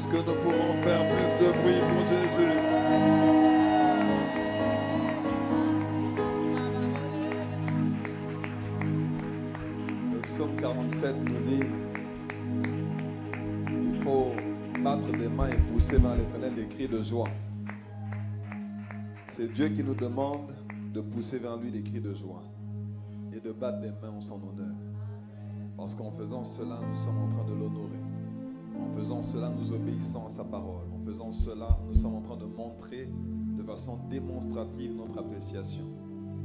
Est-ce que nous pouvons faire plus de bruit pour Jésus? Le psaume 47 nous dit il faut battre des mains et pousser vers l'Éternel des cris de joie. C'est Dieu qui nous demande de pousser vers lui des cris de joie et de battre des mains en son honneur. Parce qu'en faisant cela, nous sommes en train de l'honorer. En faisant cela, nous obéissons à sa parole. En faisant cela, nous sommes en train de montrer de façon démonstrative notre appréciation.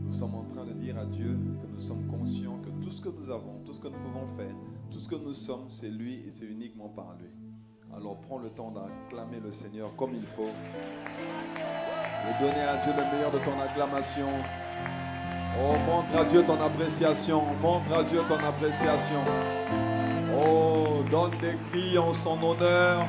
Nous sommes en train de dire à Dieu que nous sommes conscients que tout ce que nous avons, tout ce que nous pouvons faire, tout ce que nous sommes, c'est lui et c'est uniquement par lui. Alors prends le temps d'acclamer le Seigneur comme il faut et donner à Dieu le meilleur de ton acclamation. Oh, montre à Dieu ton appréciation, montre à Dieu ton appréciation. Oh, donne des cris en son honneur.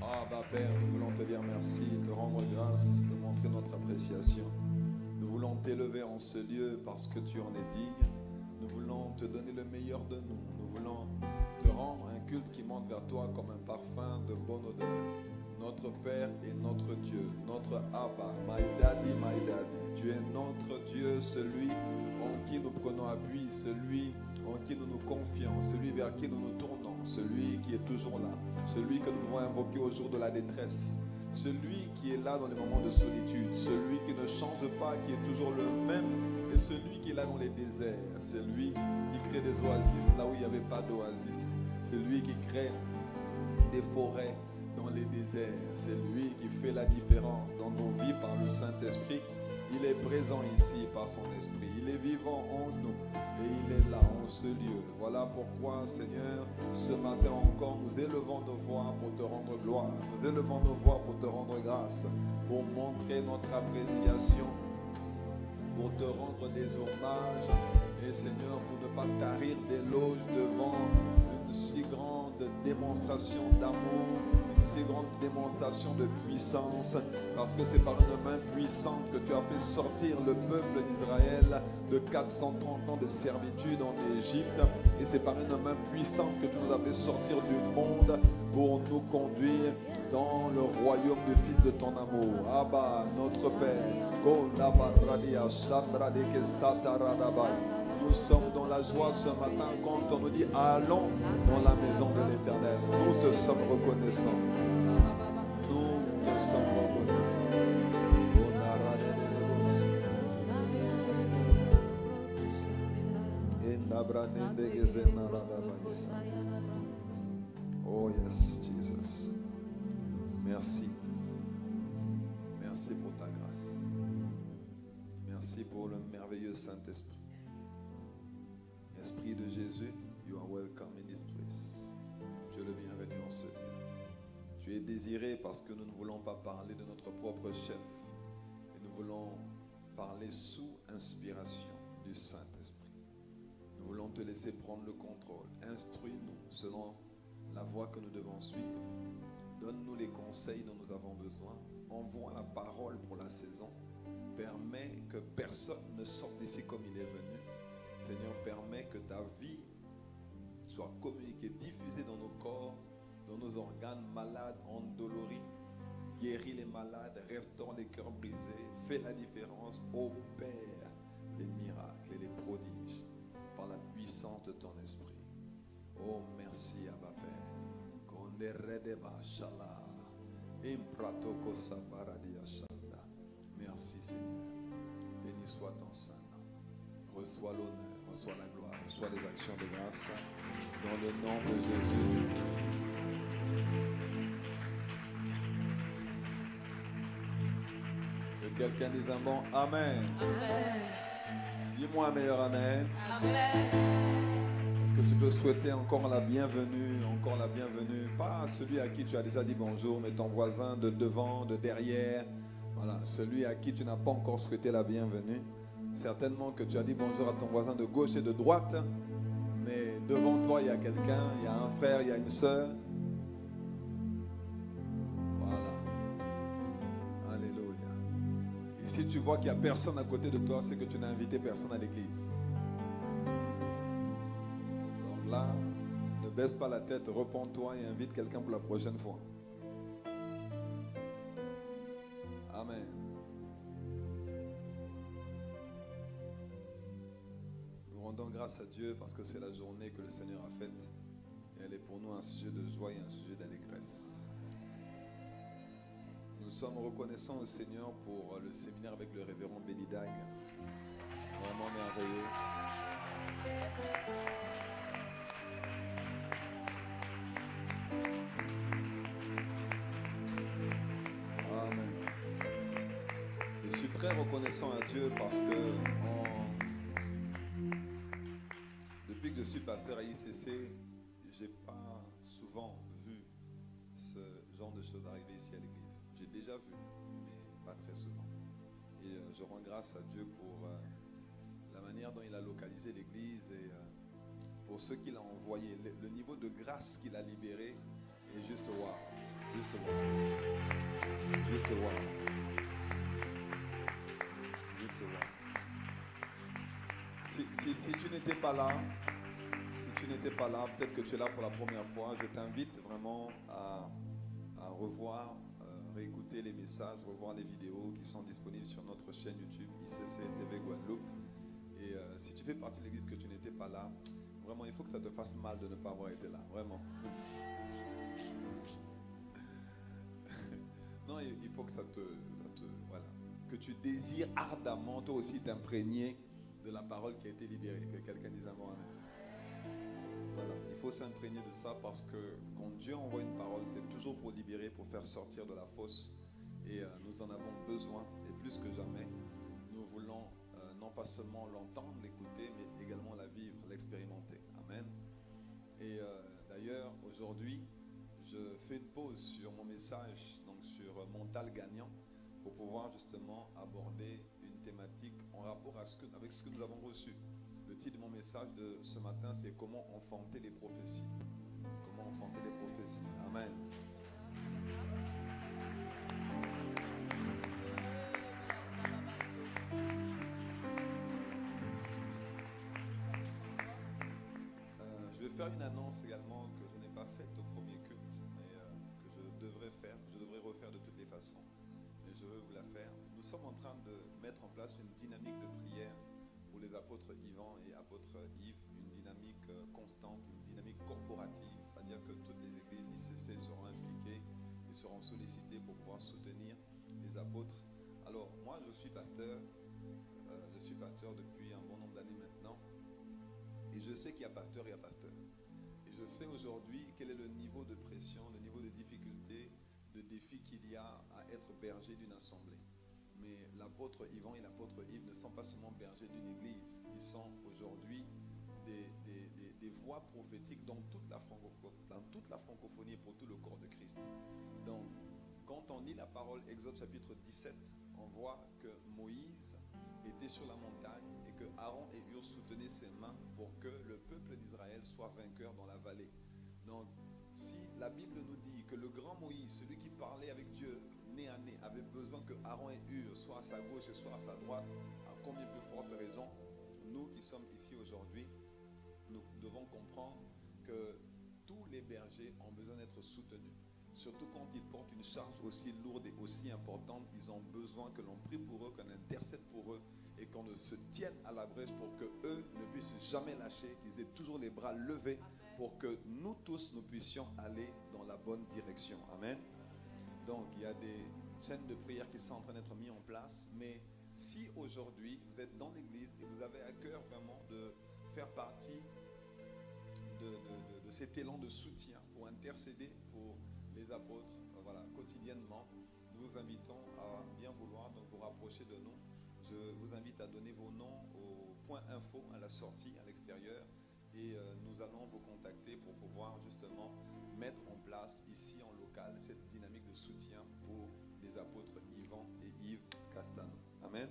Ah, bah Père, nous voulons te dire merci, te rendre grâce, te montrer notre appréciation. Nous voulons t'élever en ce lieu parce que tu en es digne. Nous voulons te donner le meilleur de nous. Nous voulons te rendre un culte qui monte vers toi comme un parfum de bonne odeur. Notre Père et notre Dieu, notre Abba, my daddy, tu es notre Dieu, celui en qui nous prenons appui, celui en qui nous nous confions, celui vers qui nous nous tournons, celui qui est toujours là, celui que nous pouvons invoquer au jour de la détresse, celui qui est là dans les moments de solitude, celui qui ne change pas, qui est toujours le même, et celui qui est là dans les déserts, c'est lui qui crée des oasis là où il n'y avait pas d'oasis, c'est lui qui crée des forêts dans les déserts. C'est lui qui fait la différence dans nos vies par le Saint-Esprit. Il est présent ici par son esprit. Il est vivant en nous et il est là en ce lieu. Voilà pourquoi, Seigneur, ce matin encore, nous élevons nos voix pour te rendre gloire. Nous élevons nos voix pour te rendre grâce, pour montrer notre appréciation, pour te rendre des hommages et, Seigneur, pour ne pas tarir d'éloges devant une si grande démonstration d'amour, une si grande démonstration de puissance, parce que c'est par une main puissante que tu as fait sortir le peuple d'Israël de 430 ans de servitude en Égypte, et c'est par une main puissante que tu nous as fait sortir du monde pour nous conduire dans le royaume du Fils de ton amour. Abba, notre Père. Nous sommes dans la joie ce matin quand on nous dit allons dans la maison de l'Éternel. Nous te sommes reconnaissants. Nous te sommes reconnaissants. Oh yes, Jesus. Merci. Merci pour ta grâce. Merci pour le merveilleux Saint-Esprit. Esprit de Jésus, you are welcome in this place. Tu es le bienvenu en ce lieu. Tu es désiré parce que nous ne voulons pas parler de notre propre chef, et nous voulons parler sous inspiration du Saint-Esprit. Nous voulons te laisser prendre le contrôle. Instruis-nous selon la voie que nous devons suivre. Donne-nous les conseils dont nous avons besoin. Envoie la parole pour la saison. Permets que personne ne sorte d'ici comme il est venu. Seigneur, permets que ta vie soit communiquée, diffusée dans nos corps, dans nos organes malades, endoloris. Guéris les malades, restaure les cœurs brisés. Fais la différence, opère les miracles et les prodiges par la puissance de ton esprit. Oh, merci, Abba Père. Merci, Seigneur. Béni soit ton Saint. Reçois l'honneur, reçois la gloire, reçois les actions de grâce dans le nom de Jésus. Que quelqu'un dise un bon Amen. Amen. Dis-moi un meilleur Amen. Amen. Est-ce que tu peux souhaiter encore la bienvenue, pas à celui à qui tu as déjà dit bonjour, mais ton voisin de devant, de derrière, voilà, celui à qui tu n'as pas encore souhaité la bienvenue. Certainement que tu as dit bonjour à ton voisin de gauche et de droite, mais devant toi il y a quelqu'un, il y a un frère, il y a une sœur. Voilà. Alléluia. Si tu vois qu'il n'y a personne à côté de toi, c'est que tu n'as invité personne à l'église. Donc là, ne baisse pas la tête, repens-toi et invite quelqu'un pour la prochaine fois. Amen. Nous rendons grâce à Dieu parce que c'est la journée que le Seigneur a faite. Et elle est pour nous un sujet de joie et un sujet d'allégresse. Nous sommes reconnaissants au Seigneur pour le séminaire avec le révérend Bénidag. Vraiment merveilleux. Amen. Je suis très reconnaissant à Dieu parce que depuis que je suis pasteur à ICC, je n'ai pas souvent vu ce genre de choses arriver ici à l'église. J'ai déjà vu, mais pas très souvent. Et je rends grâce à Dieu pour la manière dont il a localisé l'église et pour ceux qu'il a envoyés. Le niveau de grâce qu'il a libéré est juste wow. Juste wow. Juste wow. Juste wow. Si tu n'étais pas là, peut-être que tu es là pour la première fois, je t'invite vraiment à revoir, réécouter les messages, revoir les vidéos qui sont disponibles sur notre chaîne YouTube ICC TV Guadeloupe. Et si tu fais partie de l'église que tu n'étais pas là, vraiment il faut que ça te fasse mal de ne pas avoir été là, vraiment. Non, il faut que voilà, que tu désires ardemment toi aussi t'imprégner de la parole qui a été libérée. Que quelqu'un dise un mot, amen. Voilà, il faut s'imprégner de ça parce que quand Dieu envoie une parole, c'est toujours pour libérer, pour faire sortir de la fosse. Et nous en avons besoin, et plus que jamais, nous voulons non pas seulement l'entendre, l'écouter, mais également la vivre, l'expérimenter. Amen. Et d'ailleurs, aujourd'hui, je fais une pause sur mon message, donc sur mental gagnant, pour pouvoir justement aborder une thématique en rapport avec ce que nous avons reçu. Le titre de mon message de ce matin, c'est comment enfanter les prophéties. Comment enfanter les prophéties. Amen. Je vais faire une annonce également que je n'ai pas faite au premier culte, mais que je devrais faire, je devrais refaire de toutes les façons. Mais je veux vous la faire. Nous sommes en train de mettre en place une dynamique de prière pour les apôtres Yvan et apôtres Yves, une dynamique constante, une dynamique corporative, c'est-à-dire que toutes les églises ICC seront impliquées et seront sollicitées pour pouvoir soutenir les apôtres. Alors, moi, je suis pasteur depuis un bon nombre d'années maintenant, et je sais qu'il y a pasteur et il y a pasteur. Et je sais aujourd'hui quel est le niveau de pression, le niveau de difficulté, de défi qu'il y a à être berger d'une assemblée. Mais l'apôtre Yvan et l'apôtre Yves ne sont pas seulement bergers d'une église, ils sont aujourd'hui des voix prophétiques dans toute la francophonie et pour tout le corps de Christ. Donc, quand on lit la parole Exode chapitre 17, on voit que Moïse était sur la montagne et que Aaron et Hur soutenaient ses mains pour que le peuple d'Israël soit vainqueur dans la vallée. Donc, si la Bible nous dit que le grand Moïse, celui qui parlait avec Dieu nez à nez, avait besoin que Aaron et Hur soient à sa gauche et soient à sa droite, à combien plus forte raison, nous qui sommes ici aujourd'hui, nous devons comprendre que tous les bergers ont besoin d'être soutenus. Surtout quand ils portent une charge aussi lourde et aussi importante, ils ont besoin que l'on prie pour eux, qu'on intercède pour eux et qu'on se tienne à la brèche pour qu'eux ne puissent jamais lâcher, qu'ils aient toujours les bras levés pour que nous tous, nous puissions aller dans la bonne direction. Amen. Donc, il y a des chaînes de prière qui sont en train d'être mises en place, mais si aujourd'hui vous êtes dans l'église et vous avez à cœur vraiment de faire partie de cet élan de soutien pour intercéder pour les apôtres, voilà, quotidiennement, nous vous invitons à bien vouloir donc vous rapprocher de nous. Je vous invite à donner vos noms au point info à la sortie, à l'extérieur, et nous allons vous contacter pour pouvoir justement mettre en place ici en local cette dynamique de soutien pour les apôtres Yvan et Yves Castano. Amen.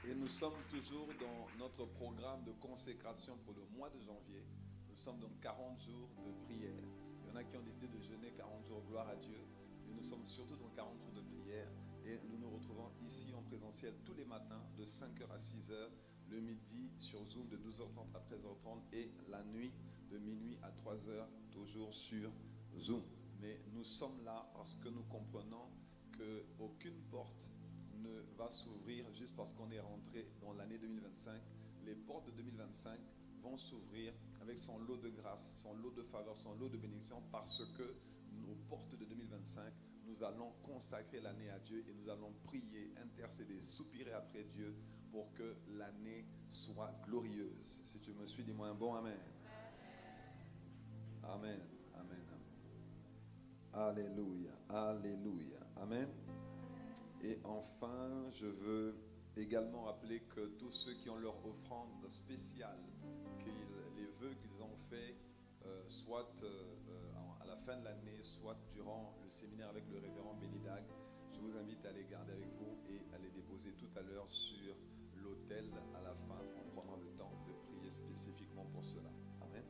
Et nous sommes toujours dans notre programme de consécration pour le mois de janvier. Nous sommes dans 40 jours de prière. Il y en a qui ont décidé de jeûner 40 jours, gloire à Dieu. Mais nous sommes surtout dans 40 jours de prière. Et nous nous retrouvons ici en présentiel tous les matins de 5h à 6h, le midi sur Zoom de 12h30 à 13h30 et la nuit de minuit à 3h, toujours sur Zoom. Mais nous sommes là parce que nous comprenons qu'aucune porte ne va s'ouvrir juste parce qu'on est rentré dans l'année 2025. Les portes de 2025 vont s'ouvrir avec son lot de grâce, son lot de faveur, son lot de bénédiction, parce que nos portes de 2025, nous allons consacrer l'année à Dieu et nous allons prier, intercéder, soupirer après Dieu pour que l'année soit glorieuse. Si tu me suis, dis-moi un bon amen. Amen, amen, amen. Alléluia, alléluia, amen. Et enfin, je veux également rappeler que tous ceux qui ont leur offrande spéciale, les vœux qu'ils ont faits, soit à la fin de l'année, soit durant le séminaire avec le révérend Bénidag, je vous invite à les garder avec vous et à les déposer tout à l'heure sur l'autel à la fin, en prenant le temps de prier spécifiquement pour cela. Amen.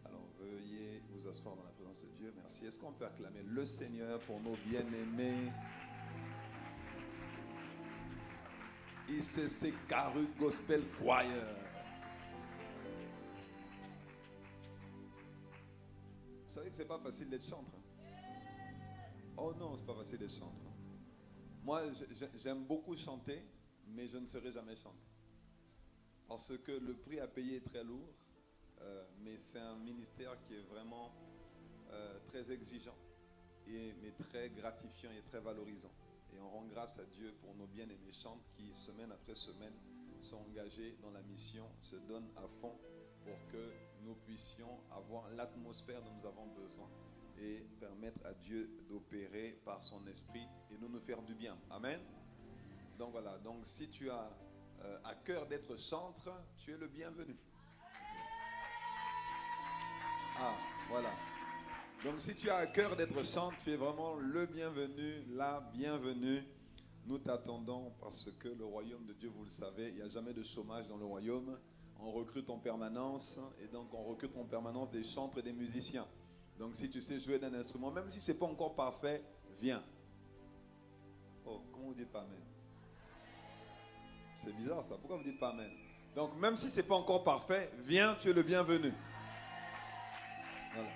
Alors, veuillez vous asseoir dans la présence de Dieu. Merci. Est-ce qu'on peut acclamer le Seigneur pour nos bien-aimés ICC Karu Gospel Choir? Vous savez que c'est pas facile d'être chantre. Oh non, c'est pas facile d'être chantre. Moi, j'aime beaucoup chanter, mais je ne serai jamais chantre. Parce que le prix à payer est très lourd, mais c'est un ministère qui est vraiment très exigeant, mais très gratifiant et très valorisant. Et on rend grâce à Dieu pour nos bien-aimés chantres qui, semaine après semaine, sont engagés dans la mission, se donnent à fond pour que nous puissions avoir l'atmosphère dont nous avons besoin et permettre à Dieu d'opérer par son esprit et nous faire du bien. Amen. Donc voilà, donc si tu as à cœur d'être chantre, tu es le bienvenu. Ah, voilà. Donc si tu as à cœur d'être chantre, tu es vraiment le bienvenu, la bienvenue. Nous t'attendons parce que le royaume de Dieu, vous le savez, il n'y a jamais de chômage dans le royaume. On recrute en permanence et donc on recrute en permanence des chantres et des musiciens. Donc si tu sais jouer d'un instrument, même si ce n'est pas encore parfait, viens. Oh, comment vous dites pas amen? C'est bizarre ça, pourquoi vous dites pas amen? Donc même si ce n'est pas encore parfait, viens, tu es le bienvenu. Voilà.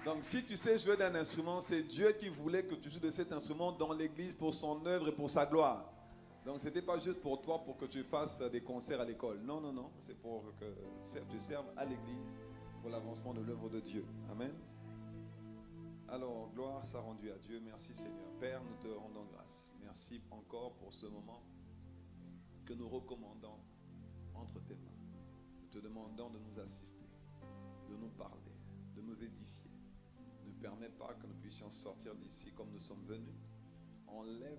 Donc si tu sais jouer d'un instrument, c'est Dieu qui voulait que tu joues de cet instrument dans l'église pour son œuvre et pour sa gloire. Donc ce n'était pas juste pour toi, pour que tu fasses des concerts à l'école. Non, non, non, c'est pour que tu serves à l'église pour l'avancement de l'œuvre de Dieu. Amen. Alors, gloire soit rendue à Dieu. Merci Seigneur. Père, nous te rendons grâce. Merci encore pour ce moment que nous recommandons entre tes mains. Nous te demandons de nous assister, de nous parler, de nous édifier. Ne permets pas que nous puissions sortir d'ici comme nous sommes venus. Enlève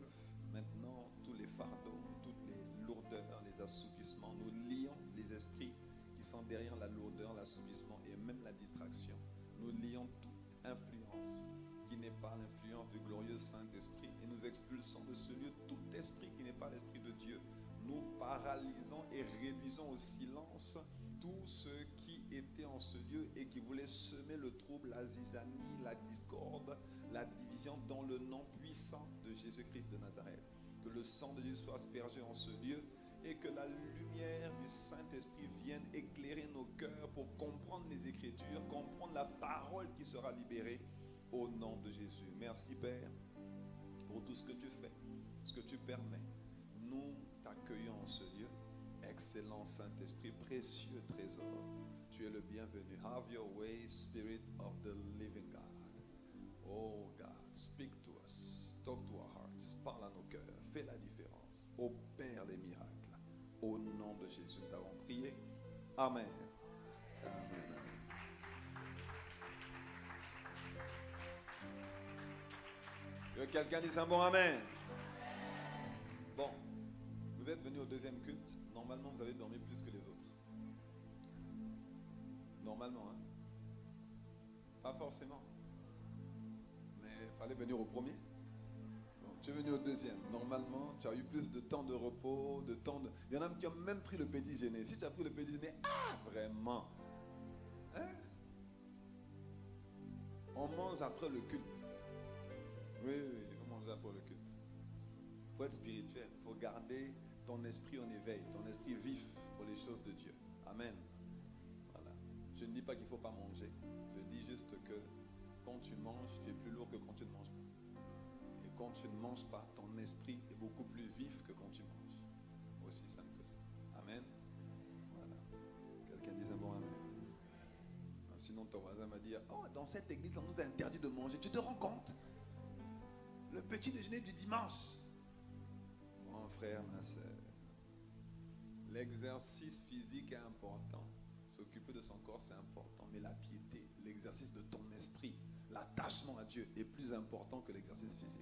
maintenant tous les fardeaux, toutes les lourdeurs, les assoupissements. Nous lions les esprits qui sont derrière la lourdeur, l'assouplissement et même la distraction. Nous lions toute influence qui n'est pas l'influence du glorieux Saint-Esprit et nous expulsons de ce lieu tout esprit qui n'est pas l'Esprit de Dieu. Nous paralysons et réduisons au silence tous ceux qui étaient en ce lieu et qui voulaient semer le trouble, la zizanie, la discorde, la division dans le nom puissant de Jésus-Christ de Nazareth. Que le sang de Dieu soit aspergé en ce lieu et que la lumière du Saint-Esprit vienne éclairer nos cœurs pour comprendre les Écritures, comprendre la parole qui sera libérée au nom de Jésus. Merci Père pour tout ce que tu fais, ce que tu permets. Nous t'accueillons en ce lieu. Excellent Saint-Esprit, précieux trésor. Tu es le bienvenu. Have your way, Spirit of the living God. Oh God, speak to us. Talk to our hearts. Parle à nos cœurs. Fais la différence. Opère les miracles. Au nom de Jésus, nous t'avons prié. Amen. Amen. Que quelqu'un dise un bon amen. Bon, vous êtes venu au deuxième culte. Normalement, vous avez dormi plus que les autres. Normalement, hein? Pas forcément. Mais il fallait venir au premier. Bon. Tu es venu au deuxième. Normalement, tu as eu plus de temps de repos, de temps de... Il y en a qui ont même pris le petit déjeuner. Si tu as pris le petit déjeuner, vraiment. Hein? On mange après le culte. Oui, on mange après le culte. Il faut être spirituel. Il faut garder ton esprit en éveil, ton esprit vif pour les choses de Dieu. Amen. Voilà. Je ne dis pas qu'il ne faut pas manger. Je dis juste que quand tu manges, tu es plus lourd que quand tu ne manges pas. Et quand tu ne manges pas, ton esprit est beaucoup plus vif que quand tu manges. Aussi simple que ça. Amen. Voilà. Quelqu'un dise un bon amen. Sinon ton voisin m'a dit, oh, dans cette église, on nous a interdit de manger. Tu te rends compte? Le petit déjeuner du dimanche. Mon frère, ma soeur, l'exercice physique est important. S'occuper de son corps, c'est important. Mais la piété, l'exercice de ton esprit, l'attachement à Dieu est plus important que l'exercice physique.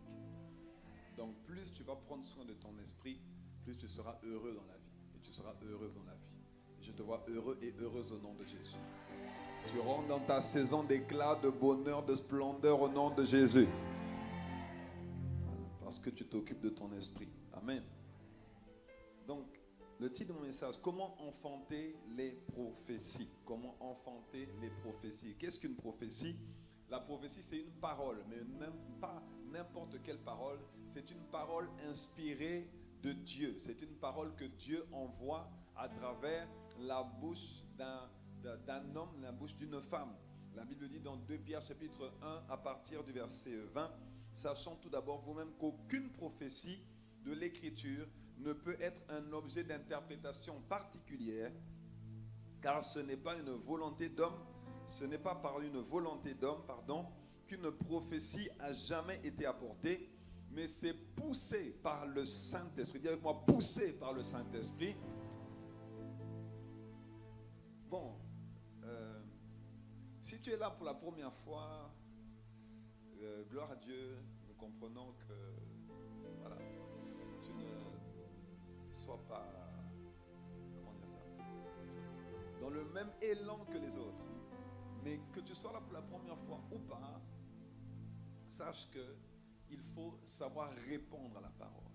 Donc plus tu vas prendre soin de ton esprit, plus tu seras heureux dans la vie. Et tu seras heureuse dans la vie. Je te vois heureux et heureuse au nom de Jésus. Tu rentres dans ta saison d'éclat, de bonheur, de splendeur au nom de Jésus. Voilà, parce que tu t'occupes de ton esprit. Amen. Donc, le titre de mon message, comment enfanter les prophéties? Comment enfanter les prophéties? Qu'est-ce qu'une prophétie? La prophétie, c'est une parole, mais pas n'importe quelle parole. C'est une parole inspirée de Dieu. C'est une parole que Dieu envoie à travers la bouche d'un homme, la bouche d'une femme. La Bible dit dans 2 Pierre chapitre 1 à partir du verset 20, sachant tout d'abord vous-même qu'aucune prophétie de l'écriture ne peut être un objet d'interprétation particulière, car ce n'est pas une volonté d'homme, ce n'est pas par une volonté d'homme, qu'une prophétie a jamais été apportée, mais c'est poussé par le Saint-Esprit. Dis avec moi, poussé par le Saint-Esprit. Bon, si tu es là pour la première fois, gloire à Dieu, nous comprenons que voilà, tu ne sois pas, comment dire ça, dans le même élan que les autres. Mais que tu sois là pour la première fois ou pas, sache que il faut savoir répondre à la parole.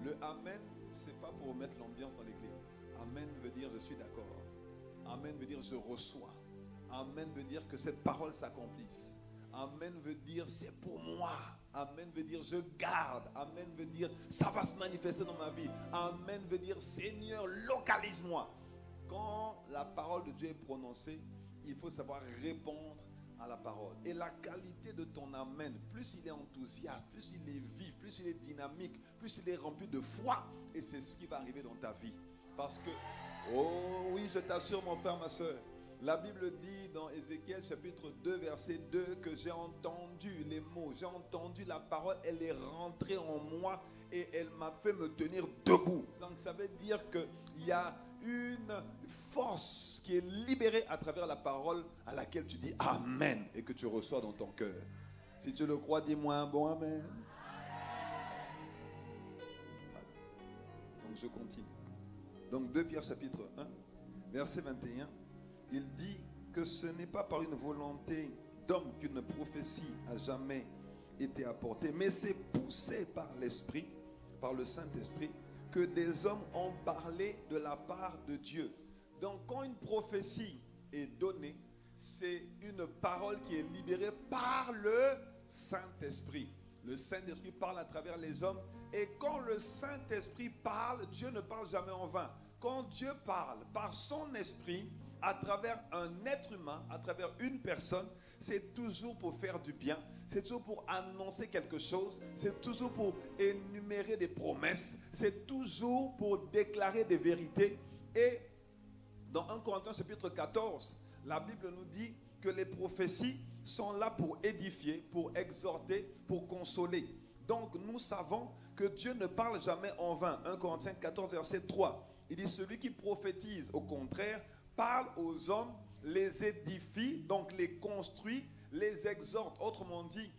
Le Amen, c'est pas pour mettre l'ambiance dans l'église. Amen veut dire je suis d'accord. Amen veut dire je reçois. Amen veut dire que cette parole s'accomplisse. Amen veut dire c'est pour moi. Amen veut dire je garde. Amen veut dire ça va se manifester dans ma vie. Amen veut dire Seigneur, localise-moi. Quand la parole de Dieu est prononcée, il faut savoir répondre à la parole. Et la qualité de ton amen, plus il est enthousiaste, plus il est vif, plus il est dynamique, plus il est rempli de foi. Et c'est ce qui va arriver dans ta vie. Parce que, oh oui, je t'assure mon frère, ma soeur, la Bible dit dans Ézéchiel chapitre 2 verset 2 que j'ai entendu les mots, j'ai entendu la parole, elle est rentrée en moi et elle m'a fait me tenir debout. Donc ça veut dire qu'il y a une force qui est libérée à travers la parole à laquelle tu dis Amen et que tu reçois dans ton cœur. Si tu le crois, dis-moi un bon Amen. Voilà. Donc je continue. Donc 2 Pierre chapitre 1 verset 21, il dit que ce n'est pas par une volonté d'homme qu'une prophétie a jamais été apportée, mais c'est poussé par l'Esprit, par le Saint-Esprit, que des hommes ont parlé de la part de Dieu. Donc quand une prophétie est donnée, c'est une parole qui est libérée par le Saint-Esprit. Le Saint-Esprit parle à travers les hommes. Et quand le Saint-Esprit parle, Dieu ne parle jamais en vain. Quand Dieu parle par son esprit, à travers un être humain, à travers une personne, c'est toujours pour faire du bien, c'est toujours pour annoncer quelque chose, c'est toujours pour énumérer des promesses, c'est toujours pour déclarer des vérités. Et dans 1 Corinthiens chapitre 14, la Bible nous dit que les prophéties sont là pour édifier, pour exhorter, pour consoler. Donc nous savons que Dieu ne parle jamais en vain. 1 Corinthiens 14 verset 3, il dit celui qui prophétise au contraire parle aux hommes, les édifie, donc les construit, les exhorte. Autrement dit,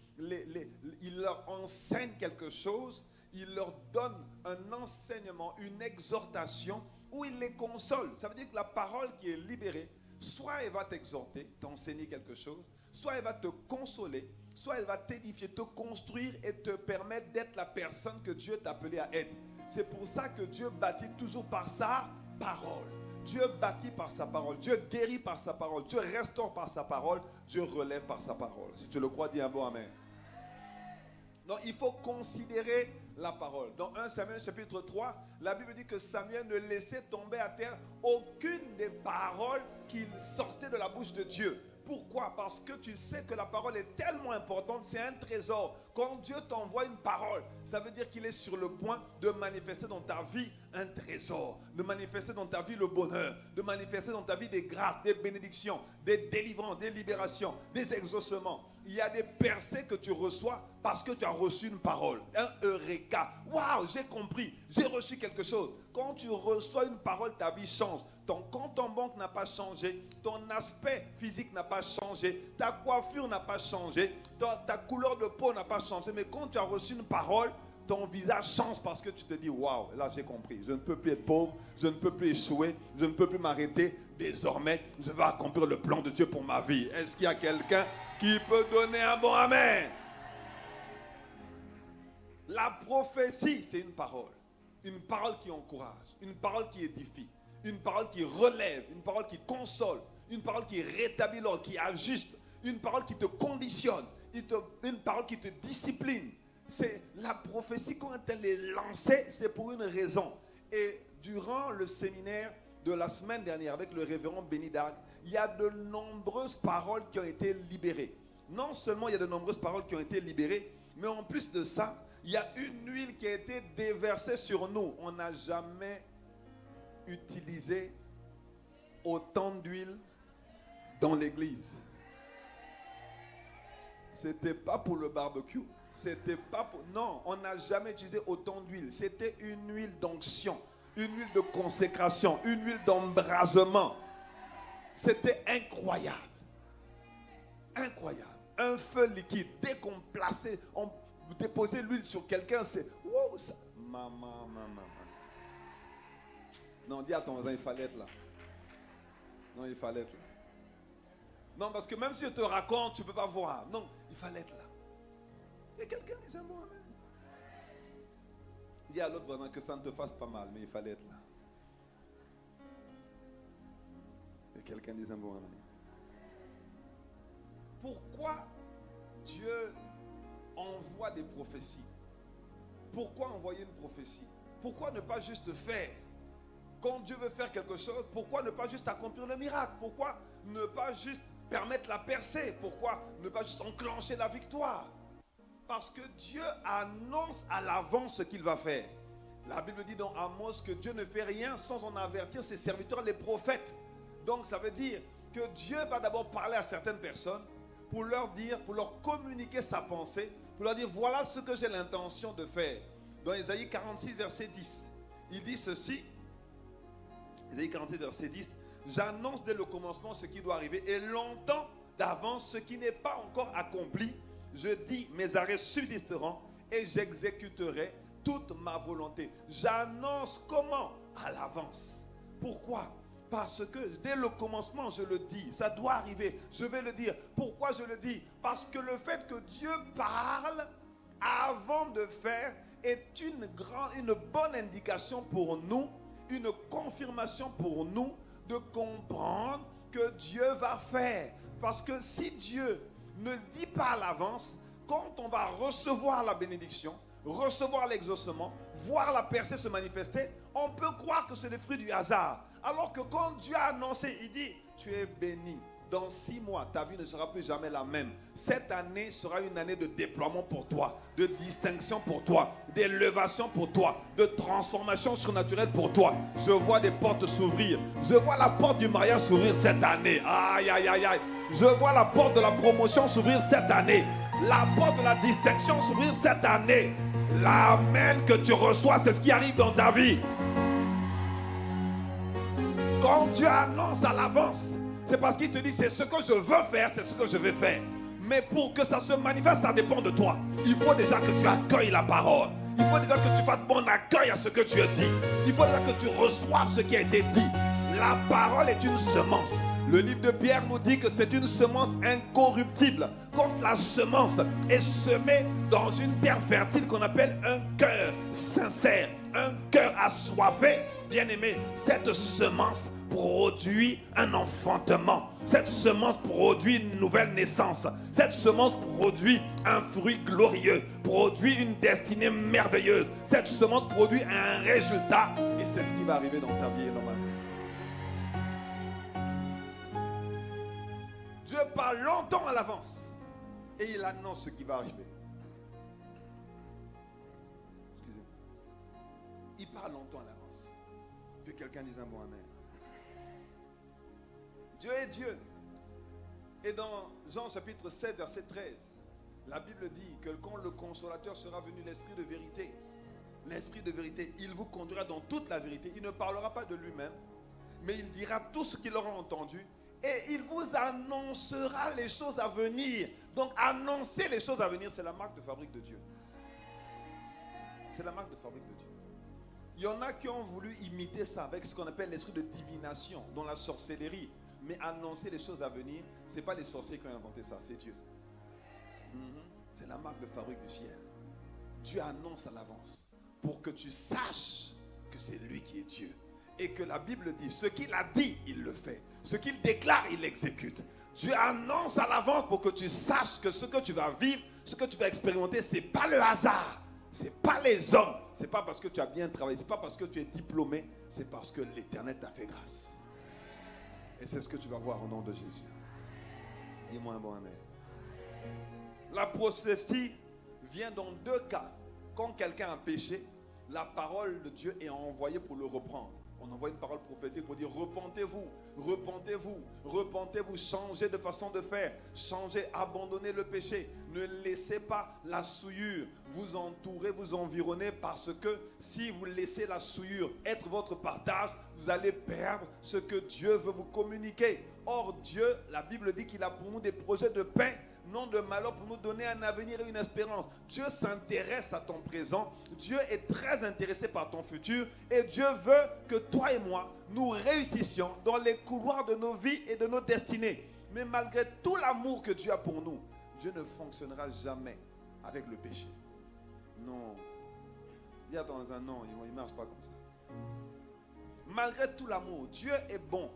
il leur enseigne quelque chose, il leur donne un enseignement, une exhortation, où il les console. Ça veut dire que la parole qui est libérée, soit elle va t'exhorter, t'enseigner quelque chose, soit elle va te consoler, soit elle va t'édifier, te construire et te permettre d'être la personne que Dieu t'a appelé à être. C'est pour ça que Dieu bâtit toujours par sa parole. Dieu bâtit par sa parole. Dieu guérit par sa parole. Dieu restaure par sa parole. Dieu relève par sa parole. Si tu le crois, dis un bon amen. Donc il faut considérer la parole. Dans 1 Samuel chapitre 3, la Bible dit que Samuel ne laissait tomber à terre aucune des paroles qui sortaient de la bouche de Dieu. Pourquoi? Parce que tu sais que la parole est tellement importante, c'est un trésor. Quand Dieu t'envoie une parole, ça veut dire qu'il est sur le point de manifester dans ta vie un trésor, de manifester dans ta vie le bonheur, de manifester dans ta vie des grâces, des bénédictions, des délivrances, des libérations, des exaucements. Il y a des percées que tu reçois parce que tu as reçu une parole, un eureka. Waouh, j'ai compris, j'ai reçu quelque chose. Quand tu reçois une parole, ta vie change. Ton compte en banque n'a pas changé, ton aspect physique n'a pas changé, ta coiffure n'a pas changé, ta couleur de peau n'a pas changé. Mais quand tu as reçu une parole, ton visage change parce que tu te dis, waouh, là j'ai compris, je ne peux plus être pauvre, je ne peux plus échouer, je ne peux plus m'arrêter. Désormais, je vais accomplir le plan de Dieu pour ma vie. Est-ce qu'il y a quelqu'un qui peut donner un bon amen? La prophétie, c'est une parole qui encourage, une parole qui édifie, une parole qui relève, une parole qui console, une parole qui rétablit l'ordre, qui ajuste, une parole qui te conditionne, une parole qui te discipline. C'est la prophétie, quand elle est lancée, c'est pour une raison. Et durant le séminaire de la semaine dernière avec le révérend Béni Dark, il y a de nombreuses paroles qui ont été libérées. Non seulement il y a de nombreuses paroles qui ont été libérées, mais en plus de ça, il y a une huile qui a été déversée sur nous. On n'a jamais utilisé autant d'huile dans l'église. C'était pas pour le barbecue. C'était pas pour... Non, on n'a jamais utilisé autant d'huile. C'était une huile d'onction, une huile de consécration, une huile d'embrasement. C'était incroyable. Incroyable. Un feu liquide. Dès qu'on plaçait, on déposait l'huile sur quelqu'un, c'est... Wow, ça... Maman. Non, dis à ton voisin, il fallait être là. Non, il fallait être là. Non, parce que même si je te raconte, tu ne peux pas voir. Non, il fallait être là. Il y a quelqu'un qui dit un bon amen. Dis à l'autre voisin que ça ne te fasse pas mal, mais il fallait être là. Et quelqu'un dit un bon amen. Pourquoi Dieu envoie des prophéties? Pourquoi envoyer une prophétie? Pourquoi ne pas juste faire? Quand Dieu veut faire quelque chose, pourquoi ne pas juste accomplir le miracle? Pourquoi ne pas juste permettre la percée? Pourquoi ne pas juste enclencher la victoire? Parce que Dieu annonce à l'avance ce qu'il va faire. La Bible dit dans Amos que Dieu ne fait rien sans en avertir ses serviteurs, les prophètes. Donc ça veut dire que Dieu va d'abord parler à certaines personnes pour leur dire, pour leur communiquer sa pensée, pour leur dire voilà ce que j'ai l'intention de faire. Dans Ésaïe 46 verset 10, il dit ceci. Ésaïe 46 verset 10, j'annonce dès le commencement ce qui doit arriver et longtemps d'avance ce qui n'est pas encore accompli. Je dis, mes arrêts subsisteront et j'exécuterai toute ma volonté. J'annonce comment? À l'avance. Pourquoi? Parce que dès le commencement, je le dis. Ça doit arriver. Je vais le dire. Pourquoi je le dis? Parce que le fait que Dieu parle avant de faire est une bonne indication pour nous, une confirmation pour nous de comprendre que Dieu va faire. Parce que si Dieu ne dit pas à l'avance, quand on va recevoir la bénédiction, recevoir l'exaucement, voir la percée se manifester, on peut croire que c'est le fruit du hasard. Alors que quand Dieu a annoncé, il dit, tu es béni. Dans 6 mois, ta vie ne sera plus jamais la même. Cette année sera une année de déploiement pour toi, de distinction pour toi, d'élévation pour toi, de transformation surnaturelle pour toi. Je vois des portes s'ouvrir. Je vois la porte du mariage s'ouvrir cette année. Aïe, aïe, aïe, aïe. Je vois la porte de la promotion s'ouvrir cette année. La porte de la distinction s'ouvrir cette année. L'amen que tu reçois, c'est ce qui arrive dans ta vie. Quand Dieu annonce à l'avance, c'est parce qu'il te dit c'est ce que je veux faire, c'est ce que je vais faire. Mais pour que ça se manifeste, ça dépend de toi. Il faut déjà que tu accueilles la parole. Il faut déjà que tu fasses bon accueil à ce que tu as dit. Il faut déjà que tu reçoives ce qui a été dit. La parole est une semence. Le livre de Pierre nous dit que c'est une semence incorruptible. Quand la semence est semée dans une terre fertile qu'on appelle un cœur sincère, un cœur assoiffé, bien aimé, cette semence produit un enfantement. Cette semence produit une nouvelle naissance. Cette semence produit un fruit glorieux, produit une destinée merveilleuse. Cette semence produit un résultat. Et c'est ce qui va arriver dans ta vie et dans ma vie. Dieu parle longtemps à l'avance et il annonce ce qui va arriver. Excusez-moi. Il parle longtemps à l'avance. Que quelqu'un dise un bon amen. Dieu est Dieu. Et dans Jean chapitre 7, verset 13, la Bible dit que quand le consolateur sera venu, l'esprit de vérité, il vous conduira dans toute la vérité. Il ne parlera pas de lui-même, mais il dira tout ce qu'il aura entendu et il vous annoncera les choses à venir. Donc annoncer les choses à venir, c'est la marque de fabrique de Dieu. C'est la marque de fabrique de Dieu. Il y en a qui ont voulu imiter ça avec ce qu'on appelle l'esprit de divination, dans la sorcellerie. Mais annoncer les choses à venir, ce n'est pas les sorciers qui ont inventé ça, c'est Dieu. C'est la marque de fabrique du ciel. Dieu annonce à l'avance pour que tu saches que c'est lui qui est Dieu. Et que la Bible dit, ce qu'il a dit, il le fait. Ce qu'il déclare, il l'exécute. Dieu annonce à l'avance pour que tu saches que ce que tu vas vivre, ce que tu vas expérimenter, ce n'est pas le hasard. Ce n'est pas les hommes. Ce n'est pas parce que tu as bien travaillé. Ce n'est pas parce que tu es diplômé. C'est parce que l'Éternel t'a fait grâce. Et c'est ce que tu vas voir au nom de Jésus. Dis-moi un bon amen. La prophétie vient dans deux cas. Quand quelqu'un a péché, la parole de Dieu est envoyée pour le reprendre. On envoie une parole prophétique pour dire repentez-vous, repentez-vous, repentez-vous, changez de façon de faire, changez, abandonnez le péché. Ne laissez pas la souillure vous entourer, vous environner, parce que si vous laissez la souillure être votre partage, vous allez perdre ce que Dieu veut vous communiquer. Or Dieu, la Bible dit qu'il a pour nous des projets de paix, non de malheur, pour nous donner un avenir et une espérance. Dieu s'intéresse à ton présent. Dieu est très intéressé par ton futur. Et Dieu veut que toi et moi, nous réussissions dans les couloirs de nos vies et de nos destinées. Mais malgré tout l'amour que Dieu a pour nous, Dieu ne fonctionnera jamais avec le péché. Non. Il y a dans un an, il ne marche pas comme ça. Malgré tout l'amour, Dieu est bon.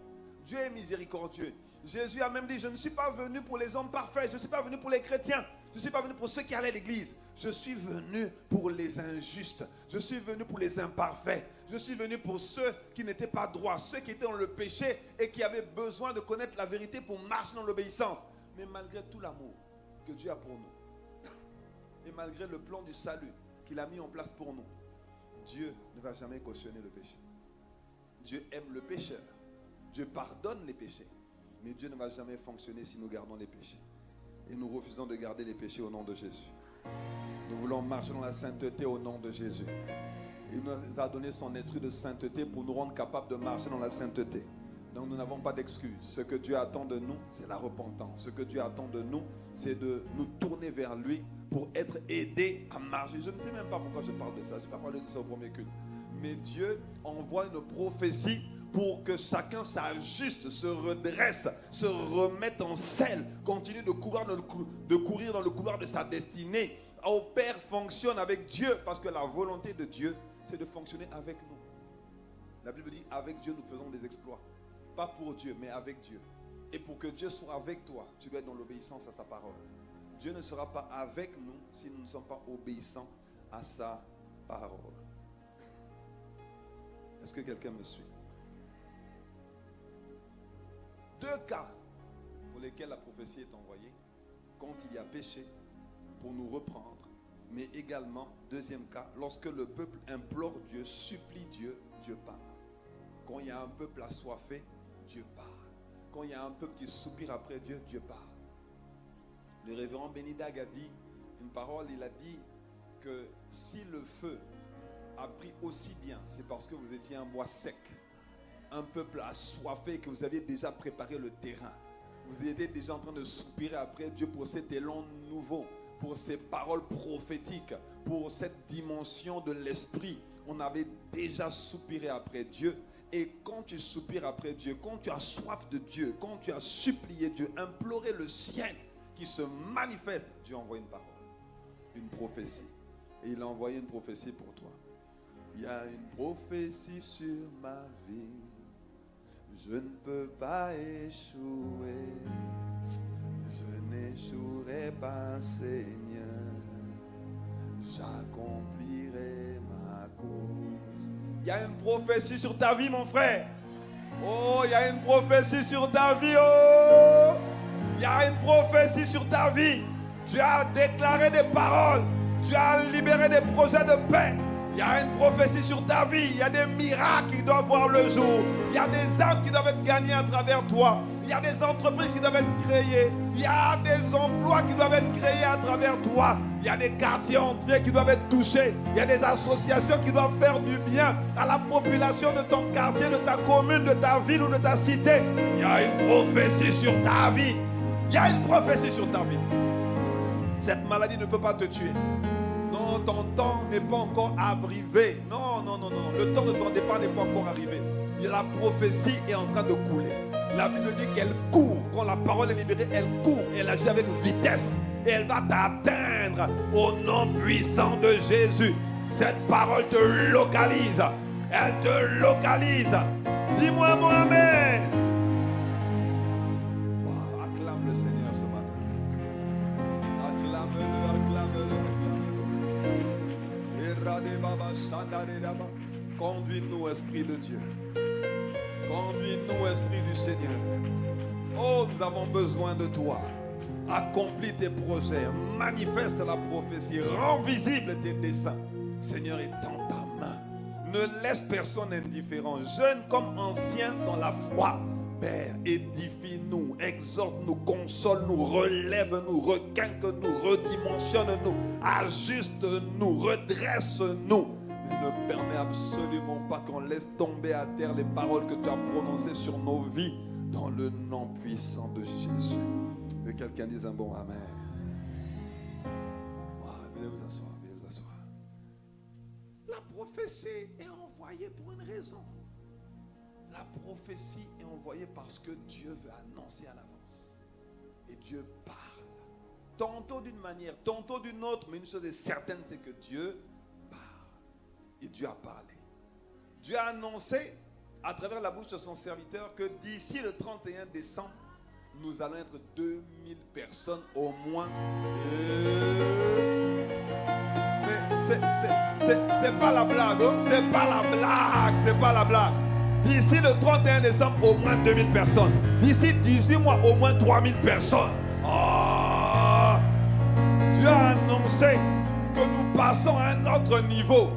Dieu est miséricordieux. Jésus a même dit, je ne suis pas venu pour les hommes parfaits, je ne suis pas venu pour les chrétiens, je ne suis pas venu pour ceux qui allaient à l'église, je suis venu pour les injustes, je suis venu pour les imparfaits, je suis venu pour ceux qui n'étaient pas droits, ceux qui étaient dans le péché et qui avaient besoin de connaître la vérité pour marcher dans l'obéissance. Mais malgré tout l'amour que Dieu a pour nous, et malgré le plan du salut qu'il a mis en place pour nous, Dieu ne va jamais cautionner le péché. Dieu aime le pécheur, Dieu pardonne les péchés. Mais Dieu ne va jamais fonctionner si nous gardons les péchés. Et nous refusons de garder les péchés au nom de Jésus. Nous voulons marcher dans la sainteté au nom de Jésus. Il nous a donné son esprit de sainteté pour nous rendre capables de marcher dans la sainteté. Donc nous n'avons pas d'excuses. Ce que Dieu attend de nous, c'est la repentance. Ce que Dieu attend de nous, c'est de nous tourner vers lui pour être aidés à marcher. Je ne sais même pas pourquoi je parle de ça. Je n'ai pas parlé de ça au premier culte. Mais Dieu envoie une prophétie pour que chacun s'ajuste, se redresse, se remette en selle, continue de courir dans le couloir de sa destinée. Opère, fonctionne avec Dieu, parce que la volonté de Dieu, c'est de fonctionner avec nous. La Bible dit, avec Dieu, nous faisons des exploits. Pas pour Dieu, mais avec Dieu. Et pour que Dieu soit avec toi, tu dois être dans l'obéissance à sa parole. Dieu ne sera pas avec nous si nous ne sommes pas obéissants à sa parole. Est-ce que quelqu'un me suit? Deux cas pour lesquels la prophétie est envoyée: quand il y a péché, pour nous reprendre, mais également, deuxième cas, lorsque le peuple implore Dieu, supplie Dieu, Dieu parle. Quand il y a un peuple assoiffé, Dieu parle. Quand il y a un peuple qui soupire après Dieu, Dieu parle. Le révérend Benidag a dit une parole, il a dit que si le feu a pris aussi bien, c'est parce que vous étiez un bois sec, un peuple assoiffé, que vous aviez déjà préparé le terrain. Vous étiez déjà en train de soupirer après Dieu pour cet élan nouveau, pour ces paroles prophétiques, pour cette dimension de l'esprit. On avait déjà soupiré après Dieu Et quand tu soupires après Dieu, quand tu as soif de Dieu, quand tu as supplié Dieu, imploré le ciel qui se manifeste, Dieu envoie une parole, une prophétie. Et il a envoyé une prophétie pour toi. Il y a une prophétie sur ma vie. Je ne peux pas échouer. Je n'échouerai pas, Seigneur. J'accomplirai ma cause. Il y a une prophétie sur ta vie, mon frère. Oh, il y a une prophétie sur ta vie. Oh, il y a une prophétie sur ta vie. Tu as déclaré des paroles. Tu as libéré des projets de paix. Il y a une prophétie sur ta vie. Il y a des miracles qui doivent voir le jour. Il y a des âmes qui doivent être gagnées à travers toi. Il y a des entreprises qui doivent être créées. Il y a des emplois qui doivent être créés à travers toi. Il y a des quartiers entiers qui doivent être touchés. Il y a des associations qui doivent faire du bien à la population de ton quartier, de ta commune, de ta ville ou de ta cité. Il y a une prophétie sur ta vie. Il y a une prophétie sur ta vie. Cette maladie ne peut pas te tuer. Non, ton temps n'est pas encore arrivé. Non, non, non, non. Le temps de ton départ n'est pas encore arrivé. La prophétie est en train de couler. La Bible dit qu'elle court. Quand la parole est libérée, elle court. Et elle agit avec vitesse. Et elle va t'atteindre au nom puissant de Jésus. Cette parole te localise. Elle te localise. Dis-moi, Mohamed. Wow, acclame le Seigneur ce matin. Acclame-le, acclame-le. Conduis-nous, Esprit de Dieu. Conduis-nous, Esprit du Seigneur. Oh, nous avons besoin de toi. Accomplis tes projets, manifeste la prophétie, rends visible tes desseins. Seigneur, étends ta main. Ne laisse personne indifférent, jeune comme ancien dans la foi. Père, édifie-nous, exhorte-nous, console-nous, relève-nous, requinque-nous, redimensionne-nous, ajuste-nous, redresse-nous. Ne permet absolument pas qu'on laisse tomber à terre les paroles que tu as prononcées sur nos vies dans le nom puissant de Jésus. Que quelqu'un dise un bon amen. Wow, venez vous asseoir, venez vous asseoir. La prophétie est envoyée pour une raison. La prophétie est envoyée parce que Dieu veut annoncer à l'avance. Et Dieu parle. Tantôt d'une manière, tantôt d'une autre, mais une chose est certaine, c'est que Dieu parle. Et Dieu a parlé. Dieu a annoncé à travers la bouche de son serviteur que d'ici le 31 décembre, nous allons être 2000 personnes au moins. Mais c'est pas la blague, hein? C'est pas la blague, c'est pas la blague. D'ici le 31 décembre, au moins 2000 personnes. D'ici 18 mois, au moins 3000 personnes. Oh! Dieu a annoncé que nous passons à un autre niveau.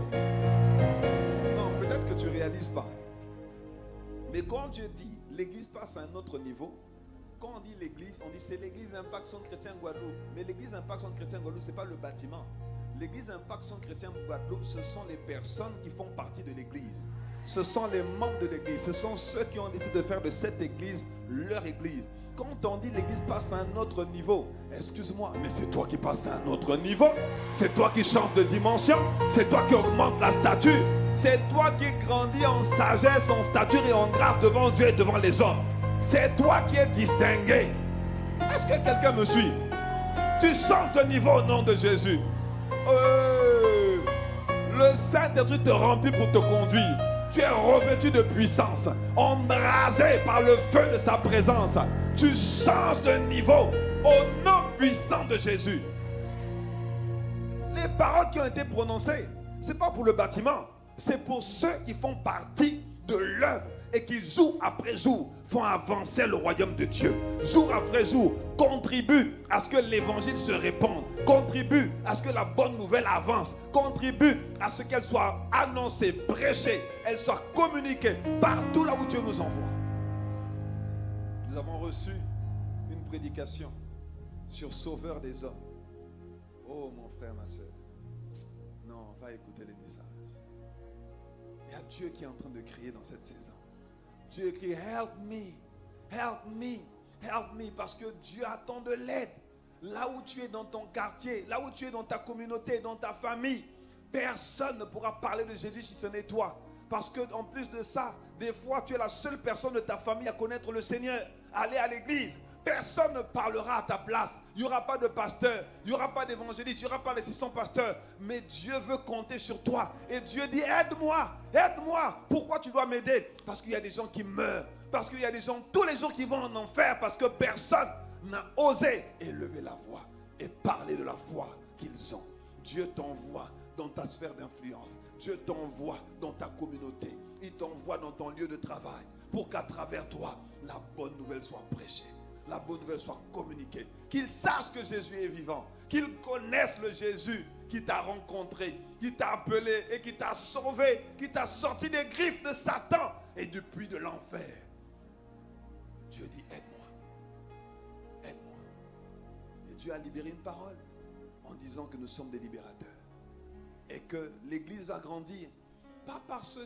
Non, peut-être que tu ne réalises pas. Mais quand Dieu dit l'église passe à un autre niveau, quand on dit l'église, on dit c'est l'église Impact Centre Chrétien Guadeloupe. Mais l'église Impact Centre Chrétien Guadeloupe, ce n'est pas le bâtiment. L'église Impact Centre Chrétien Guadeloupe, ce sont les personnes qui font partie de l'église. Ce sont les membres de l'église. Ce sont ceux qui ont décidé de faire de cette église leur église. Quand on dit l'église passe à un autre niveau, excuse-moi, mais c'est toi qui passes à un autre niveau. C'est toi qui changes de dimension. C'est toi qui augmentes la stature. C'est toi qui grandis en sagesse, en stature et en grâce devant Dieu et devant les hommes. C'est toi qui es distingué. Est-ce que quelqu'un me suit? Tu changes de niveau au nom de Jésus. Le Saint-Esprit te remplit pour te conduire. Tu es revêtu de puissance, embrasé par le feu de sa présence. Tu changes de niveau au nom puissant de Jésus. Les paroles qui ont été prononcées, ce n'est pas pour le bâtiment, c'est pour ceux qui font partie de l'œuvre et qui, jour après jour, font avancer le royaume de Dieu. Jour après jour, contribuent à ce que l'évangile se répande, contribuent à ce que la bonne nouvelle avance, contribuent à ce qu'elle soit annoncée, prêchée, elle soit communiquée partout là où Dieu nous envoie. Nous avons reçu une prédication sur Sauveur des hommes. Oh mon frère, ma soeur, non, va écouter les messages. Il y a Dieu qui est en train de crier dans cette saison. Dieu crie, help me, help me, help me, parce que Dieu attend de l'aide. Là où tu es dans ton quartier, là où tu es dans ta communauté, dans ta famille, personne ne pourra parler de Jésus si ce n'est toi. Parce qu'en plus de ça, des fois, tu es la seule personne de ta famille à connaître le Seigneur. Aller à l'église. Personne ne parlera à ta place. Il n'y aura pas de pasteur, il n'y aura pas d'évangéliste, il n'y aura pas d'assistant pasteur. Mais Dieu veut compter sur toi. Et Dieu dit, aide-moi, aide-moi. Pourquoi tu dois m'aider? Parce qu'il y a des gens qui meurent. Parce qu'il y a des gens tous les jours qui vont en enfer. Parce que personne n'a osé élever la voix et parler de la foi qu'ils ont. Dieu t'envoie dans ta sphère d'influence. Dieu t'envoie dans ta communauté. Il t'envoie dans ton lieu de travail pour qu'à travers toi, la bonne nouvelle soit prêchée. La bonne nouvelle soit communiquée. Qu'ils sachent que Jésus est vivant. Qu'ils connaissent le Jésus qui t'a rencontré, qui t'a appelé et qui t'a sauvé, qui t'a sorti des griffes de Satan et du puits de l'enfer. Dieu dit, aide-moi. Aide-moi. Et Dieu a libéré une parole en disant que nous sommes des libérateurs. Et que l'Église va grandir. Pas parce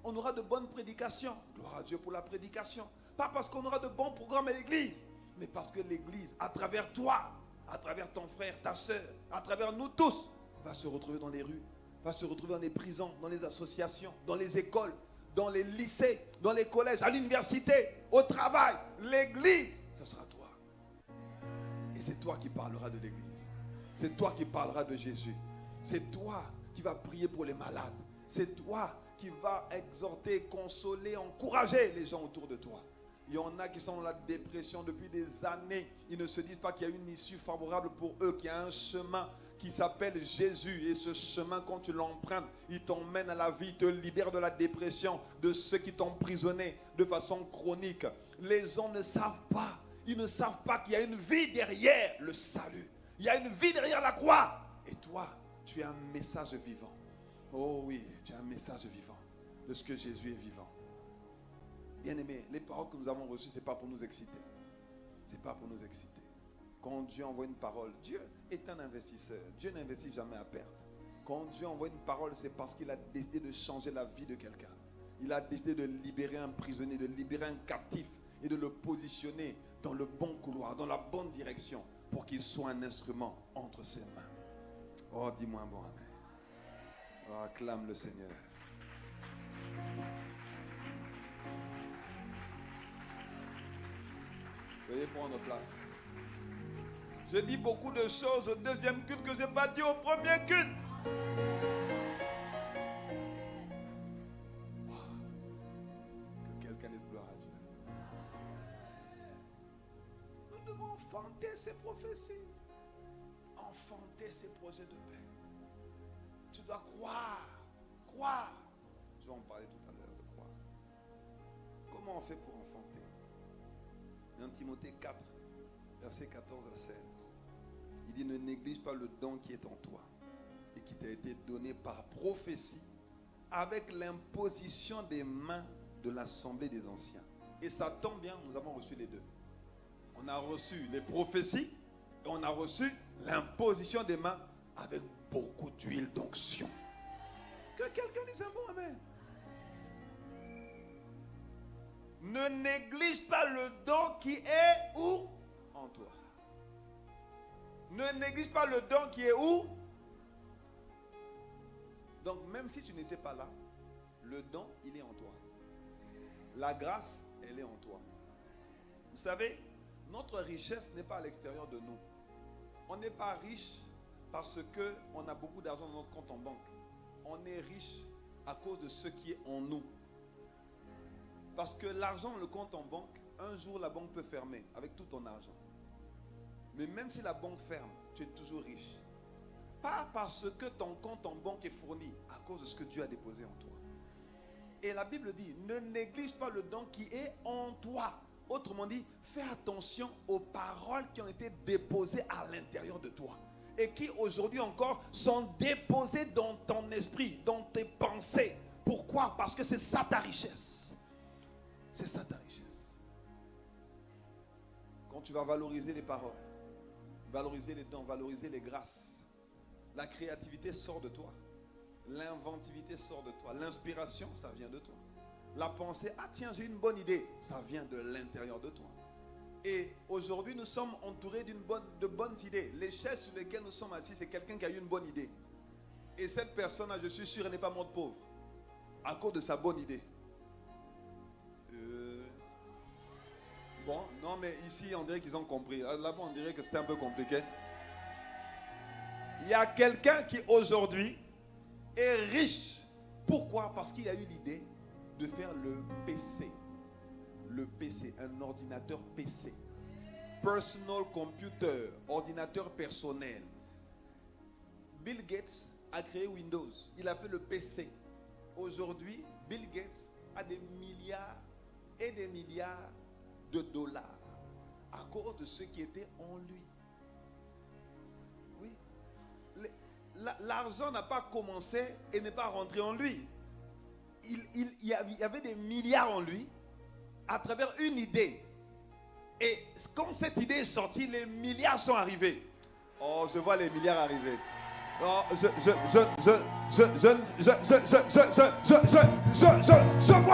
qu'on aura de bonnes prédications. Gloire à Dieu pour la prédication. Pas parce qu'on aura de bons programmes à l'église, mais parce que l'église, à travers toi, à travers ton frère, ta soeur, à travers nous tous, va se retrouver dans les rues, va se retrouver dans les prisons, dans les associations, dans les écoles, dans les lycées, dans les collèges, à l'université, au travail. L'église, ce sera toi. Et c'est toi qui parleras de l'église. C'est toi qui parleras de Jésus. C'est toi qui vas prier pour les malades. C'est toi qui vas exhorter, consoler, encourager les gens autour de toi. Il y en a qui sont dans la dépression depuis des années. Ils ne se disent pas qu'il y a une issue favorable pour eux, qu'il y a un chemin qui s'appelle Jésus. Et ce chemin, quand tu l'empruntes, il t'emmène à la vie, il te libère de la dépression, de ceux qui t'ont emprisonné de façon chronique. Les gens ne savent pas. Ils ne savent pas qu'il y a une vie derrière le salut. Il y a une vie derrière la croix. Et toi, tu es un message vivant. Oh oui, tu es un message vivant de ce que Jésus est vivant. Bien-aimés, les paroles que nous avons reçues, ce n'est pas pour nous exciter. Ce n'est pas pour nous exciter. Quand Dieu envoie une parole, Dieu est un investisseur. Dieu n'investit jamais à perte. Quand Dieu envoie une parole, c'est parce qu'il a décidé de changer la vie de quelqu'un. Il a décidé de libérer un prisonnier, de libérer un captif et de le positionner dans le bon couloir, dans la bonne direction pour qu'il soit un instrument entre ses mains. Oh, dis-moi un bon amen. Oh, acclame le Seigneur. Veuillez prendre place. Je dis beaucoup de choses au deuxième culte que je n'ai pas dit au premier culte. Que quelqu'un dise gloire à Dieu. Nous devons enfanter ces prophéties, enfanter ces projets de paix. Tu dois croire, croire. Je vais en parler tout à l'heure de croire. Comment on fait pour enfanter? 1 Timothée 4, versets 14 à 16. Il dit, ne néglige pas le don qui est en toi et qui t'a été donné par prophétie avec l'imposition des mains de l'assemblée des anciens. Et ça tombe bien, nous avons reçu les deux. On a reçu les prophéties et on a reçu l'imposition des mains avec beaucoup d'huile d'onction. Que quelqu'un dise un bon amen. Ne néglige pas le don qui est où? En toi. Ne néglige pas le don qui est où? Donc même si tu n'étais pas là, le don, il est en toi. La grâce, elle est en toi. Vous savez, notre richesse n'est pas à l'extérieur de nous. On n'est pas riche parce qu'on a beaucoup d'argent dans notre compte en banque. On est riche à cause de ce qui est en nous. Parce que l'argent, le compte en banque, un jour la banque peut fermer avec tout ton argent. Mais même si la banque ferme, tu es toujours riche. Pas parce que ton compte en banque est fourni, à cause de ce que Dieu a déposé en toi. Et la Bible dit, ne néglige pas le don qui est en toi. Autrement dit, fais attention aux paroles qui ont été déposées à l'intérieur de toi. Et qui aujourd'hui encore sont déposées dans ton esprit, dans tes pensées. Pourquoi? Parce que c'est ça ta richesse. C'est ça ta richesse. Quand tu vas valoriser les paroles, valoriser les dons, valoriser les grâces, la créativité sort de toi. L'inventivité sort de toi. L'inspiration, ça vient de toi. La pensée, ah tiens, j'ai une bonne idée, ça vient de l'intérieur de toi. Et aujourd'hui, nous sommes entourés de bonnes idées. Les chaises sur lesquelles nous sommes assis, c'est quelqu'un qui a eu une bonne idée. Et cette personne-là, je suis sûr, elle n'est pas morte pauvre. à cause de sa bonne idée. Bon, non, mais ici, on dirait qu'ils ont compris. Là-bas, on dirait que c'était un peu compliqué. Il y a quelqu'un qui, aujourd'hui, est riche. Pourquoi? Parce qu'il a eu l'idée de faire le PC. Le PC, un ordinateur PC. Personal computer, ordinateur personnel. Bill Gates a créé Windows. Il a fait le PC. Aujourd'hui, Bill Gates a des milliards et des milliards de dollars à cause de ce qui était en lui. Oui. L'argent n'a pas commencé et n'est pas rentré en lui. Il y avait des milliards en lui à travers une idée. Et quand cette idée est sortie, les milliards sont arrivés. Oh, je vois les milliards arriver. Oh, je vois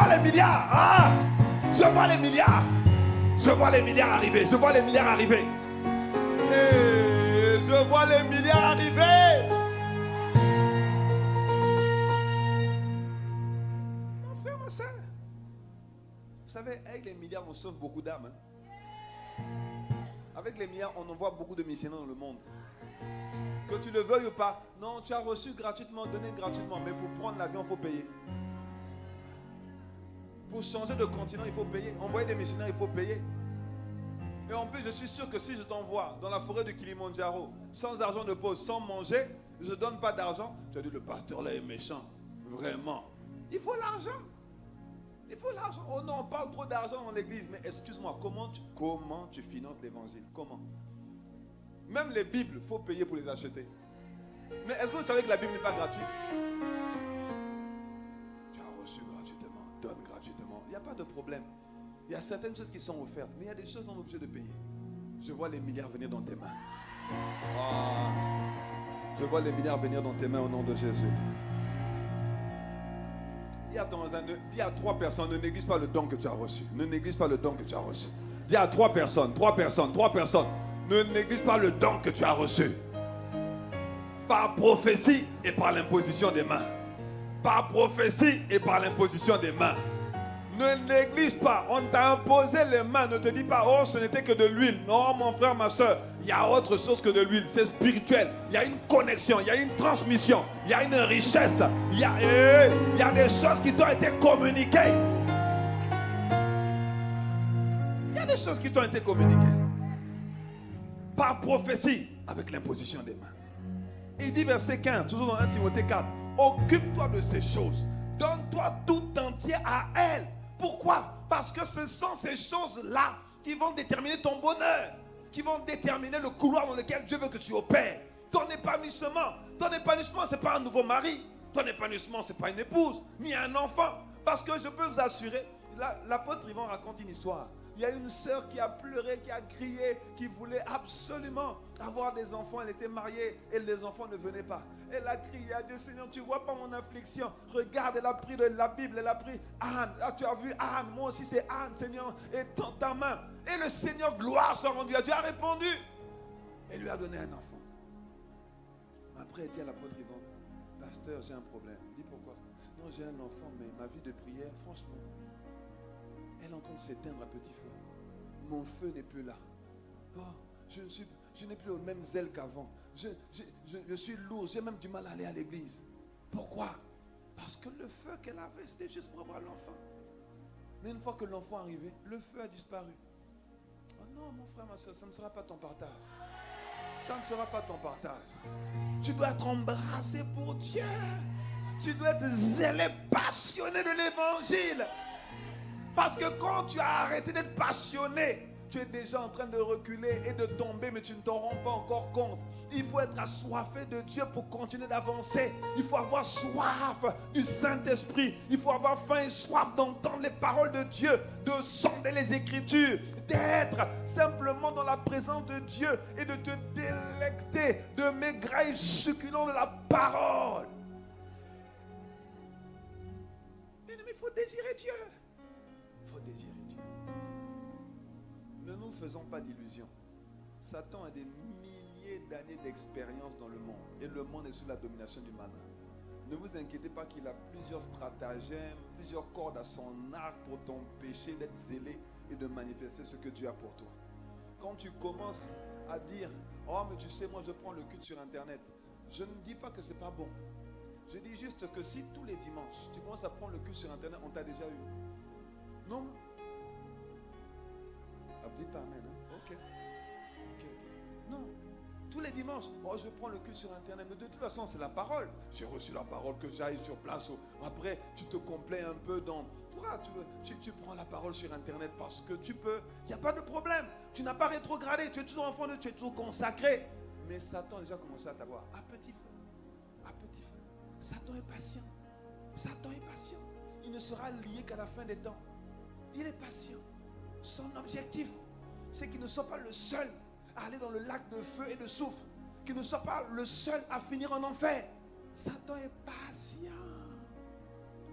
les milliards. Ah, je vois les milliards. Je vois les milliards arriver. Je vois les milliards arriver. Et je vois les milliards arriver. Mon frère, ma soeur. Vous savez, avec les milliards, on sauve beaucoup d'âmes. Hein? Avec les milliards, on envoie beaucoup de missionnaires dans le monde. Que tu le veuilles ou pas, non, tu as reçu gratuitement, donné gratuitement, mais pour prendre l'avion, il faut payer. Pour changer de continent, il faut payer. Envoyer des missionnaires, il faut payer. Et en plus, je suis sûr que si je t'envoie dans la forêt de Kilimandjaro, sans argent de poche, sans manger, je ne donne pas d'argent, tu as dit le pasteur là est méchant. Vraiment. Il faut l'argent. Il faut l'argent. Oh non, on parle trop d'argent dans l'église. Mais excuse-moi, comment tu finances l'évangile? Comment? Même les Bibles, il faut payer pour les acheter. Mais est-ce que vous savez que la Bible n'est pas gratuite? Tu as reçu gratuitement, donne gratuitement. Il n'y a pas de problème. Il y a certaines choses qui sont offertes, mais il y a des choses qu'on est obligé de payer. Je vois les milliards venir dans tes mains. Oh, je vois les milliards venir dans tes mains au nom de Jésus. Dis à 3 personnes, ne néglige pas le don que tu as reçu. Ne néglige pas le don que tu as reçu. Dis à 3 personnes. Ne néglige pas le don que tu as reçu. Par prophétie et par l'imposition des mains. Par prophétie et par l'imposition des mains. Ne néglige pas. On t'a imposé les mains. Ne te dis pas, oh, ce n'était que de l'huile. Non, mon frère, ma soeur, il y a autre chose que de l'huile. C'est spirituel. Il y a une connexion, il y a une transmission, il y a une richesse. Il y a des choses qui t'ont été communiquées. Il y a des choses qui t'ont été communiquées. Par prophétie, avec l'imposition des mains. Il dit verset 15, toujours dans 1 Timothée 4, occupe-toi de ces choses. Donne-toi tout entier à elle. Pourquoi? Parce que ce sont ces choses-là qui vont déterminer ton bonheur, qui vont déterminer le couloir dans lequel Dieu veut que tu opères. Ton épanouissement, ce n'est pas un nouveau mari. Ton épanouissement, ce n'est pas une épouse, ni un enfant. Parce que je peux vous assurer, l'apôtre Yvan raconte une histoire. Il y a une sœur qui a pleuré, qui a crié, qui voulait absolument avoir des enfants. Elle était mariée et les enfants ne venaient pas. Elle a crié à Dieu, Seigneur, tu ne vois pas mon affliction. Regarde, elle a pris de la Bible, elle a pris Anne. Ah, tu as vu Anne, moi aussi c'est Anne, Seigneur, et dans ta main. Et le Seigneur, gloire soit rendue à Dieu, a répondu. Et lui a donné un enfant. Après, elle dit à l'apôtre Yvan, pasteur, j'ai un problème. Il dit pourquoi? Non, j'ai un enfant, mais ma vie de prière, franchement, elle est en train de s'éteindre à petit feu. Mon feu n'est plus là. Oh, je n'ai plus le même zèle qu'avant. Je suis lourd. J'ai même du mal à aller à l'église. Pourquoi? Parce que le feu qu'elle avait, c'était juste pour avoir l'enfant. Mais une fois que l'enfant est arrivé, le feu a disparu. Oh non, mon frère, ma soeur, ça ne sera pas ton partage. Ça ne sera pas ton partage. Tu dois être embrassé pour Dieu. Tu dois être zélé, passionné de l'évangile. Parce que quand tu as arrêté d'être passionné, tu es déjà en train de reculer et de tomber, mais tu ne t'en rends pas encore compte. Il faut être assoiffé de Dieu pour continuer d'avancer. Il faut avoir soif du Saint-Esprit. Il faut avoir faim et soif d'entendre les paroles de Dieu, de sonder les Écritures, d'être simplement dans la présence de Dieu et de te délecter de maigreilles succulents de la parole. Mais il faut désirer Dieu. Désirer Dieu. Ne nous faisons pas d'illusions. Satan a des milliers d'années d'expérience dans le monde et le monde est sous la domination du malin. Ne vous inquiétez pas qu'il a plusieurs stratagèmes, plusieurs cordes à son arc pour t'empêcher d'être zélé et de manifester ce que Dieu a pour toi. Quand tu commences à dire, oh mais tu sais, moi je prends le culte sur internet. Je ne dis pas que c'est pas bon. Je dis juste que si tous les dimanches, tu commences à prendre le culte sur internet, on t'a déjà eu. Non. Ah, dites pas amen, hein? Ok. Non. Tous les dimanches, oh, je prends le culte sur internet. Mais de toute façon, c'est la parole. J'ai reçu la parole, que j'aille sur place. Après, tu te complais un peu dans... Pourquoi tu prends la parole sur internet? Parce que tu peux. Il n'y a pas de problème. Tu n'as pas rétrogradé. Tu es toujours enfant de Dieu. Tu es toujours consacré. Mais Satan a déjà commencé à t'avoir. À petit feu. À petit feu. Satan est patient. Satan est patient. Il ne sera lié qu'à la fin des temps. Il est patient. Son objectif, c'est qu'il ne soit pas le seul à aller dans le lac de feu et de soufre. Qu'il ne soit pas le seul à finir en enfer. Satan est patient.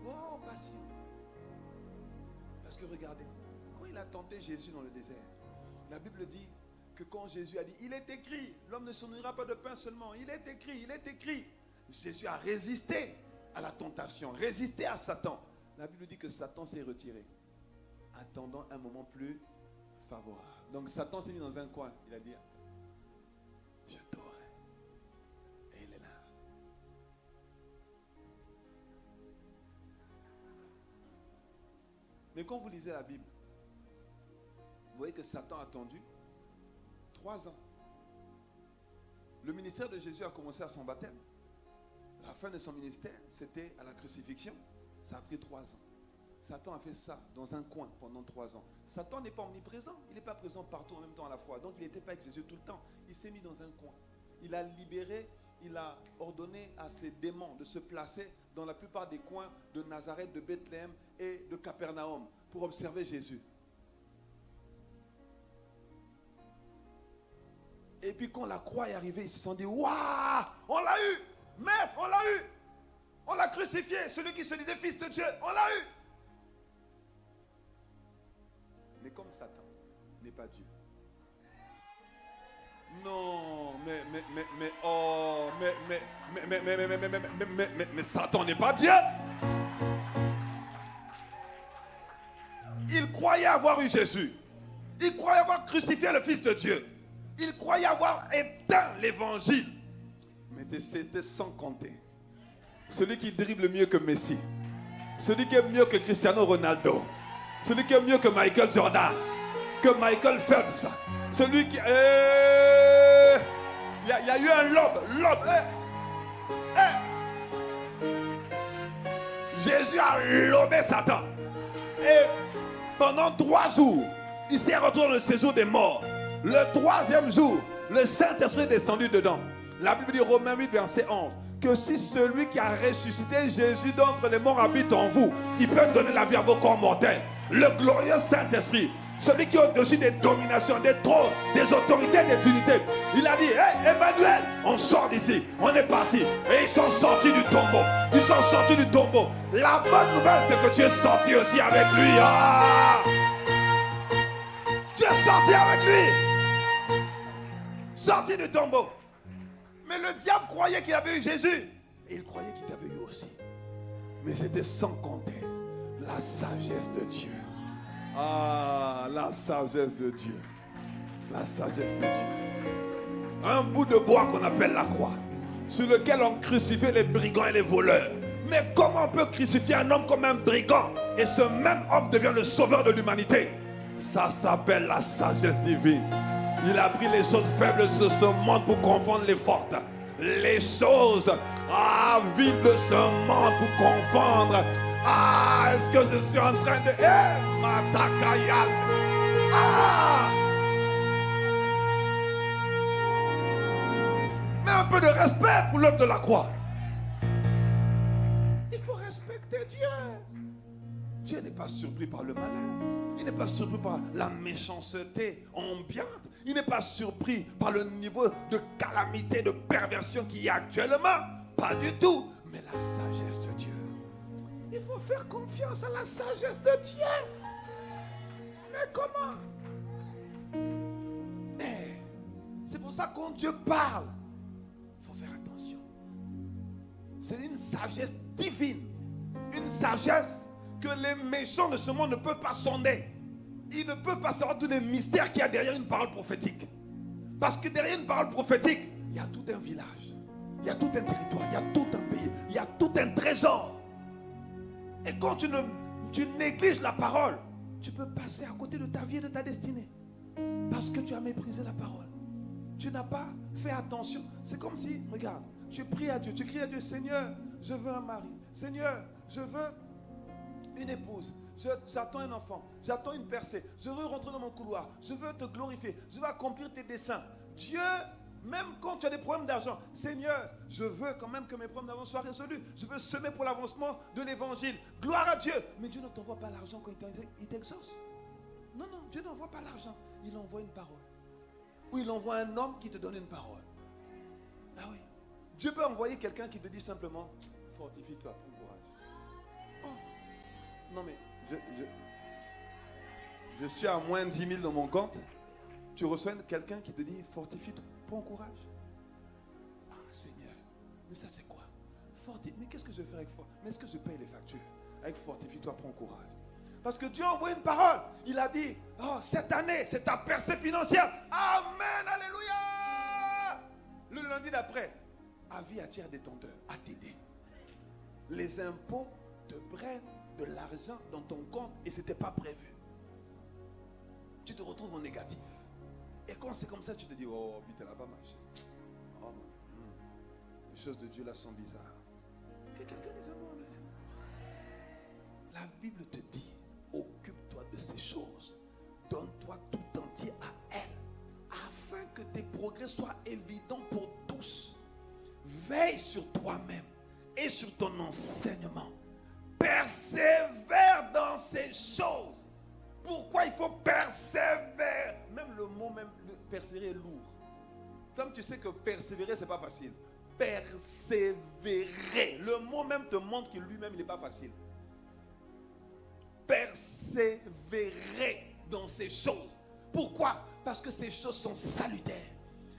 Oh, patient. Parce que regardez, quand il a tenté Jésus dans le désert, la Bible dit que quand Jésus a dit, il est écrit, l'homme ne se nourrira pas de pain seulement. Il est écrit, il est écrit. Jésus a résisté à la tentation, résisté à Satan. La Bible dit que Satan s'est retiré, attendant un moment plus favorable. Donc Satan s'est mis dans un coin. Il a dit, je t'aurai. Et il est là. Mais quand vous lisez la Bible, vous voyez que Satan a attendu 3 ans. Le ministère de Jésus a commencé à son baptême. La fin de son ministère, c'était à la crucifixion. Ça a pris 3 ans. Satan a fait ça dans un coin pendant 3 ans. Satan n'est pas omniprésent. Il n'est pas présent partout en même temps à la fois. Donc il n'était pas avec Jésus tout le temps. Il s'est mis dans un coin. Il a libéré, il a ordonné à ses démons de se placer dans la plupart des coins de Nazareth, de Bethléem et de Capernaum pour observer Jésus. Et puis quand la croix est arrivée, ils se sont dit, waouh, on l'a eu, maître, on l'a eu. On l'a crucifié, celui qui se disait fils de Dieu, on l'a eu. Mais comme Satan n'est pas Dieu. Non, mais Satan n'est pas Dieu. Il croyait avoir eu Jésus. Il croyait avoir crucifié le Fils de Dieu. Il croyait avoir éteint l'évangile. Mais c'était sans compter. Celui qui dribble mieux que Messi. Celui qui est mieux que Cristiano Ronaldo. Celui qui est mieux que Michael Jordan. Que Michael Phelps. Celui qui... Il y a eu un lobe. Jésus a lobé Satan. Et pendant 3 jours, il s'est retourné dans le séjour des morts. Le 3e jour, le Saint-Esprit est descendu dedans. La Bible dit, Romains 8, verset 11, que si celui qui a ressuscité Jésus d'entre les morts habite en vous, il peut donner la vie à vos corps mortels. Le glorieux Saint-Esprit, celui qui est au-dessus des dominations, des trônes, des autorités, des unités. Il a dit, hey, Emmanuel, on sort d'ici, on est parti. Et ils sont sortis du tombeau. Ils sont sortis du tombeau. La bonne nouvelle, c'est que tu es sorti aussi avec lui. Ah! Tu es sorti avec lui. Sorti du tombeau. Mais le diable croyait qu'il avait eu Jésus. Et il croyait qu'il t'avait eu aussi. Mais c'était sans compter la sagesse de Dieu. Ah, la sagesse de Dieu. La sagesse de Dieu. Un bout de bois qu'on appelle la croix, sur lequel on crucifiait les brigands et les voleurs. Mais comment on peut crucifier un homme comme un brigand et ce même homme devient le sauveur de l'humanité? Ça s'appelle la sagesse divine. Il a pris les choses faibles de ce monde pour confondre les fortes. Les choses vides de ce monde pour confondre. Ah, est-ce que je suis en train de... Matakayal. Mais un peu de respect pour l'œuvre de la croix. Il faut respecter Dieu. Dieu n'est pas surpris par le malheur. Il n'est pas surpris par la méchanceté ambiante. Il n'est pas surpris par le niveau de calamité, de perversion qu'il y a actuellement. Pas du tout. Mais la sagesse de Dieu. Il faut faire confiance à la sagesse de Dieu. Mais comment? C'est pour ça que quand Dieu parle, il faut faire attention. c'est une sagesse divine. Une sagesse que les méchants de ce monde ne peuvent pas sonder. Ils ne peuvent pas savoir tous les mystères qu'il y a derrière une parole prophétique. Parce que derrière une parole prophétique, il y a tout un village, il y a tout un territoire, il y a tout un pays, il y a tout un trésor. Et quand tu négliges la parole, tu peux passer à côté de ta vie et de ta destinée. Parce que tu as méprisé la parole. Tu n'as pas fait attention. C'est comme si, regarde, tu pries à Dieu, tu cries à Dieu, Seigneur, je veux un mari. Seigneur, je veux une épouse. J'attends un enfant. J'attends une percée. Je veux rentrer dans mon couloir. Je veux te glorifier. Je veux accomplir tes desseins. Dieu, même quand tu as des problèmes d'argent, Seigneur, je veux quand même que mes problèmes d'argent soient résolus. Je veux semer pour l'avancement de l'évangile. Gloire à Dieu. Mais Dieu ne t'envoie pas l'argent quand il t'exauce. Non, non, Dieu n'envoie pas l'argent. Il envoie une parole. Ou il envoie un homme qui te donne une parole. Ah oui. Dieu peut envoyer quelqu'un qui te dit simplement, fortifie-toi, prends courage. Oh. Non mais, je suis à moins de 10 000 dans mon compte. Tu reçois quelqu'un qui te dit, fortifie-toi, prends courage. Ah Seigneur, mais ça c'est quoi? Mais qu'est-ce que je fais avec fortifie? Mais est-ce que je paye les factures? Avec fortifie-toi, prends courage. Parce que Dieu a envoyé une parole. Il a dit, oh, cette année, c'est ta percée financière. Amen, alléluia. Le lundi d'après, avis à tiers détenteur, à t'aider. Les impôts te prennent de l'argent dans ton compte et ce n'était pas prévu. Tu te retrouves en négatif. Et quand c'est comme ça, tu te dis, oh, vite, elle n'a pas marché. Oh, les choses de Dieu là sont bizarres. Que quelqu'un dise un mot, amen. La Bible te dit, occupe-toi de ces choses. Donne-toi tout entier à elle, afin que tes progrès soient évidents pour tous. Veille sur toi-même et sur ton enseignement. Persévère dans ces choses. Pourquoi il faut persévérer? Même le mot persévérer est lourd. Comme tu sais que persévérer, c'est pas facile. Persévérer. Le mot même te montre qu'il lui-même, il n'est pas facile. Persévérer dans ces choses. Pourquoi? Parce que ces choses sont salutaires.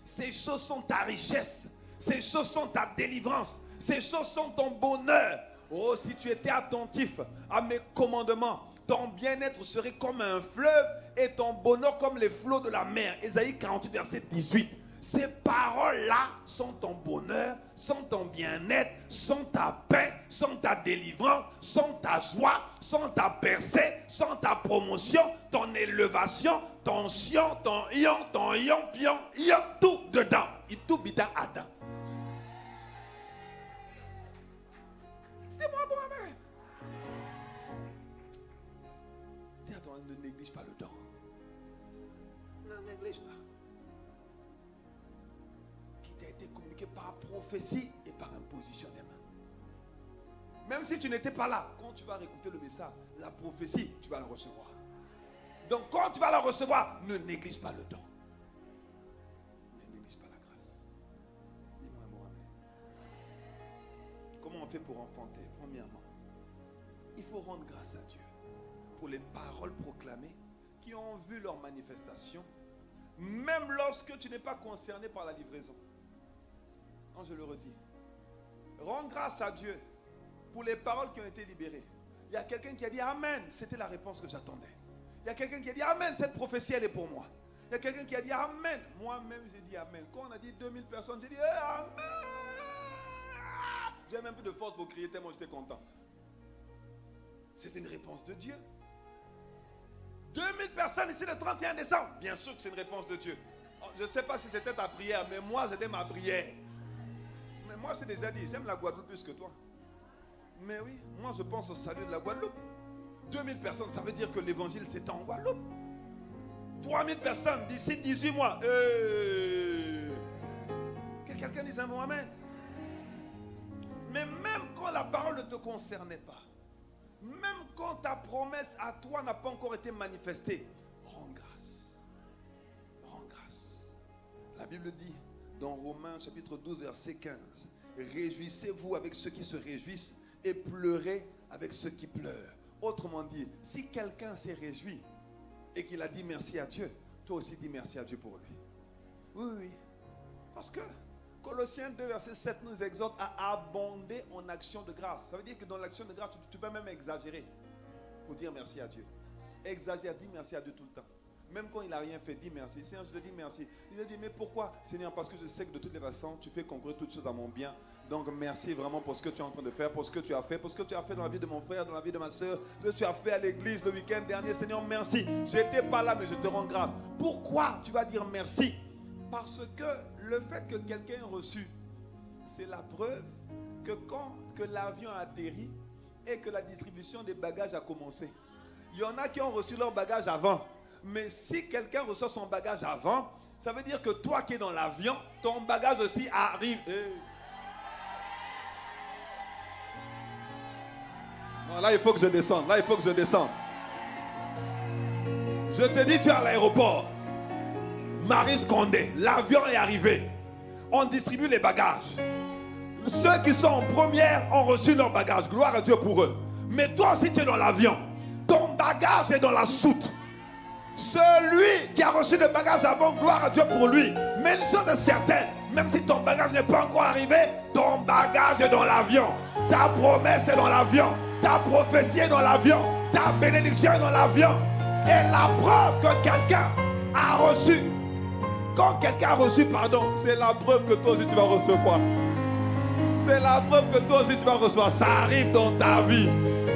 Ces choses sont ta richesse. Ces choses sont ta délivrance. Ces choses sont ton bonheur. Oh, si tu étais attentif à mes commandements, ton bien-être serait comme un fleuve et ton bonheur comme les flots de la mer. Ésaïe 48, verset 18. Ces paroles-là sont ton bonheur, sont ton bien-être, sont ta paix, sont ta délivrance, sont ta joie, sont ta percée, sont ta promotion, ton élévation, ton sion, ton yon, pion, tout dedans. Et tout bidant Adam. Dis-moi moi-même. Dis à toi, ne néglige pas le don. Ne néglige pas. Communiqué par prophétie et par imposition des mains. Même si tu n'étais pas là, quand tu vas réécouter le message, la prophétie, tu vas la recevoir. Donc quand tu vas la recevoir, ne néglige pas le don. Ne néglige pas la grâce. Dis-moi un mot, amen. Comment on fait pour enfanter? Premièrement, il faut rendre grâce à Dieu pour les paroles proclamées qui ont vu leur manifestation, même lorsque tu n'es pas concerné par la livraison. Non, je le redis. Rends grâce à Dieu pour les paroles qui ont été libérées. Il y a quelqu'un qui a dit Amen, c'était la réponse que j'attendais. Il y a quelqu'un qui a dit Amen, cette prophétie elle est pour moi. Il y a quelqu'un qui a dit Amen. Moi-même j'ai dit Amen. Quand on a dit 2000 personnes, j'ai dit Amen. J'ai même plus de force pour crier tellement j'étais content. C'est une réponse de Dieu. 2000 personnes ici le 31 décembre. Bien sûr que c'est une réponse de Dieu. Je ne sais pas si c'était ta prière, mais moi c'était ma prière. Mais moi, j'ai déjà dit, j'aime la Guadeloupe plus que toi. Mais oui, moi, je pense au salut de la Guadeloupe. 2000 personnes, ça veut dire que l'évangile s'étend en Guadeloupe. 3000 personnes d'ici 18 mois. Que quelqu'un dise un mot amen. Mais même quand la parole ne te concernait pas, même quand ta promesse à toi n'a pas encore été manifestée, rends grâce. Rends grâce. La Bible dit, dans Romains chapitre 12 verset 15, réjouissez-vous avec ceux qui se réjouissent et pleurez avec ceux qui pleurent. Autrement dit, si quelqu'un s'est réjoui et qu'il a dit merci à Dieu, toi aussi dis merci à Dieu pour lui. Oui, oui. Parce que Colossiens 2, verset 7 nous exhorte à abonder en action de grâce. Ça veut dire que dans l'action de grâce, tu peux même exagérer pour dire merci à Dieu. Exagère, dis merci à Dieu tout le temps. Même quand il n'a rien fait, dis merci. Seigneur, je te dis merci. Il a dit, mais pourquoi, Seigneur? Parce que je sais que de toutes les façons, tu fais concourir toutes choses à mon bien. Donc merci vraiment pour ce que tu es en train de faire, pour ce que tu as fait, pour ce que tu as fait dans la vie de mon frère, dans la vie de ma soeur, ce que tu as fait à l'église le week-end dernier. Seigneur, merci. Je n'étais pas là, mais je te rends grâce. Pourquoi tu vas dire merci? Parce que le fait que quelqu'un ait reçu, c'est la preuve que quand que l'avion a atterri et que la distribution des bagages a commencé, il y en a qui ont reçu leur bagage avant. Mais si quelqu'un reçoit son bagage avant, ça veut dire que toi qui es dans l'avion, ton bagage aussi arrive. Non, là, il faut que je descende. Là, il faut que je descende. Je te dis, tu es à l'aéroport. Maryse Condé, l'avion est arrivé. On distribue les bagages. Ceux qui sont en première ont reçu leur bagage. Gloire à Dieu pour eux. Mais toi aussi, tu es dans l'avion. Ton bagage est dans la soute. Celui qui a reçu le bagage avant, gloire à Dieu pour lui. Mais une chose est certaine, même si ton bagage n'est pas encore arrivé, ton bagage est dans l'avion. Ta promesse est dans l'avion. Ta prophétie est dans l'avion. Ta bénédiction est dans l'avion. Et la preuve que quelqu'un a reçu, quand quelqu'un a reçu, pardon, c'est la preuve que toi aussi tu vas recevoir. C'est la preuve que toi aussi tu vas recevoir. Ça arrive dans ta vie.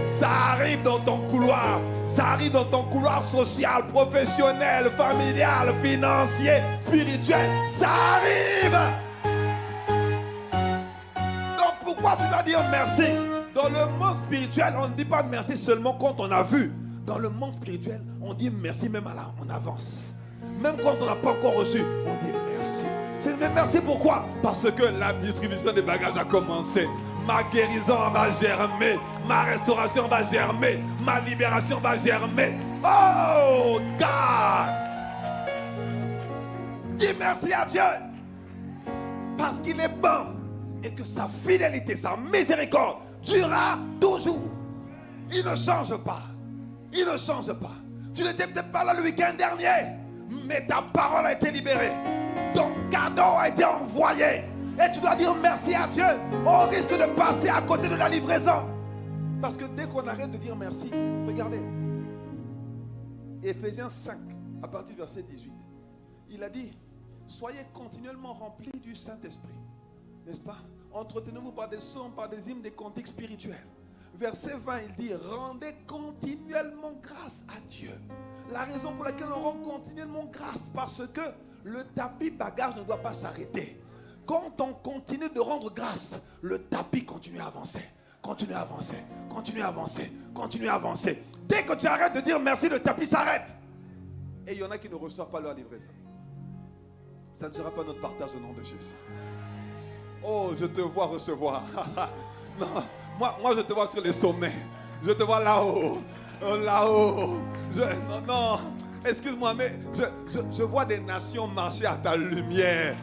Ça arrive dans ton couloir. Ça arrive dans ton couloir social, professionnel, familial, financier, spirituel. Ça arrive. Donc pourquoi tu vas dire merci? Dans le monde spirituel, on ne dit pas merci seulement quand on a vu. Dans le monde spirituel, on dit merci même en avance. Même quand on n'a pas encore reçu, on dit merci. Mais merci pourquoi? Parce que la distribution des bagages a commencé. Ma guérison va germer. Ma restauration va germer. Ma libération va germer. Oh God! Dis merci à Dieu. Parce qu'il est bon. Et que sa fidélité, sa miséricorde durera toujours. Il ne change pas. Il ne change pas. Tu n'étais peut-être pas là le week-end dernier. Mais ta parole a été libérée. Ton cadeau a été envoyé. Et tu dois dire merci à Dieu. On risque de passer à côté de la livraison. Parce que dès qu'on arrête de dire merci, regardez. Éphésiens 5, à partir du verset 18. Il a dit, soyez continuellement remplis du Saint-Esprit. N'est-ce pas? Entretenez-vous par des psaumes, par des hymnes, des cantiques spirituels. Verset 20, il dit, rendez continuellement grâce à Dieu. La raison pour laquelle on rend continuellement grâce, parce que le tapis bagage ne doit pas s'arrêter. Quand on continue de rendre grâce, le tapis continue à avancer. Continue à avancer, continue à avancer, continue à avancer. Dès que tu arrêtes de dire merci, le tapis s'arrête. Et il y en a qui ne reçoivent pas leur livraison. Ça ne sera pas notre partage au nom de Jésus. Oh, je te vois recevoir. Non, moi, je te vois sur les sommets. Je te vois là-haut. Là-haut. Non, excuse-moi, mais je vois des nations marcher à ta lumière.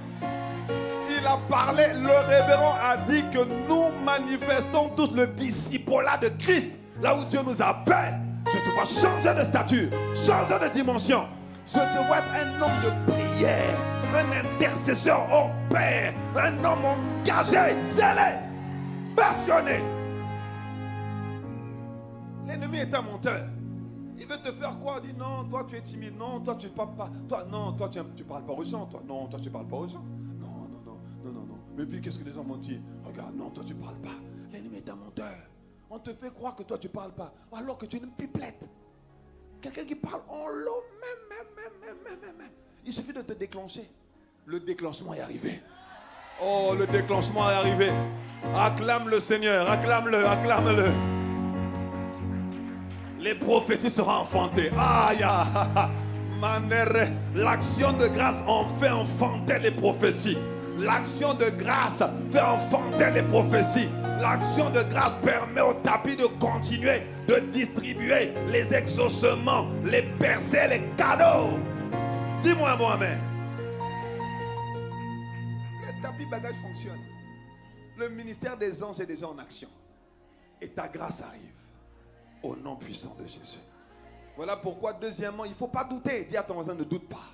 Il a parlé, le révérend a dit que nous manifestons tous le discipolat de Christ. Là où Dieu nous appelle, je te vois changer de stature, changer de dimension. Je te vois être un homme de prière, un intercesseur au Père, un homme engagé, zélé, passionné. L'ennemi est un menteur. Il veut te faire quoi? Il dit non, toi tu es timide, non, toi tu ne parles pas. Toi, non, toi tu parles pas aux gens, toi. Non, toi tu parles pas aux gens. Non. Mais puis qu'est-ce que les gens m'ont dit? Regarde, non, toi tu parles pas. L'ennemi est un menteur. On te fait croire que toi tu parles pas, alors que tu es une pipelette. Quelqu'un qui parle en l'eau, même. Il suffit de te déclencher. Le déclenchement est arrivé. Oh, le déclenchement est arrivé. Acclame le Seigneur, acclame-le, acclame-le. Les prophéties seront enfantées. Aïe, manère. L'action de grâce en fait enfanter les prophéties. L'action de grâce fait enfanter les prophéties. L'action de grâce permet au tapis de continuer de distribuer les exaucements, les percées, les cadeaux. Dis-moi un bon amen. Le tapis bagage fonctionne. Le ministère des anges est déjà en action. Et ta grâce arrive. Au nom puissant de Jésus. Voilà pourquoi, deuxièmement, il ne faut pas douter. Dis à ton voisin, ne doute pas.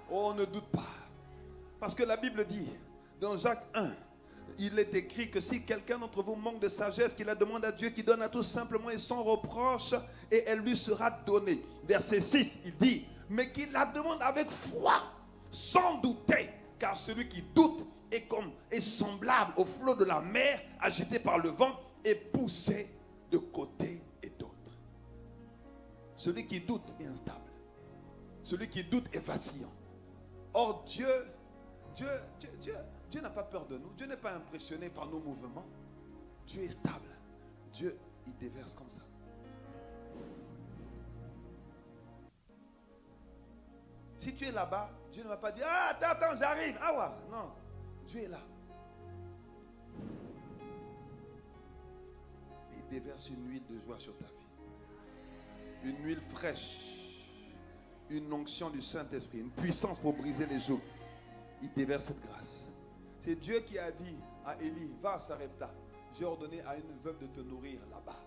Oh, ne doute pas. Parce que la Bible dit, Dans Jacques 1, il est écrit que si quelqu'un d'entre vous manque de sagesse, qu'il la demande à Dieu, qui donne à tous simplement et sans reproche, et elle lui sera donnée. Verset 6, il dit, mais qu'il la demande avec foi, sans douter, car celui qui doute est semblable au flot de la mer, agité par le vent et poussé de côté et d'autre. Celui qui doute est instable. Celui qui doute est vacillant. Or Dieu n'a pas peur de nous. Dieu n'est pas impressionné par nos mouvements. Dieu est stable. Dieu, il déverse comme ça. Si tu es là-bas, Dieu ne va pas dire, ah, attends, j'arrive. Ah ouais, non. Dieu est là. Et il déverse une huile de joie sur ta vie. Une huile fraîche. Une onction du Saint-Esprit. Une puissance pour briser les jougs. Il déverse cette grâce. C'est Dieu qui a dit à Élie, va à Sarepta. J'ai ordonné à une veuve de te nourrir là-bas.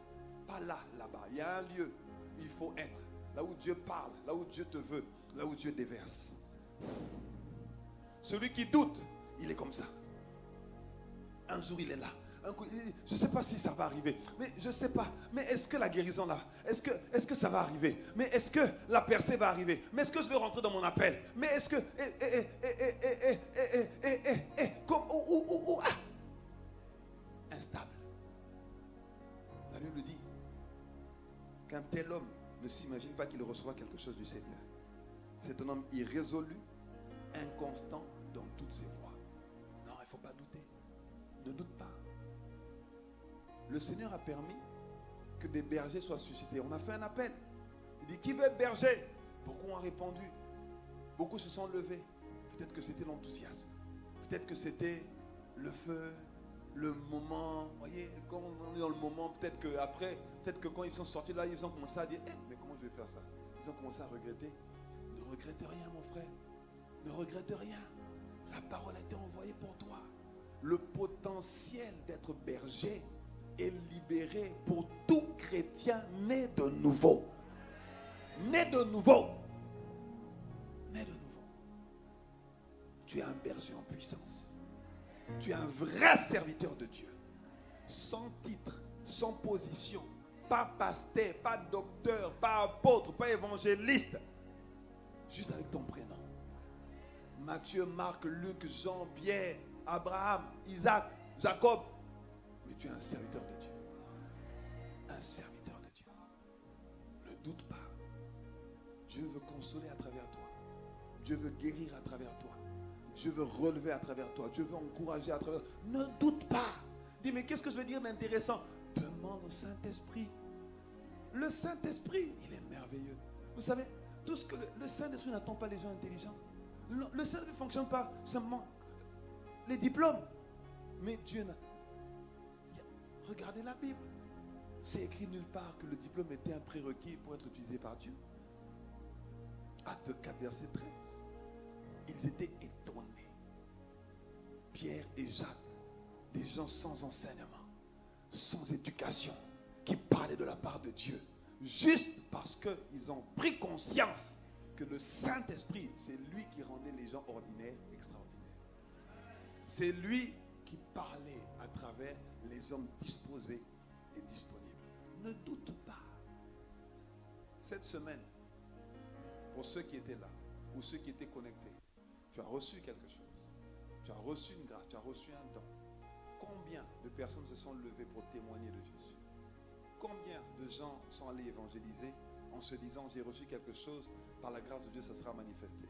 Pas là, là-bas. Il y a un lieu où il faut être. Là où Dieu parle, là où Dieu te veut, là où Dieu déverse. Celui qui doute, il est comme ça. Un jour, il est là. Un coup, je ne sais pas si ça va arriver. Mais je ne sais pas. Mais est-ce que la guérison là, est-ce que ça va arriver? Mais est-ce que la percée va arriver? Mais est-ce que je vais rentrer dans mon appel? Mais est-ce que... Instable. La Bible dit qu'un tel homme ne s'imagine pas qu'il recevra quelque chose du Seigneur. C'est un homme irrésolu, inconstant dans toutes ses voies. Non, il ne faut pas douter. Ne doute pas. Le Seigneur a permis que des bergers soient suscités. On a fait un appel. Il dit, qui veut être berger? Beaucoup ont répondu. Beaucoup se sont levés. Peut-être que c'était l'enthousiasme. Peut-être que c'était le feu, le moment. Vous voyez, quand on est dans le moment, peut-être que quand ils sont sortis là, ils ont commencé à dire, mais comment je vais faire ça? Ils ont commencé à regretter. Ne regrette rien, mon frère. Ne regrette rien. La parole a été envoyée pour toi. Le potentiel d'être berger est libéré pour tout chrétien né de nouveau. Né de nouveau. Né de nouveau. Tu es un berger en puissance. Tu es un vrai serviteur de Dieu. Sans titre, sans position. Pas pasteur, pas docteur, pas apôtre, pas évangéliste. Juste avec ton prénom. Matthieu, Marc, Luc, Jean, Pierre, Abraham, Isaac, Jacob. Mais tu es un serviteur de Dieu. Un serviteur de Dieu. Ne doute pas. Dieu veut consoler à travers toi. Dieu veut guérir à travers toi. Dieu veut relever à travers toi. Dieu veut encourager à travers toi. Ne doute pas. Dis, mais qu'est-ce que je veux dire d'intéressant? Demande au Saint-Esprit. Le Saint-Esprit, il est merveilleux. Vous savez, tout ce que le Saint-Esprit n'attend pas les gens intelligents. Le Saint-Esprit ne fonctionne pas simplement les diplômes. Mais Dieu n'a... Regardez la Bible. C'est écrit nulle part que le diplôme était un prérequis pour être utilisé par Dieu. Acte 4, verset 13. Ils étaient étonnés. Pierre et Jacques, des gens sans enseignement, sans éducation, qui parlaient de la part de Dieu, juste parce qu'ils ont pris conscience que le Saint-Esprit, c'est lui qui rendait les gens ordinaires extraordinaires. C'est lui qui parlait à travers les hommes disposés et disponibles. Ne doute pas. Cette semaine, pour ceux qui étaient là, ou ceux qui étaient connectés, tu as reçu quelque chose. Tu as reçu une grâce, tu as reçu un don. Combien de personnes se sont levées pour témoigner de Jésus? Combien de gens sont allés évangéliser en se disant, j'ai reçu quelque chose, par la grâce de Dieu, ça sera manifesté?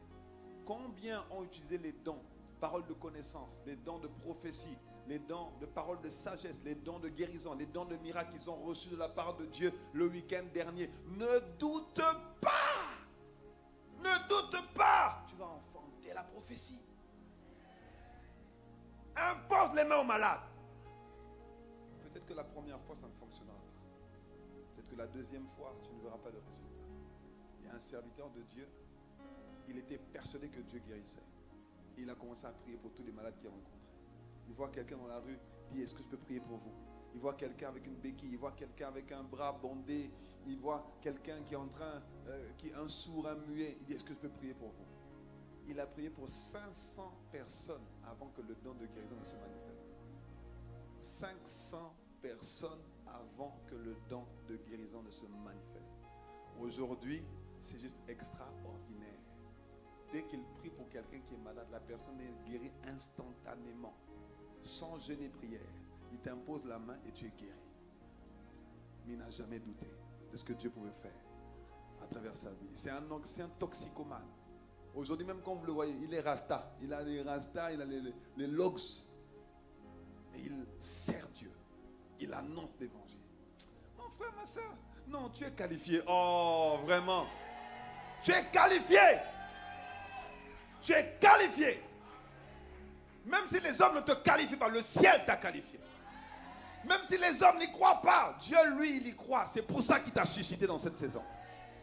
Combien ont utilisé les dons, paroles de connaissance, les dons de prophétie, les dons de paroles de sagesse, les dons de guérison, les dons de miracles qu'ils ont reçus de la part de Dieu le week-end dernier? Ne doute pas! Ne doute pas! Tu vas enfanter la prophétie. Impose les mains aux malades. Peut-être que la première fois, ça ne fonctionnera pas. Peut-être que la deuxième fois, tu ne verras pas le résultat. Il y a un serviteur de Dieu, il était persuadé que Dieu guérissait. Il a commencé à prier pour tous les malades qu'il rencontrait. Il voit quelqu'un dans la rue, il dit, est-ce que je peux prier pour vous? Il voit quelqu'un avec une béquille, il voit quelqu'un avec un bras bondé, il voit quelqu'un qui est en train, qui est un sourd, un muet. Il dit, est-ce que je peux prier pour vous? il a prié pour 500 personnes avant que le don de guérison ne se manifeste. 500 personnes avant que le don de guérison ne se manifeste. Aujourd'hui, c'est juste extraordinaire. Dès qu'il prie pour quelqu'un qui est malade, la personne est guérie instantanément, sans jeûner prière. Il t'impose la main et tu es guéri. Mais il n'a jamais douté de ce que Dieu pouvait faire à travers sa vie. C'est un toxicomane. Aujourd'hui, même quand vous le voyez, il est rasta. Il a les rastas, il a les logs. Et il sert Dieu. Il annonce l'évangile. Mon frère, ma soeur, non, tu es qualifié. Oh, vraiment. Tu es qualifié. Tu es qualifié. Même si les hommes ne te qualifient pas, le ciel t'a qualifié. Même si les hommes n'y croient pas, Dieu, lui, il y croit. C'est pour ça qu'il t'a suscité dans cette saison.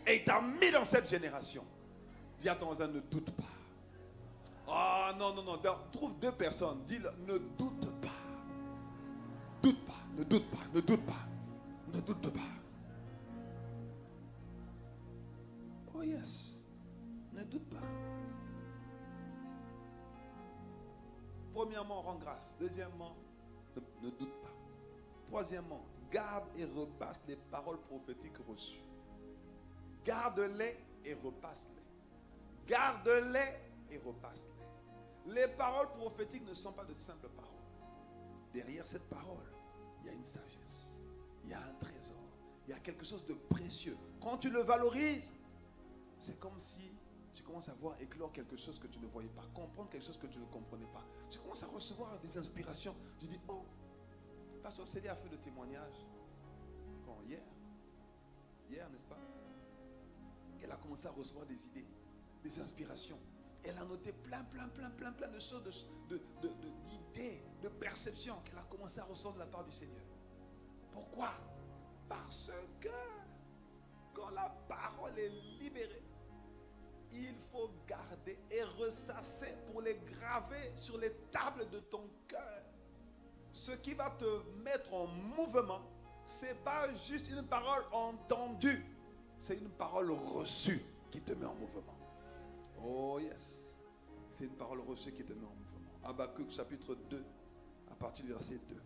Et il t'a mis dans cette génération. Dis à ton voisin, ne doute pas. Ah non, non, non. Trouve deux personnes. Dis-le, ne doute pas. Doute pas, ne doute pas, ne doute pas. Ne doute pas. Oh yes. Ne doute pas. Premièrement, rends grâce. Deuxièmement, ne doute pas. Troisièmement, garde et repasse les paroles prophétiques reçues. Garde-les et repasse-les. Garde-les et repasse-les. Les paroles prophétiques ne sont pas de simples paroles. Derrière cette parole, il y a une sagesse. Il y a un trésor. Il y a quelque chose de précieux. Quand tu le valorises, c'est comme si tu commences à voir éclore quelque chose que tu ne voyais pas, comprendre quelque chose que tu ne comprenais pas. Tu commences à recevoir des inspirations. Tu dis, oh, Pasteur Célie a fait le témoignage. Quand hier, n'est-ce pas? Elle a commencé à recevoir des idées, des inspirations. Elle a noté plein de choses, d'idées, de perceptions qu'elle a commencé à recevoir de la part du Seigneur. Pourquoi? Parce que quand la parole est libérée, il faut garder et ressasser pour les graver sur les tables de ton cœur. Ce qui va te mettre en mouvement, ce n'est pas juste une parole entendue, c'est une parole reçue qui te met en mouvement. Oh yes, c'est une parole reçue qui te met en mouvement. Habakkuk chapitre 2, à partir du verset 2.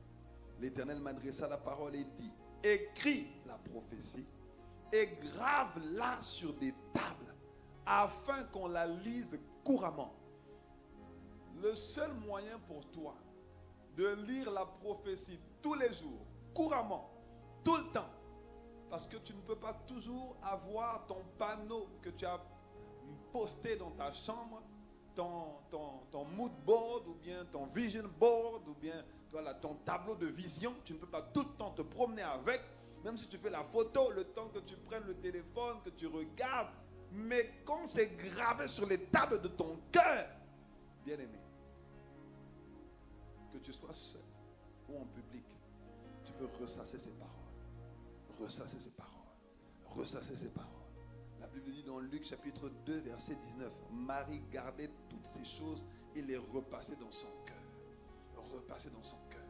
L'Éternel m'adressa la parole et dit, écris la prophétie et grave-la sur des tables afin qu'on la lise couramment. Le seul moyen pour toi de lire la prophétie tous les jours, couramment, tout le temps, parce que tu ne peux pas toujours avoir ton panneau que tu as posté dans ta chambre, ton mood board ou bien ton vision board ou bien voilà, ton tableau de vision. Tu ne peux pas tout le temps te promener avec, même si tu fais la photo, le temps que tu prennes le téléphone, que tu regardes. Mais quand c'est gravé sur les tables de ton cœur, bien aimé, que tu sois seul ou en public, tu peux ressasser ces paroles. Ressasser ces paroles. Ressasser ces paroles. La Bible dit dans Luc chapitre 2 verset 19, Marie gardait toutes ces choses et les repassait dans son cœur. Repassait dans son cœur,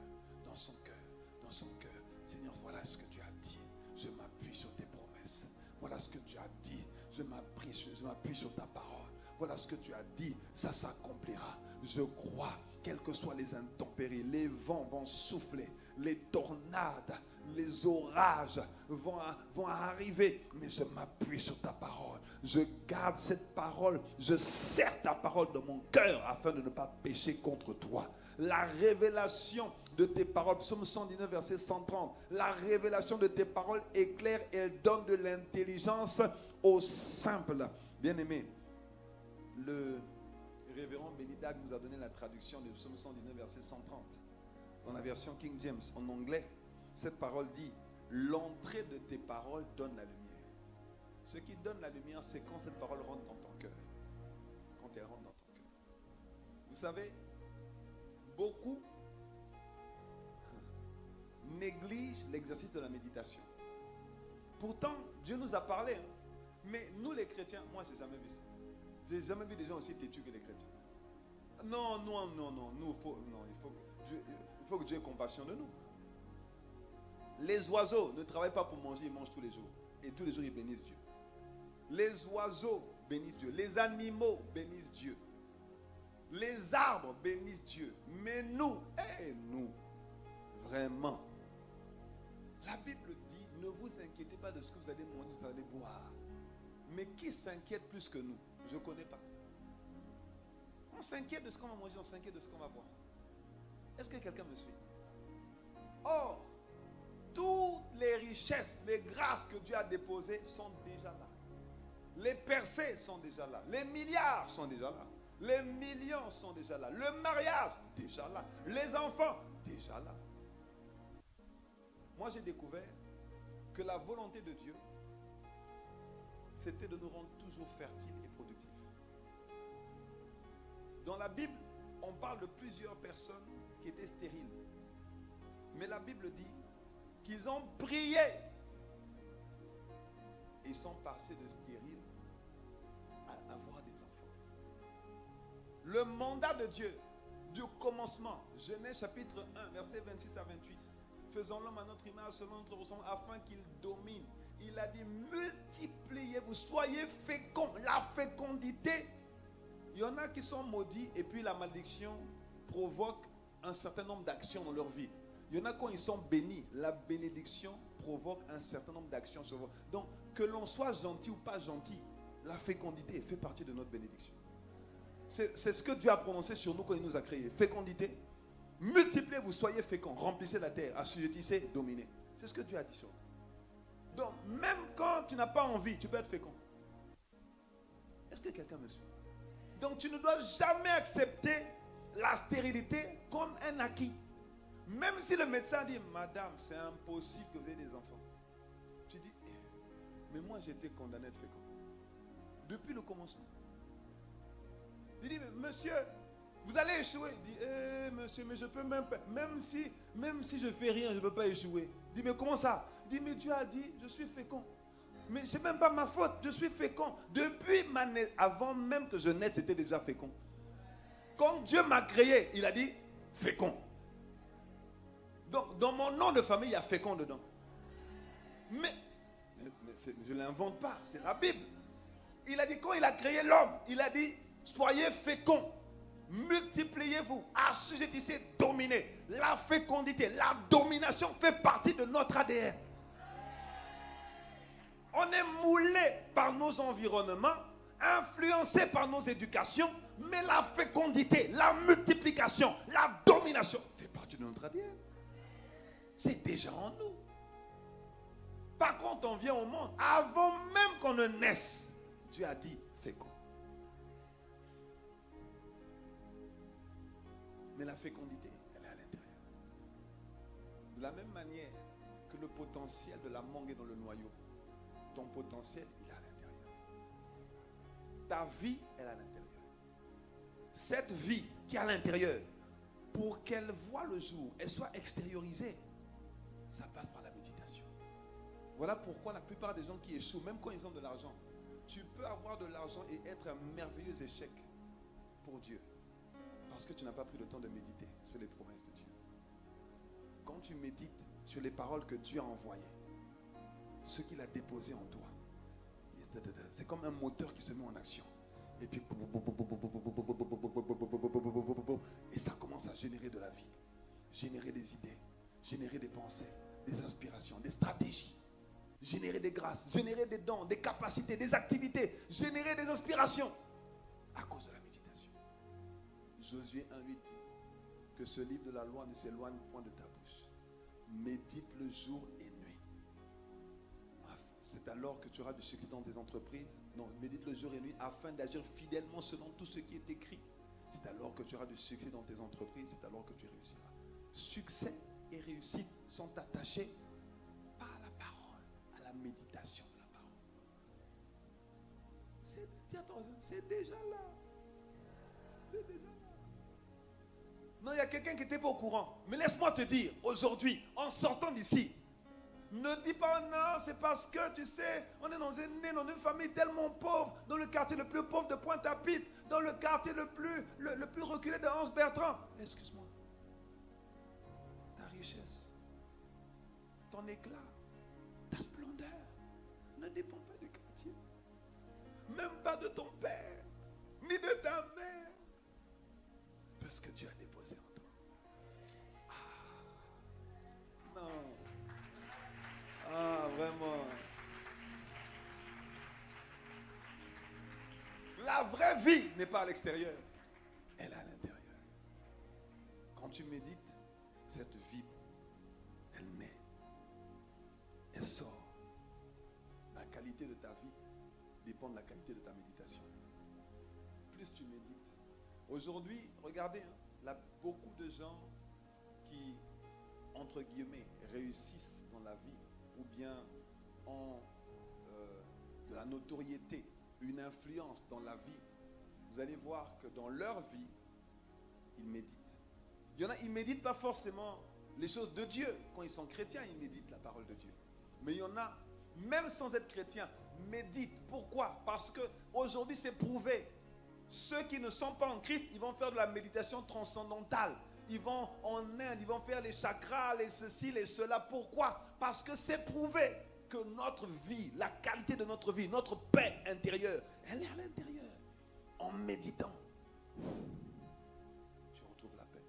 dans son cœur, dans son cœur. Seigneur, voilà ce que tu as dit. Je m'appuie sur tes promesses. Voilà ce que tu as dit. Je m'appuie sur ta parole. Voilà ce que tu as dit. Ça s'accomplira. Je crois, quelles que soient les intempéries, les vents vont souffler, les tornades, les orages vont arriver. Mais je m'appuie sur ta parole. Je garde cette parole. Je serre ta parole dans mon cœur afin de ne pas pécher contre toi. La révélation de tes paroles, psaume 119, verset 130, la révélation de tes paroles éclaire et elle donne de l'intelligence aux simples. Bien-aimé, le révérend Bénidag nous a donné la traduction du psaume 119, verset 130. Dans la version King James, en anglais, cette parole dit, l'entrée de tes paroles donne la lumière. Ce qui donne la lumière, c'est quand cette parole rentre dans ton cœur. Quand elle rentre dans ton cœur. Vous savez, beaucoup négligent l'exercice de la méditation. Pourtant, Dieu nous a parlé. Hein. Mais nous les chrétiens, moi j'ai jamais vu ça. J'ai jamais vu des gens aussi têtus que les chrétiens. Non, nous, il faut que Dieu ait compassion de nous. Les oiseaux ne travaillent pas pour manger, ils mangent tous les jours. Et tous les jours, ils bénissent Dieu. Les oiseaux bénissent Dieu. Les animaux bénissent Dieu. Les arbres bénissent Dieu. Mais nous, nous, vraiment, la Bible dit, ne vous inquiétez pas de ce que vous allez manger, vous allez boire. Mais qui s'inquiète plus que nous? Je ne connais pas. On s'inquiète de ce qu'on va manger, on s'inquiète de ce qu'on va boire. Est-ce que quelqu'un me suit? Or, toutes les richesses, les grâces que Dieu a déposées sont déjà là. Les percées sont déjà là. Les milliards sont déjà là. Les millions sont déjà là. Le mariage, déjà là. Les enfants, déjà là. Moi, j'ai découvert que la volonté de Dieu, c'était de nous rendre toujours fertiles et productifs. Dans la Bible, on parle de plusieurs personnes qui étaient stériles. Mais la Bible dit qu'ils ont prié. Ils sont passés de stériles à avoir des enfants. Le mandat de Dieu, du commencement, Genèse chapitre 1, versets 26 à 28. Faisons l'homme à notre image, selon notre ressemblance, afin qu'il domine. Il a dit, multipliez-vous, soyez féconds. La fécondité, il y en a qui sont maudits et puis la malédiction provoque un certain nombre d'actions dans leur vie. Il y en a quand ils sont bénis, la bénédiction provoque un certain nombre d'actions sur vous. Donc, que l'on soit gentil ou pas gentil, la fécondité fait partie de notre bénédiction. C'est ce que Dieu a prononcé sur nous quand il nous a créés. Fécondité, multipliez-vous, soyez féconds, remplissez la terre, assujettissez, dominez. C'est ce que Dieu a dit sur nous. Donc, même quand tu n'as pas envie, tu peux être fécond. Est-ce que quelqu'un me suit? Donc, tu ne dois jamais accepter la stérilité comme un acquis. Même si le médecin dit, madame, c'est impossible que vous ayez des enfants. Tu dis, mais moi j'ai été condamné à être fécond. Depuis le commencement. Il dit, monsieur, vous allez échouer. Il dit, monsieur, mais je peux même si je fais rien, je ne peux pas échouer. Il dit, mais comment ça? Il dit, mais Dieu a dit, je suis fécond. Mais ce n'est même pas ma faute, je suis fécond. Depuis avant même que je naisse, j'étais déjà fécond. Quand Dieu m'a créé, il a dit, fécond. Donc, dans mon nom de famille, il y a fécond dedans. Mais je ne l'invente pas, c'est la Bible. Il a dit, quand il a créé l'homme, il a dit, soyez féconds, multipliez-vous, assujettissez, dominez. La fécondité, la domination fait partie de notre ADN. On est moulé par nos environnements, influencé par nos éducations, mais la fécondité, la multiplication, la domination fait partie de notre ADN. C'est déjà en nous. Par contre, on vient au monde, avant même qu'on ne naisse, Dieu a dit fécond. Mais la fécondité, elle est à l'intérieur. De la même manière que le potentiel de la mangue est dans le noyau, ton potentiel, il est à l'intérieur. Ta vie, elle est à l'intérieur. Cette vie qui est à l'intérieur, pour qu'elle voie le jour, elle soit extériorisée, ça passe par la méditation. Voilà pourquoi la plupart des gens qui échouent, même quand ils ont de l'argent, tu peux avoir de l'argent et être un merveilleux échec pour Dieu. Parce que tu n'as pas pris le temps de méditer sur les promesses de Dieu. Quand tu médites sur les paroles que Dieu a envoyées, ce qu'il a déposé en toi, c'est comme un moteur qui se met en action. Et puis, et ça commence à générer de la vie, générer des idées, générer des pensées, des inspirations, des stratégies, générer des grâces, générer des dons, des capacités, des activités, générer des inspirations à cause de la méditation. Josué 1,8 dit que ce livre de la loi ne s'éloigne point de ta bouche. Médite le jour et nuit. C'est alors que tu auras du succès dans tes entreprises. Non, médite le jour et nuit afin d'agir fidèlement selon tout ce qui est écrit. C'est alors que tu auras du succès dans tes entreprises. C'est alors que tu réussiras. Succès et réussite sont attachés pas à la parole, à la méditation de la parole. C'est déjà là. C'est déjà là. Non, il y a quelqu'un qui n'était pas au courant. Mais laisse-moi te dire, aujourd'hui, en sortant d'ici, ne dis pas non, c'est parce que tu sais, on est dans une famille tellement pauvre, dans le quartier le plus pauvre de Pointe-à-Pitre, dans le quartier le plus reculé de Hans Bertrand. Excuse-moi. Ta richesse, ton éclat, ta splendeur ne dépend pas du quartier, même pas de ton père, ni de ta mère. vraie vie n'est pas à l'extérieur, elle est à l'intérieur. Quand tu médites, cette vie, elle naît, elle sort. La qualité de ta vie dépend de la qualité de ta méditation. Plus tu médites. Aujourd'hui, regardez, là, beaucoup de gens qui, entre guillemets, réussissent dans la vie ou bien ont de la notoriété, une influence dans la vie, vous allez voir que dans leur vie, ils méditent. Il y en a, ils ne méditent pas forcément les choses de Dieu. Quand ils sont chrétiens, ils méditent la parole de Dieu. Mais il y en a, même sans être chrétiens, méditent. Pourquoi? Parce qu'aujourd'hui, c'est prouvé. Ceux qui ne sont pas en Christ, ils vont faire de la méditation transcendantale. Ils vont en Inde, ils vont faire les chakras, les ceci, les cela. Pourquoi? Parce que c'est prouvé que notre vie, la qualité de notre vie, notre paix intérieure, elle est à l'intérieur. En méditant, tu retrouves la paix.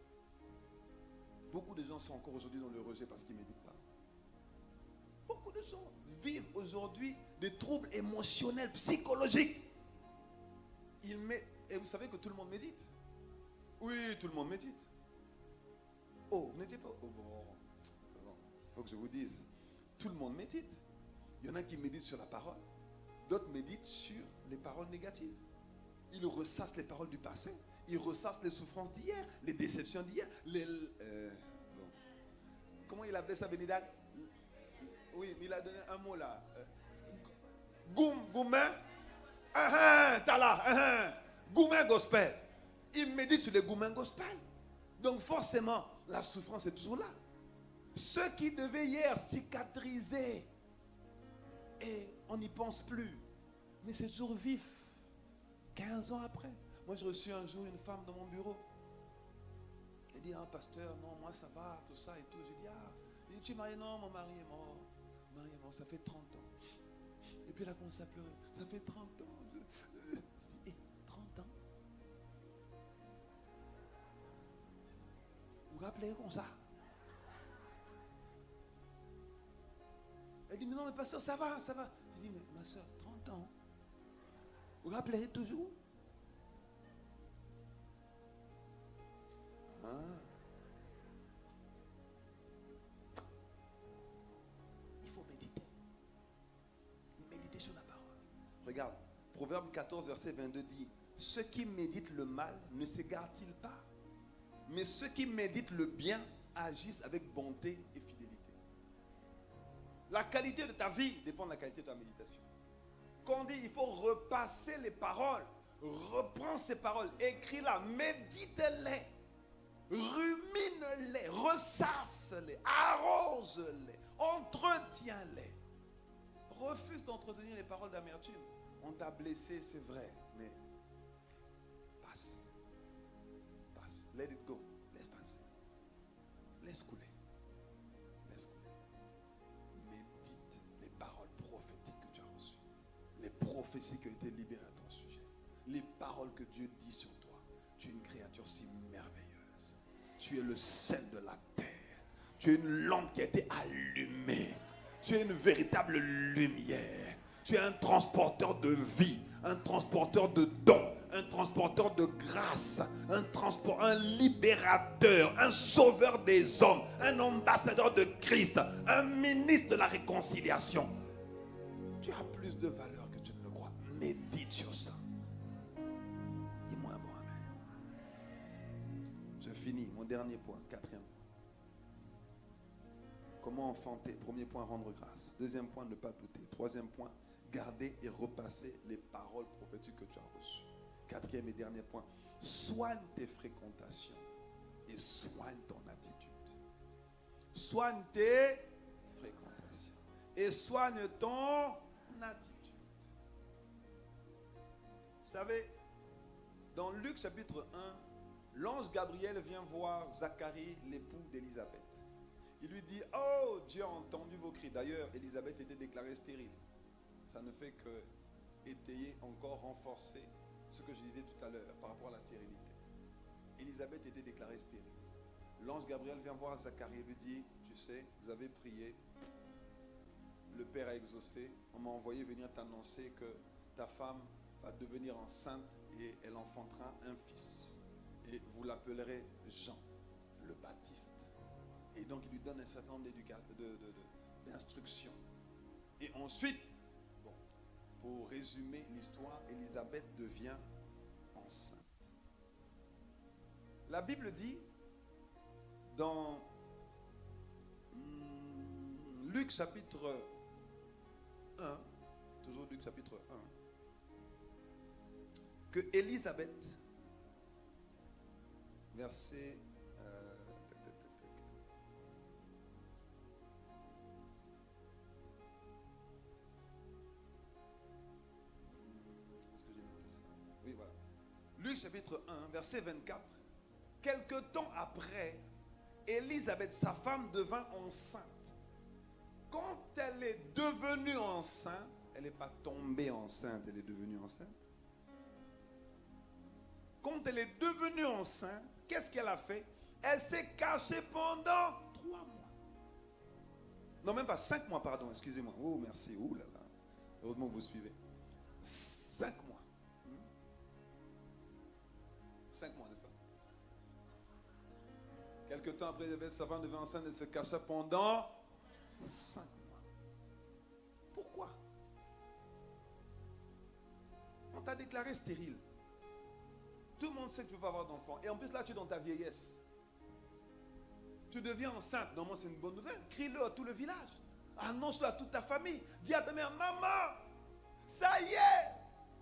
Beaucoup de gens sont encore aujourd'hui dans le rejet parce qu'ils ne méditent pas. Beaucoup de gens vivent aujourd'hui des troubles émotionnels, psychologiques. Et vous savez que tout le monde médite? Oui, tout le monde médite. Oh, vous n'étiez pas... Oh, bon, il faut que je vous dise. Tout le monde médite. Il y en a qui méditent sur la parole. D'autres méditent sur les paroles négatives. Ils ressassent les paroles du passé. Ils ressassent les souffrances d'hier, les déceptions d'hier. Bon. Comment il appelait ça, Bénédac? Oui, il a donné un mot là. Goumen. T'as là. Goumen gospel. Il médite sur les goumen gospel. Donc forcément, la souffrance est toujours là. Ceux qui devaient hier cicatriser, et on n'y pense plus. Mais c'est toujours vif. 15 ans après. Moi, j'ai reçu un jour une femme dans mon bureau. Elle dit, pasteur, non, moi ça va, tout ça et tout. Je dis, elle dit, tu es marié? Non, mon mari est mort. Mon mari est mort, ça fait 30 ans. Et puis elle a commencé à pleurer. Ça fait 30 ans. Je dis, 30 ans? Vous vous rappelez comme ça? Elle dit, mais non, mais pasteur, ça va, ça va. Je dis, mais ma soeur, 30 ans. Vous vous rappelez toujours? Il faut méditer. Méditer sur la parole. Regarde, Proverbe 14, verset 22 dit, ceux qui méditent le mal ne s'égarent-ils pas? Mais ceux qui méditent le bien agissent avec bonté et fidélité. La qualité de ta vie dépend de la qualité de ta méditation. Quand on dit il faut repasser les paroles, reprends ces paroles, écris-les, médite-les, rumine-les, ressasse-les, arrose-les, entretiens-les. Refuse d'entretenir les paroles d'amertume. On t'a blessé, c'est vrai, mais passe. Passe. Let it go. Laisse passer. Laisse couler. Laisse couler. Médite les paroles prophétiques que tu as reçues. Les prophéties qui ont été libérées à ton sujet. Les paroles que Dieu dit sur toi. Tu es une créature si merveilleuse. Tu es le sel de la terre. Tu es une lampe qui a été allumée. Tu es une véritable lumière. Tu es un transporteur de vie, un transporteur de dons, un transporteur de grâce, un libérateur, un sauveur des hommes, un ambassadeur de Christ, un ministre de la réconciliation. Tu as plus de valeur que tu ne le crois. Médite sur ça. Dis-moi un mot, amen. Je finis, mon dernier point, quatrième point. Comment enfanter? Premier point, rendre grâce. Deuxième point, ne pas douter. Troisième point, garder et repasser les paroles prophétiques que tu as reçues. Quatrième et dernier point, soigne tes fréquentations et soigne ton attitude. Soigne tes fréquentations et soigne ton attitude. Vous savez, dans Luc chapitre 1, l'ange Gabriel vient voir Zacharie, l'époux d'Élisabeth. Il lui dit, oh, Dieu a entendu vos cris. D'ailleurs, Élisabeth était déclarée stérile. Ça ne fait que étayer, encore renforcer ce que je disais tout à l'heure par rapport à la stérilité. Élisabeth était déclarée stérile. L'ange Gabriel vient voir Zacharie et lui dit, tu sais, vous avez prié, le Père a exaucé, on m'a envoyé venir t'annoncer que ta femme va devenir enceinte et elle enfantera un fils. Et vous l'appellerez Jean le Baptiste. Et donc il lui donne un certain nombre d'instructions. Et ensuite, bon, pour résumer l'histoire, Élisabeth devient enceinte. La Bible dit dans Luc chapitre 1, toujours Luc chapitre 1, que Élisabeth, verset oui, voilà. Luc chapitre 1, verset 24. Quelque temps après, Élisabeth, sa femme, devint enceinte. Quand elle est devenue enceinte, elle n'est pas tombée enceinte, elle est devenue enceinte. Quand elle est devenue enceinte, qu'est-ce qu'elle a fait? Elle s'est cachée pendant 3 mois. Non, même pas 5 mois, pardon, excusez-moi. Oh, merci. Oh là là. Heureusement que vous suivez. 5 mois. 5 mois, n'est-ce pas? Quelque temps après, sa femme devint enceinte et se cacha pendant 5 mois. Pourquoi? On t'a déclaré stérile. Tout le monde sait que tu ne peux pas avoir d'enfant. Et en plus, là, tu es dans ta vieillesse. Tu deviens enceinte. Normalement, c'est une bonne nouvelle. Crie-le à tout le village. Annonce-le à toute ta famille. Dis à ta mère, maman, ça y est,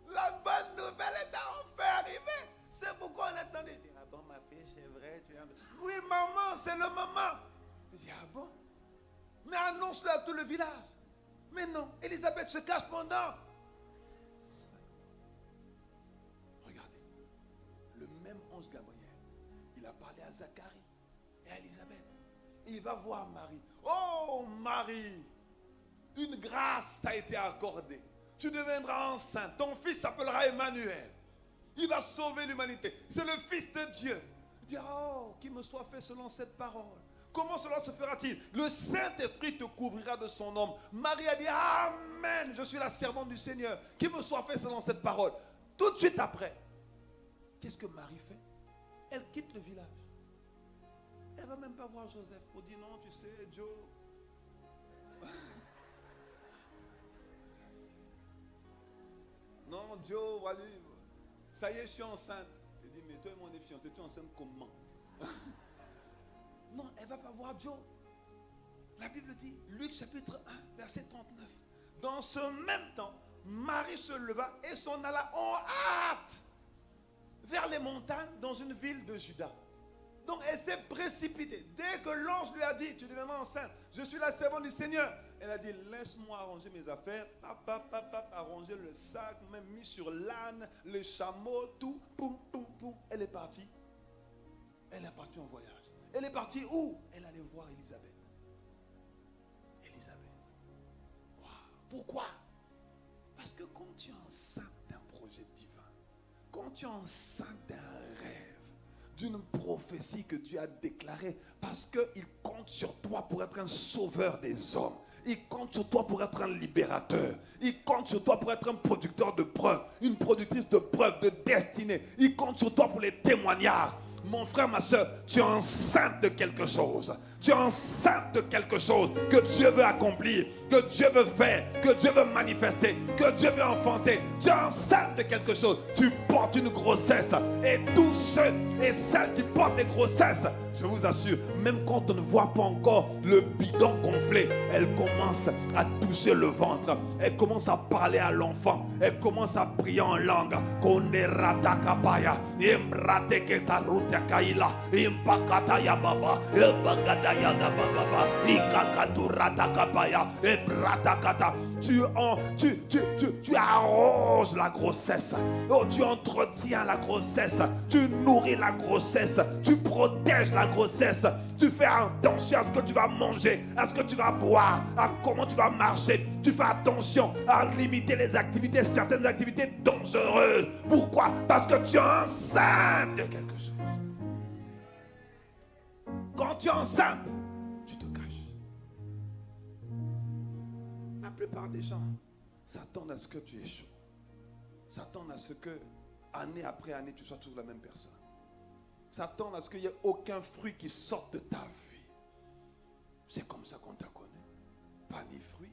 la bonne nouvelle est enfin arrivée. C'est pourquoi on attendait. Ah bon, ma fille, c'est vrai. Oui, maman, c'est le moment. Je dis, ah bon? Mais annonce-le à tout le village. Mais non, Élisabeth se cache pendant. Regardez, le même ange Gabriel, il a parlé à Zacharie et à Élisabeth. Il va voir Marie. Oh Marie, une grâce t'a été accordée. Tu deviendras enceinte. Ton fils s'appellera Emmanuel. Il va sauver l'humanité. C'est le Fils de Dieu. Il dit, oh, qu'il me soit fait selon cette parole. Comment cela se fera-t-il? Le Saint-Esprit te couvrira de son ombre. Marie a dit, amen, je suis la servante du Seigneur. Qu'il me soit fait selon cette parole. Tout de suite après, qu'est-ce que Marie fait? Elle quitte le village. Elle ne va même pas voir Joseph pour dire, non, tu sais, Joe. Non, Joe, voilà. Ça y est, je suis enceinte. Elle dit, mais toi et moi, on est fiancés. Tu es enceinte comment? Non, elle ne va pas voir Joe. La Bible dit, Luc chapitre 1, verset 39. Dans ce même temps, Marie se leva et s'en alla en hâte vers les montagnes dans une ville de Juda. Donc elle s'est précipitée. Dès que l'ange lui a dit, tu deviendras enceinte, je suis la servante du Seigneur. Elle a dit, laisse-moi arranger mes affaires. Arranger le sac, même mis sur l'âne, le chameau, tout. Poum, poum, poum. Elle est partie. Elle est partie en voyage. Elle est partie où? Elle allait voir Élisabeth. Élisabeth. Wow. Pourquoi? Parce que quand tu es enceinte d'un projet divin, quand tu es enceinte d'un rêve, d'une prophétie que Dieu a déclarée, parce qu'il compte sur toi pour être un sauveur des hommes. Il compte sur toi pour être un libérateur. Il compte sur toi pour être un producteur de preuves, une productrice de preuves, de destinée. Il compte sur toi pour les témoignages. Mon frère, ma soeur, tu es enceinte de quelque chose. Tu es enceinte de quelque chose que Dieu veut accomplir, que Dieu veut faire, que Dieu veut manifester, que Dieu veut enfanter. Tu es enceinte de quelque chose. Tu portes une grossesse. Et tous ceux et celles qui portent des grossesses, je vous assure, même quand on ne voit pas encore le bidon gonflé, elle commence à toucher le ventre. Elle commence à parler à l'enfant. Elle commence à prier en langue. Tu arroses la grossesse. Oh, tu entretiens la grossesse. Tu nourris la grossesse. Tu protèges la grossesse. Tu fais attention à ce que tu vas manger, à ce que tu vas boire, à comment tu vas marcher. Tu fais attention à limiter les activités, certaines activités dangereuses. Pourquoi? Parce que tu es enceinte de quelque chose. Quand tu es enceinte, tu te caches. La plupart des gens s'attendent à ce que tu échoues. s'attendent à ce que, année après année, tu sois toujours la même personne. S'attendent à ce qu'il n'y ait aucun fruit qui sorte de ta vie. C'est comme ça qu'on t'a connu. Pas ni fruit.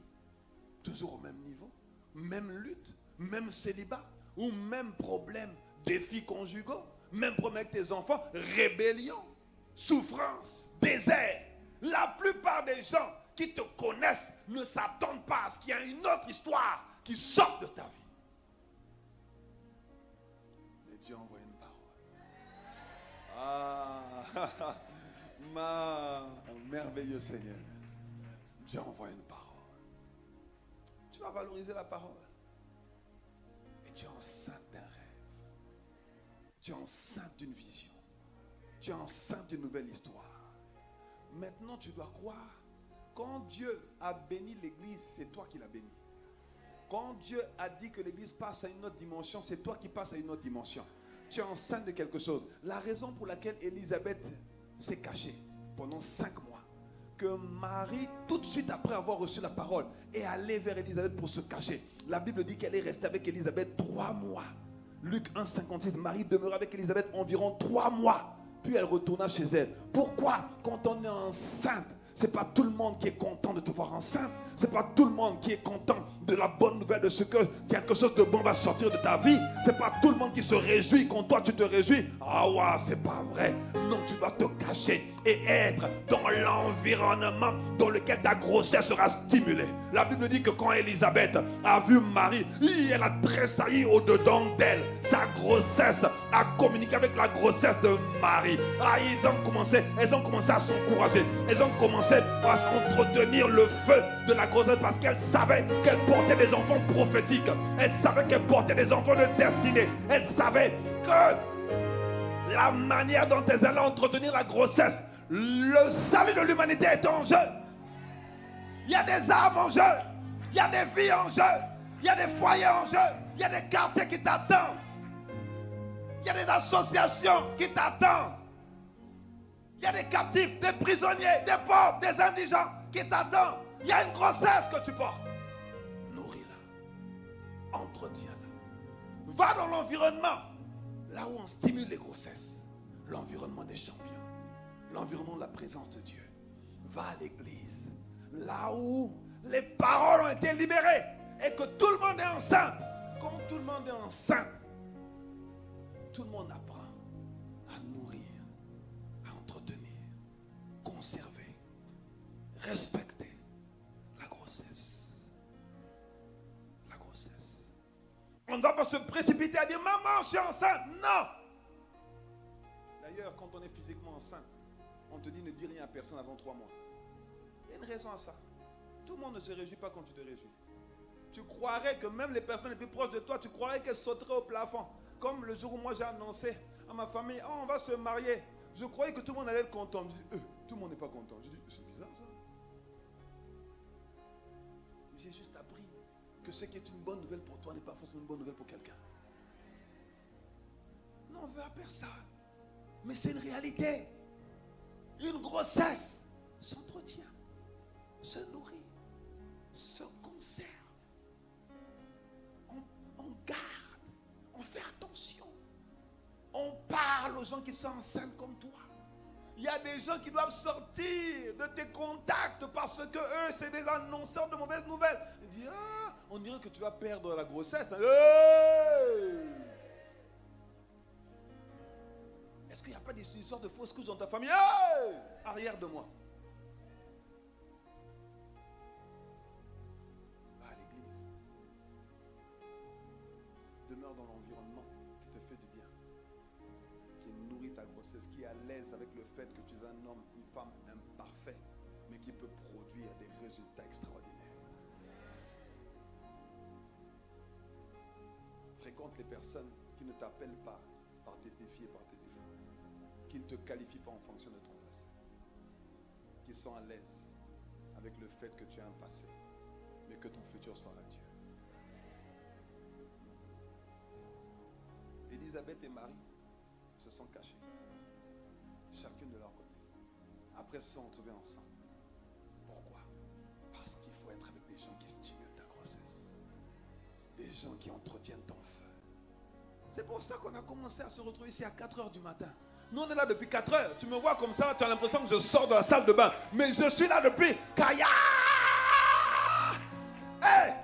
Toujours au même niveau. Même lutte. Même célibat. Ou même problème. Défis conjugaux. Même problème avec tes enfants. Rébellion. Souffrance. Désert. La plupart des gens qui te connaissent ne s'attendent pas à ce qu'il y ait une autre histoire qui sorte de ta vie. Mais Dieu envoie une parole. Ah, ma merveilleux Seigneur. Dieu envoie une parole. Tu vas valoriser la parole. Et tu es enceinte d'un rêve. Tu es enceinte d'une vision. Tu es enceinte d'une nouvelle histoire. Maintenant, tu dois croire. Quand Dieu a béni l'église, c'est toi qui l'as béni. Quand Dieu a dit que l'église passe à une autre dimension, c'est toi qui passes à une autre dimension. Tu es enceinte de quelque chose. La raison pour laquelle Élisabeth s'est cachée pendant 5 mois, que Marie, tout de suite après avoir reçu la parole, est allée vers Élisabeth pour se cacher. La Bible dit qu'elle est restée avec Élisabeth 3 mois. Luc 1, 56, Marie demeura avec Élisabeth environ 3 mois. Puis elle retourna chez elle. Pourquoi? Quand on est enceinte, c'est pas tout le monde qui est content de te voir enceinte. C'est pas tout le monde qui est content de la bonne nouvelle de ce que quelque chose de bon va sortir de ta vie. C'est pas tout le monde qui se réjouit quand toi tu te réjouis. Ah ouais, c'est pas vrai. Non, tu dois te cacher et être dans l'environnement dans lequel ta grossesse sera stimulée. La Bible dit que quand Élisabeth a vu Marie, elle a tressailli au-dedans d'elle. Sa grossesse a communiqué avec la grossesse de Marie. Ah, elles ont commencé à s'encourager. Elles ont commencé à s'entretenir le feu de la grossesse parce qu'elles savaient qu'elles portaient des enfants prophétiques. Elles savaient qu'elles portaient des enfants de destinée. Elles savaient que la manière dont elles allaient entretenir la grossesse, le salut de l'humanité est en jeu. Il y a des âmes en jeu. Il y a des vies en jeu. Il y a des foyers en jeu. Il y a des quartiers qui t'attendent. Il y a des associations qui t'attendent. Il y a des captifs, des prisonniers, des pauvres, des indigents qui t'attendent. Il y a une grossesse que tu portes. Nourris-la. Entretiens-la. Va dans l'environnement. Là où on stimule les grossesses. L'environnement des champions. L'environnement de la présence de Dieu. Va à l'église. Là où les paroles ont été libérées. Et que tout le monde est enceinte. Quand tout le monde est enceinte, tout le monde apprend à nourrir, à entretenir, conserver, respecter la grossesse. La grossesse. On ne va pas se précipiter à dire maman, je suis enceinte. Non. D'ailleurs, quand on est physiquement enceinte, on te dit ne dis rien à personne avant 3 mois. Il y a une raison à ça. Tout le monde ne se réjouit pas quand tu te réjouis. Tu croirais que même les personnes les plus proches de toi, tu croirais qu'elles sauteraient au plafond. Comme le jour où moi j'ai annoncé à ma famille, oh, on va se marier. Je croyais que tout le monde allait être content. Je dis, tout le monde n'est pas content. Je dis, c'est bizarre ça. J'ai juste appris que ce qui est une bonne nouvelle pour toi n'est pas forcément une bonne nouvelle pour quelqu'un. Non, on veut à personne. Mais c'est une réalité. Une grossesse s'entretient, se nourrit, se conserve. On garde, on fait attention. On parle aux gens qui sont enceintes comme toi. Il y a des gens qui doivent sortir de tes contacts parce que eux, c'est des annonceurs de mauvaises nouvelles. Ils disent, ah, on dirait que tu vas perdre la grossesse. Hey! Est-ce qu'il n'y a pas des histoires de fausses couches dans ta famille? Hey! Arrière de moi. Va à l'église. Demeure dans l'environnement qui te fait du bien, qui nourrit ta grossesse, qui est à l'aise avec le fait que tu es un homme, une femme imparfait, mais qui peut produire des résultats extraordinaires. Fréquente les personnes qui ne t'appellent pas par tes défis et par tes défauts, qui ne te qualifient pas en fonction de ton passé, qui sont à l'aise avec le fait que tu as un passé, mais que ton futur soit radieux. Élisabeth et Marie se sont cachées, chacune de leur côté. Après, se sont retrouvées ensemble. Pourquoi? Parce qu'il faut être avec des gens qui stimulent ta grossesse, des gens qui entretiennent ton feu, C'est pour ça qu'on a commencé à se retrouver ici à 4 heures du matin. Nous, on est là depuis 4 heures. Tu me vois comme ça, tu as l'impression que je sors de la salle de bain. Mais je suis là depuis Kaya. Hey!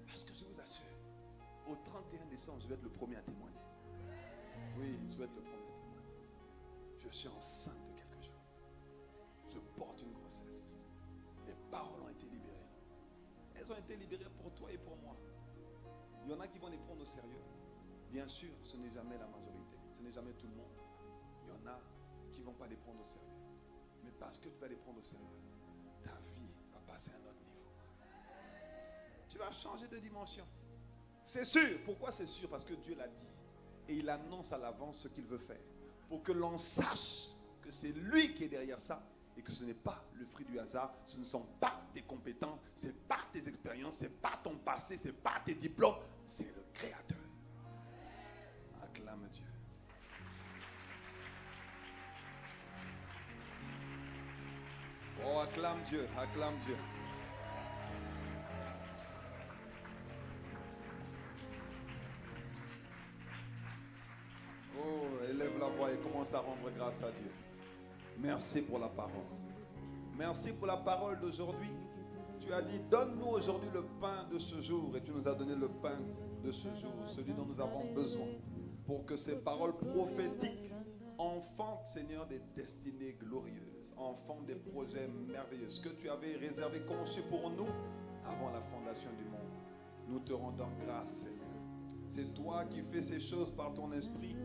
Parce que je vous assure, au 31 décembre, je vais être le premier à témoigner. Oui, je vais être le premier à témoigner. Je suis enceinte de quelque chose. Je porte une grossesse. Les paroles ont été libérées. Elles ont été libérées pour toi et pour moi. Il y en a qui vont les prendre au sérieux. Bien sûr, ce n'est jamais la majorité. Ce n'est jamais tout le monde. Il y en a qui ne vont pas les prendre au sérieux. Mais parce que tu vas les prendre au sérieux, ta vie va passer à un autre niveau. Tu vas changer de dimension. C'est sûr. Pourquoi c'est sûr? Parce que Dieu l'a dit. Et il annonce à l'avance ce qu'il veut faire. Pour que l'on sache que c'est lui qui est derrière ça. Et que ce n'est pas le fruit du hasard. Ce ne sont pas tes compétences. Ce n'est pas tes expériences. Ce n'est pas ton passé. Ce n'est pas tes diplômes. C'est le Créateur. Acclame Dieu. Oh, acclame Dieu, acclame Dieu. Oh, élève la voix et commence à rendre grâce à Dieu. Merci pour la parole. Merci pour la parole d'aujourd'hui. Tu as dit, donne-nous aujourd'hui le pain de ce jour. Et tu nous as donné le pain de ce jour, celui dont nous avons besoin. Pour que ces paroles prophétiques enfantent, Seigneur, des destinées glorieuses. Enfantent des projets merveilleux. Ce que tu avais réservé, conçu pour nous avant la fondation du monde. Nous te rendons grâce, Seigneur. C'est toi qui fais ces choses par ton esprit.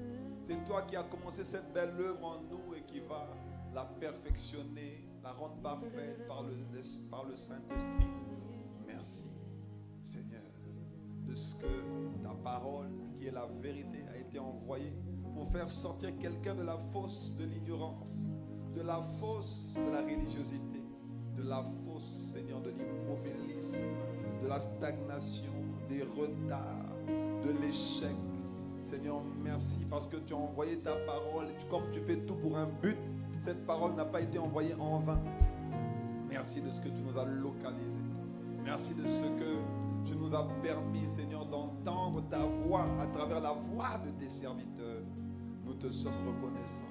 C'est toi qui as commencé cette belle œuvre en nous et qui va la perfectionner, la rendre parfaite par le Saint-Esprit. Merci, Seigneur, de ce que ta parole, qui est la vérité, a été envoyée pour faire sortir quelqu'un de la fosse de l'ignorance, de la fosse de la religiosité, de la fosse, Seigneur, de l'immobilisme, de la stagnation, des retards, de l'échec. Seigneur, merci parce que tu as envoyé ta parole et comme tu fais tout pour un but, cette parole n'a pas été envoyée en vain. Merci de ce que tu nous as localisé. Merci de ce que tu nous as permis, Seigneur, d'entendre ta voix à travers la voix de tes serviteurs. Nous te sommes reconnaissants.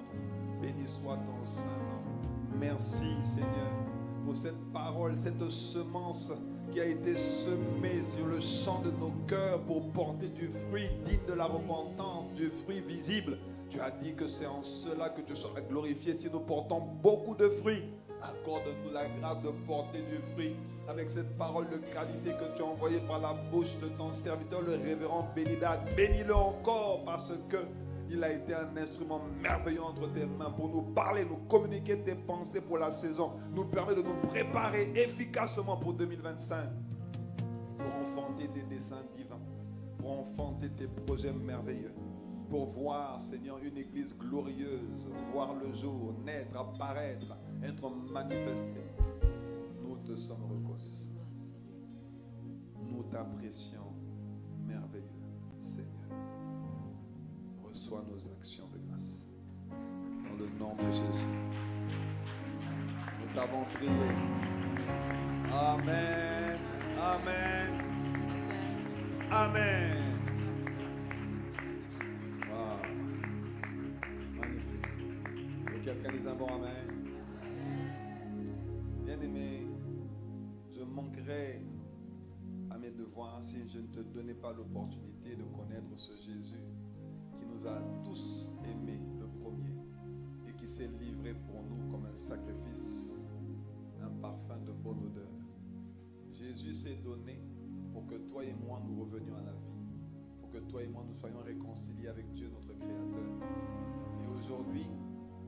Béni soit ton Saint-Nom. Merci, Seigneur, pour cette parole, cette semence qui a été semée sur le champ de nos cœurs pour porter du fruit digne de la repentance, du fruit visible. Tu as dit que c'est en cela que tu seras glorifié si nous portons beaucoup de fruits. Accorde-nous la grâce de porter du fruit avec cette parole de qualité que tu as envoyée par la bouche de ton serviteur, le révérend Bénidac. Bénis-le encore parce que il a été un instrument merveilleux entre tes mains pour nous parler, nous communiquer tes pensées pour la saison, nous permettre de nous préparer efficacement pour 2025, pour enfanter tes desseins divins, pour enfanter tes projets merveilleux, pour voir, Seigneur, une église glorieuse, voir le jour, naître, apparaître, être manifesté. Nous te sommes reconnaissants. Nous t'apprécions merveilleux, Seigneur. Reçois nos actions de grâce. Dans le nom de Jésus. Nous t'avons prié. Amen. Amen. Amen. Wow. Magnifique. Que quelqu'un dise un bon amen. Bien-aimé, je manquerais à mes devoirs si je ne te donnais pas l'opportunité de connaître ce Jésus qui nous a tous aimés le premier et qui s'est livré pour nous comme un sacrifice, un parfum de bonne odeur. Jésus s'est donné pour que toi et moi nous revenions à la vie, pour que toi et moi nous soyons réconciliés avec Dieu notre Créateur. Et aujourd'hui,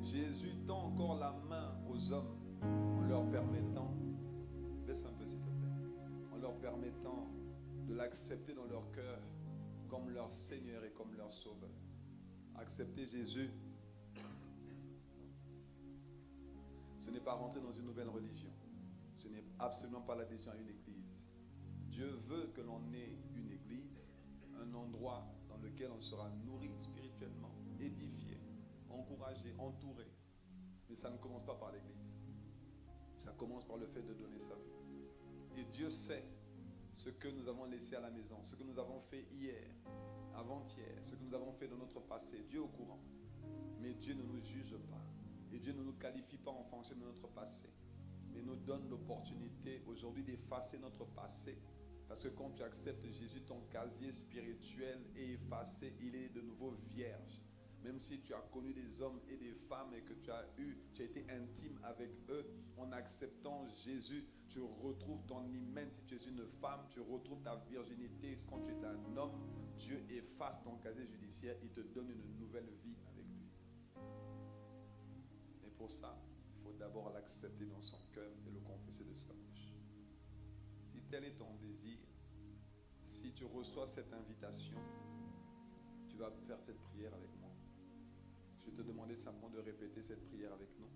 Jésus tend encore la main aux hommes en leur permettant, laisse un peu s'il te plaît, en leur permettant de l'accepter dans leur cœur comme leur Seigneur et comme leur Sauveur. Accepter Jésus, ce n'est pas rentrer dans une nouvelle religion. Ce n'est absolument pas l'adhésion à une église. Dieu veut que l'on ait une église, un endroit dans lequel on sera nourri spirituellement, édifié, encouragé, entouré. Mais ça ne commence pas par l'église. Ça commence par le fait de donner sa vie. Et Dieu sait ce que nous avons laissé à la maison, ce que nous avons fait hier, avant-hier, ce que nous avons fait dans notre passé. Dieu est au courant. Mais Dieu ne nous juge pas. Et Dieu ne nous qualifie pas en fonction de notre passé. Mais nous donne l'opportunité aujourd'hui d'effacer notre passé. Parce que quand tu acceptes Jésus, ton casier spirituel est effacé. Il est de nouveau vierge. Même si tu as connu des hommes et des femmes et que tu as été intime avec eux, en acceptant Jésus, tu retrouves ton hymen. Si tu es une femme, tu retrouves ta virginité. Quand tu es un homme, Dieu efface ton casier judiciaire. Il te donne une nouvelle vie avec lui. Et pour ça, il faut d'abord l'accepter dans son cœur et le confesser de sa bouche. Si tel est ton désir, si tu reçois cette invitation, tu vas faire cette prière avec moi. Je vais te demander simplement de répéter cette prière avec nous.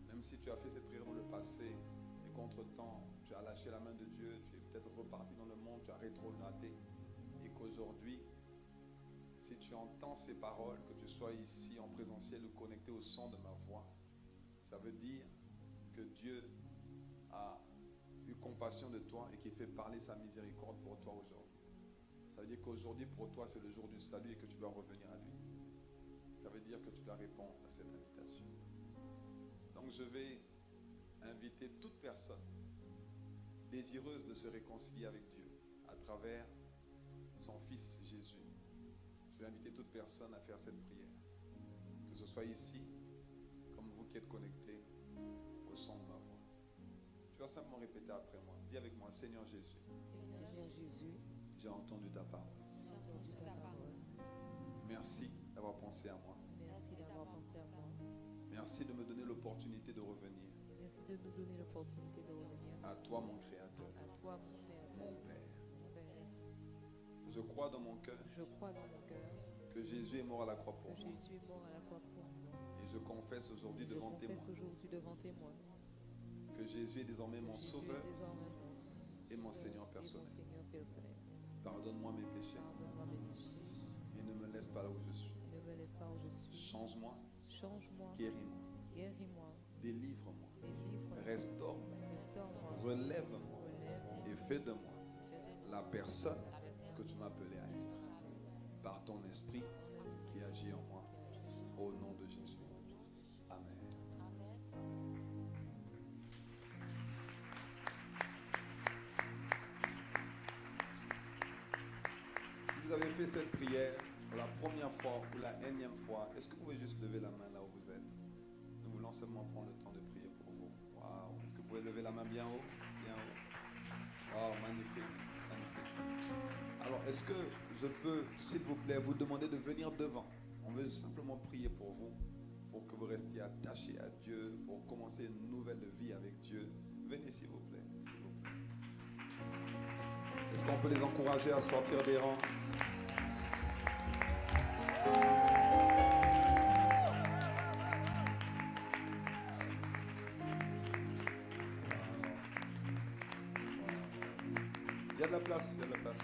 Même si tu as fait cette prière dans le passé et qu'entre-temps, tu as lâché la main de Dieu, tu es peut-être reparti dans le monde, tu as rétrogradé et qu'aujourd'hui, si tu entends ces paroles, que tu sois ici en présentiel ou connecté au son de ma voix, ça veut dire que Dieu a eu compassion de toi et qu'il fait parler sa miséricorde pour toi aujourd'hui. Ça veut dire qu'aujourd'hui, pour toi, c'est le jour du salut et que tu dois revenir à lui. Ça veut dire que tu dois répondre à cette invitation. Donc, je vais inviter toute personne désireuse de se réconcilier avec Dieu à travers son Fils Jésus. Je vais inviter toute personne à faire cette prière. Que ce soit ici, comme vous qui êtes connectés au son de ma voix. Tu vas simplement répéter après moi. Dis avec moi, Seigneur Jésus. Seigneur Jésus, J'ai entendu ta parole. j'ai entendu ta parole. Merci d'avoir pensé à moi. Merci d'avoir pensé à moi. Merci de me donner l'opportunité de revenir. Merci de nous donner l'opportunité de revenir À toi, mon Créateur, à toi, mon Père. mon Père. Mon Père. Je crois dans mon cœur Je crois dans mon cœur que Jésus est mort à la croix pour que moi. Jésus est mort à la croix pour moi. Et je confesse aujourd'hui Je devant confesse témoin aujourd'hui devant témoin que Jésus est désormais mon Jésus sauveur est désormais et mon Seigneur et mon personnel. Seigneur personnel. Pardonne-moi mes péchés Pardonne-moi mes péchés. et ne me laisse pas là où je suis. Ne me laisse pas où je suis. Change-moi, Change-moi. guéris-moi, Guéris-moi. délivre-moi, Délivre-moi. restaure-moi, Restaure-moi. relève-moi Relève-moi. et fais de moi Fais de la personne que tu m'as appelé à être par ton esprit qui agit en moi. Au nom de Jésus. Amen. Si vous avez fait cette prière pour la première fois ou la énième fois, est-ce que vous pouvez juste lever la main là où vous êtes? Nous voulons seulement prendre le temps de prier pour vous. Waouh. Est-ce que vous pouvez lever la main bien haut? Bien haut. Waouh, magnifique. Magnifique. Alors, est-ce que je peux, s'il vous plaît, vous demander de venir devant? On veut simplement prier pour vous, pour que vous restiez attachés à Dieu, pour commencer une nouvelle vie avec Dieu. Venez, s'il vous plaît. S'il vous plaît. Est-ce qu'on peut les encourager à sortir des rangs? Il y a de la place, il y a de la place.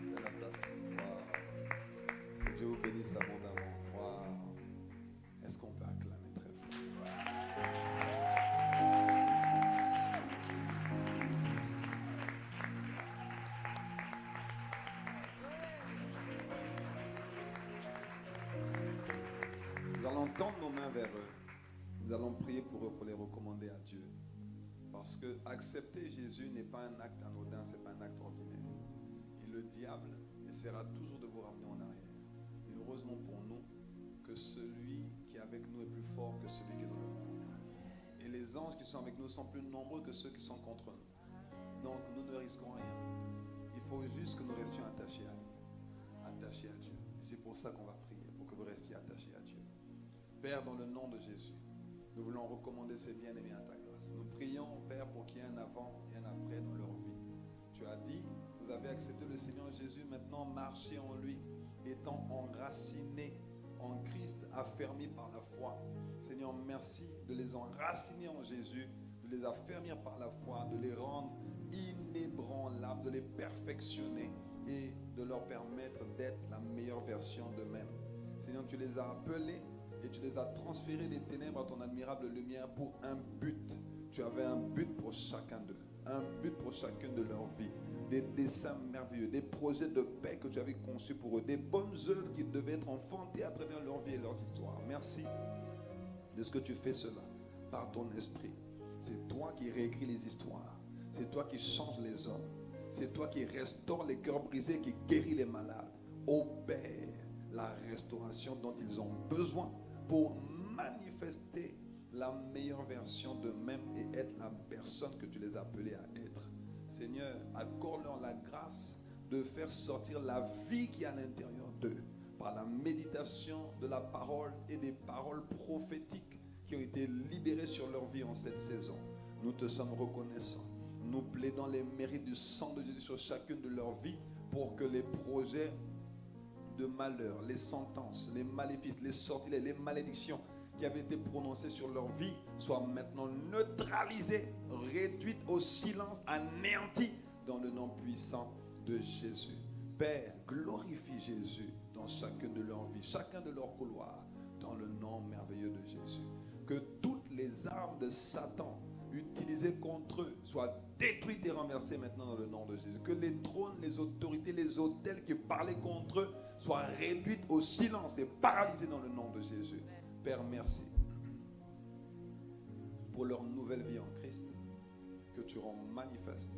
Il y a de la place. Wow. Que Dieu vous bénisse abondamment. Wow. Est-ce qu'on peut acclamer très fort? Nous allons tendre nos mains vers eux. Nous allons prier pour eux, pour les recommander à Dieu. Parce que accepter Jésus n'est pas un acte anodin, ce n'est pas un acte ordinaire. Et le diable essaiera toujours de vous ramener en arrière. Et heureusement pour nous que celui qui est avec nous est plus fort que celui qui est dans le monde. Et les anges qui sont avec nous sont plus nombreux que ceux qui sont contre nous. Donc nous ne risquons rien. Il faut juste que nous restions attachés à lui, attachés à Dieu. Et c'est pour ça qu'on va prier, pour que vous restiez attachés à Dieu. Père, dans le nom de Jésus, nous voulons recommander ces bien-aimés à ta grâce. Nous prions, Père, pour qu'il y ait un avant et un après dans leur vie. Tu as dit, vous avez accepté le Seigneur Jésus, maintenant marchez en lui, étant enracinés en Christ, affermis par la foi. Seigneur, merci de les enraciner en Jésus, de les affermir par la foi, de les rendre inébranlables, de les perfectionner et de leur permettre d'être la meilleure version d'eux-mêmes. Seigneur, tu les as appelés et tu les as transférés des ténèbres à ton admirable lumière pour un but. Tu avais un but pour chacun d'eux. un but pour chacune de leur vie, des desseins merveilleux, des projets de paix que tu avais conçus pour eux, des bonnes œuvres qui devaient être enfantées à travers leur vie et leurs histoires. Merci de ce que tu fais cela par ton esprit. C'est toi qui réécris les histoires. C'est toi qui changes les hommes. C'est toi qui restaures les cœurs brisés, qui guéris les malades. Opère la restauration dont ils ont besoin pour manifester la meilleure version d'eux-mêmes et être la personne que tu les as appelés à être. Seigneur, accorde-leur la grâce de faire sortir la vie qui est à l'intérieur d'eux par la méditation de la parole et des paroles prophétiques qui ont été libérées sur leur vie en cette saison. Nous te sommes reconnaissants. Nous plaidons les mérites du sang de Jésus sur chacune de leurs vies pour que les projets de malheur, les sentences, les maléfices, les sortilèges, les malédictions qui avaient été prononcées sur leur vie soient maintenant neutralisées, réduites au silence, anéanties dans le nom puissant de Jésus. Père, glorifie Jésus dans chacune de leurs vies, chacun de leurs couloirs, dans le nom merveilleux de Jésus. Que toutes les armes de Satan utilisées contre eux soient détruites et renversées maintenant dans le nom de Jésus. Que les trônes, les autorités, les autels qui parlaient contre eux soient réduits au silence et paralysés dans le nom de Jésus. Père, merci pour leur nouvelle vie en Christ que tu rends manifeste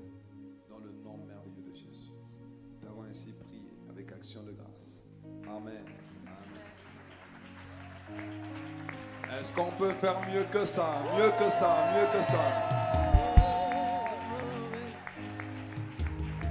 dans le nom merveilleux de Jésus. Nous avons ainsi prié avec action de grâce. Amen. Amen. Est-ce qu'on peut faire mieux que ça? Mieux que ça, mieux que ça.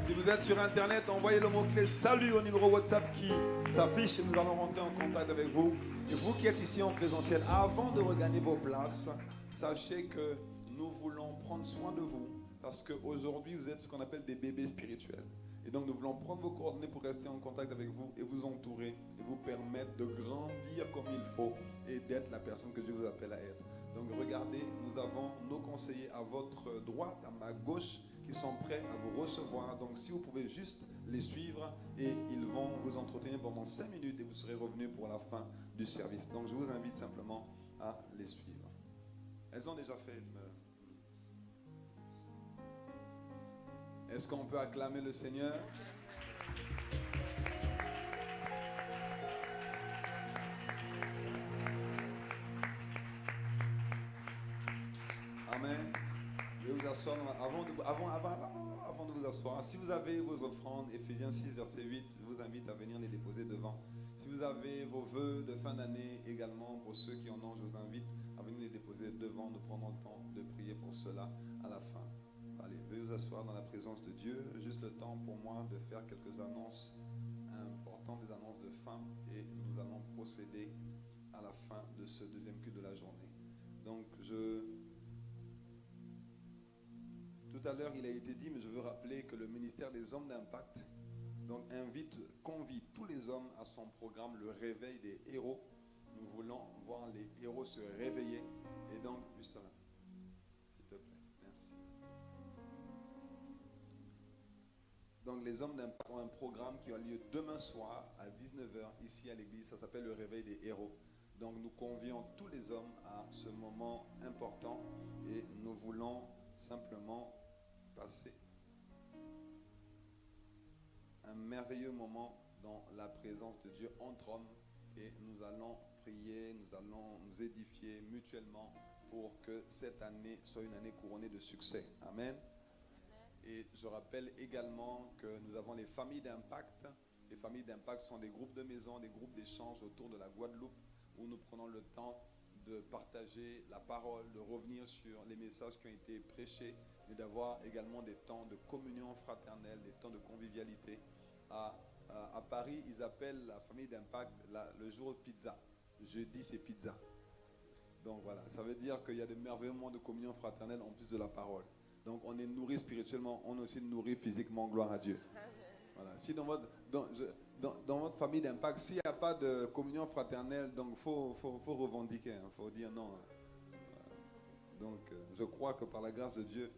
Si vous êtes sur Internet, envoyez le mot-clé salut au numéro WhatsApp qui s'affiche et nous allons rentrer en contact avec vous. Et vous qui êtes ici en présentiel, avant de regagner vos places, sachez que nous voulons prendre soin de vous parce qu'aujourd'hui, vous êtes ce qu'on appelle des bébés spirituels. Et donc, nous voulons prendre vos coordonnées pour rester en contact avec vous et vous entourer et vous permettre de grandir comme il faut et d'être la personne que Dieu vous appelle à être. Donc, regardez, nous avons nos conseillers à votre droite, à ma gauche, qui sont prêts à vous recevoir. Donc, si vous pouvez juste les suivre et ils vont vous entretenir pendant 5 minutes et vous serez revenus pour la fin du service. Donc, je vous invite simplement à les suivre. Elles ont déjà fait... Est-ce qu'on peut acclamer le Seigneur? Amen. Je vais vous asseoir. Avant de vous asseoir, si vous avez vos offrandes, Éphésiens 6, verset 8, je vous invite à venir les déposer devant. Si vous avez vos vœux de fin d'année également, pour ceux qui en ont, je vous invite à venir les déposer devant. Nous prendrons le temps de prier pour cela à la fin. Allez, veuillez vous asseoir dans la présence de Dieu. Juste le temps pour moi de faire quelques annonces importantes, des annonces de fin, et nous allons procéder à la fin de ce deuxième culte de la journée. Donc, tout à l'heure, il a été dit, mais je veux rappeler que le ministère des hommes d'impact convie tous les hommes à son programme, le réveil des héros. Nous voulons voir les héros se réveiller. Et donc, juste là, s'il te plaît, merci. Donc, les hommes d'impact ont un programme qui a lieu demain soir à 19h ici à l'église. Ça s'appelle le réveil des héros. Donc, nous convions tous les hommes à ce moment important et nous voulons simplement passer un merveilleux moment dans la présence de Dieu entre hommes et nous allons prier, nous allons nous édifier mutuellement pour que cette année soit une année couronnée de succès. Amen. Et je rappelle également que nous avons les familles d'impact. Les familles d'impact sont des groupes de maison, des groupes d'échange autour de la Guadeloupe où nous prenons le temps de partager la parole, de revenir sur les messages qui ont été prêchés, mais d'avoir également des temps de communion fraternelle, des temps de convivialité. À Paris, ils appellent la famille d'impact le jour de pizza. Jeudi, c'est pizza. Donc voilà, ça veut dire qu'il y a des merveilleux moments de communion fraternelle en plus de la parole. Donc on est nourri spirituellement, on est aussi nourri physiquement, gloire à Dieu. Voilà. Si dans votre famille d'impact, s'il n'y a pas de communion fraternelle, donc faut revendiquer, il faut dire non. Donc je crois que par la grâce de Dieu,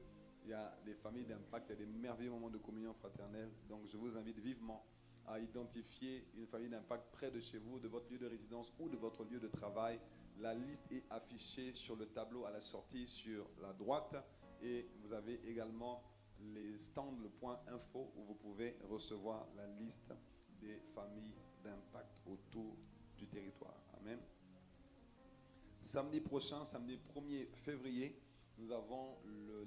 il y a des familles d'impact, il y a des merveilleux moments de communion fraternelle. Donc je vous invite vivement à identifier une famille d'impact près de chez vous, de votre lieu de résidence ou de votre lieu de travail. La liste est affichée sur le tableau à la sortie sur la droite. Et vous avez également les stands, le point info, où vous pouvez recevoir la liste des familles d'impact autour du territoire. Amen. Samedi prochain, samedi 1er février, nous avons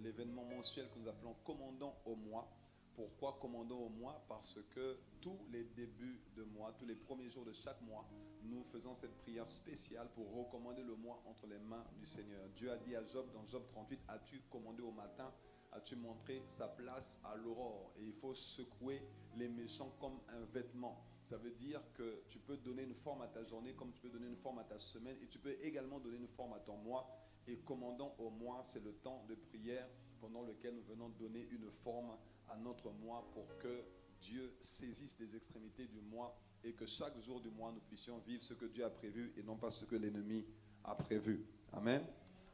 l'événement mensuel que nous appelons Commandant au mois. Pourquoi Commandant au mois? Parce que tous les débuts de mois, tous les premiers jours de chaque mois, nous faisons cette prière spéciale pour recommander le mois entre les mains du Seigneur. Dieu a dit à Job dans Job 38, as-tu commandé au matin? As-tu montré sa place à l'aurore? Et il faut secouer les méchants comme un vêtement. Ça veut dire que tu peux donner une forme à ta journée comme tu peux donner une forme à ta semaine et tu peux également donner une forme à ton mois. Et commandant au mois, c'est le temps de prière pendant lequel nous venons donner une forme à notre mois pour que Dieu saisisse les extrémités du mois et que chaque jour du mois nous puissions vivre ce que Dieu a prévu et non pas ce que l'ennemi a prévu. Amen.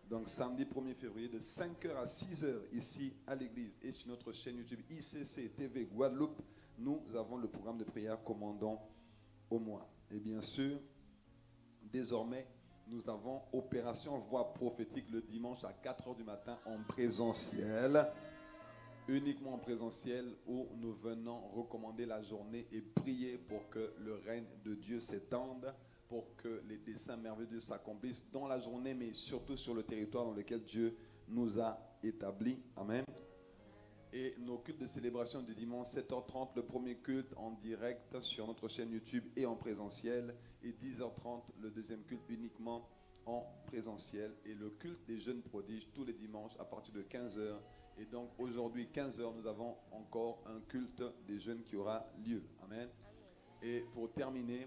Donc samedi 1er février de 5h à 6h ici à l'église et sur notre chaîne YouTube ICC TV Guadeloupe, nous avons le programme de prière Commandant au mois. Et bien sûr, désormais, nous avons Opération Voix prophétique le dimanche à 4h du matin en présentiel. Uniquement en présentiel où nous venons recommander la journée et prier pour que le règne de Dieu s'étende, pour que les desseins merveilleux de Dieu s'accomplissent dans la journée, mais surtout sur le territoire dans lequel Dieu nous a établis. Amen. Et nos cultes de célébration du dimanche, 7h30, le premier culte en direct sur notre chaîne YouTube et en présentiel, et 10h30, le deuxième culte uniquement en présentiel, et le culte des jeunes prodiges tous les dimanches à partir de 15h. Et donc aujourd'hui, 15h, nous avons encore un culte des jeunes qui aura lieu. Amen. Et pour terminer,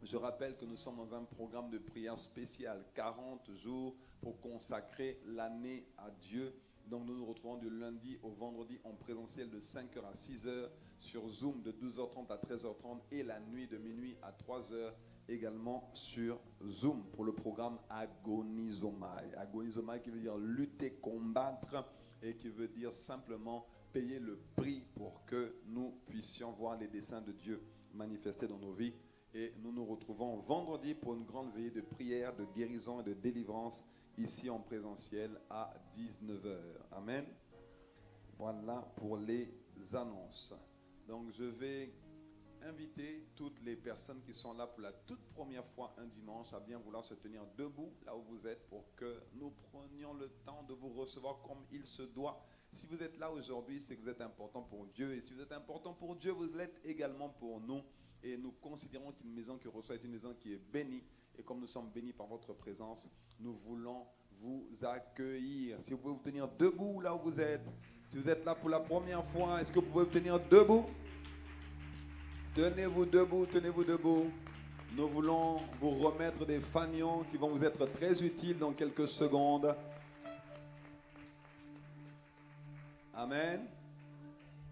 je rappelle que nous sommes dans un programme de prière spécial, 40 jours pour consacrer l'année à Dieu. Donc nous nous retrouvons du lundi au vendredi en présentiel de 5h à 6h, sur Zoom de 12h30 à 13h30 et la nuit de minuit à 3h également sur Zoom pour le programme Agonizomai. Agonizomai qui veut dire lutter, combattre et qui veut dire simplement payer le prix pour que nous puissions voir les desseins de Dieu manifestés dans nos vies. Et nous nous retrouvons vendredi pour une grande veillée de prière, de guérison et de délivrance ici en présentiel à 19h. Amen. Voilà pour les annonces. Donc je vais inviter toutes les personnes qui sont là pour la toute première fois un dimanche à bien vouloir se tenir debout là où vous êtes pour que nous prenions le temps de vous recevoir comme il se doit. Si vous êtes là aujourd'hui, c'est que vous êtes important pour Dieu. Et si vous êtes important pour Dieu, vous l'êtes également pour nous. Et nous considérons qu'une maison qui reçoit est une maison qui est bénie. Et comme nous sommes bénis par votre présence, nous voulons vous accueillir. Si vous pouvez vous tenir debout là où vous êtes. Si vous êtes là pour la première fois, est-ce que vous pouvez vous tenir debout? Tenez-vous debout, tenez-vous debout. Nous voulons vous remettre des fanions qui vont vous être très utiles dans quelques secondes. Amen.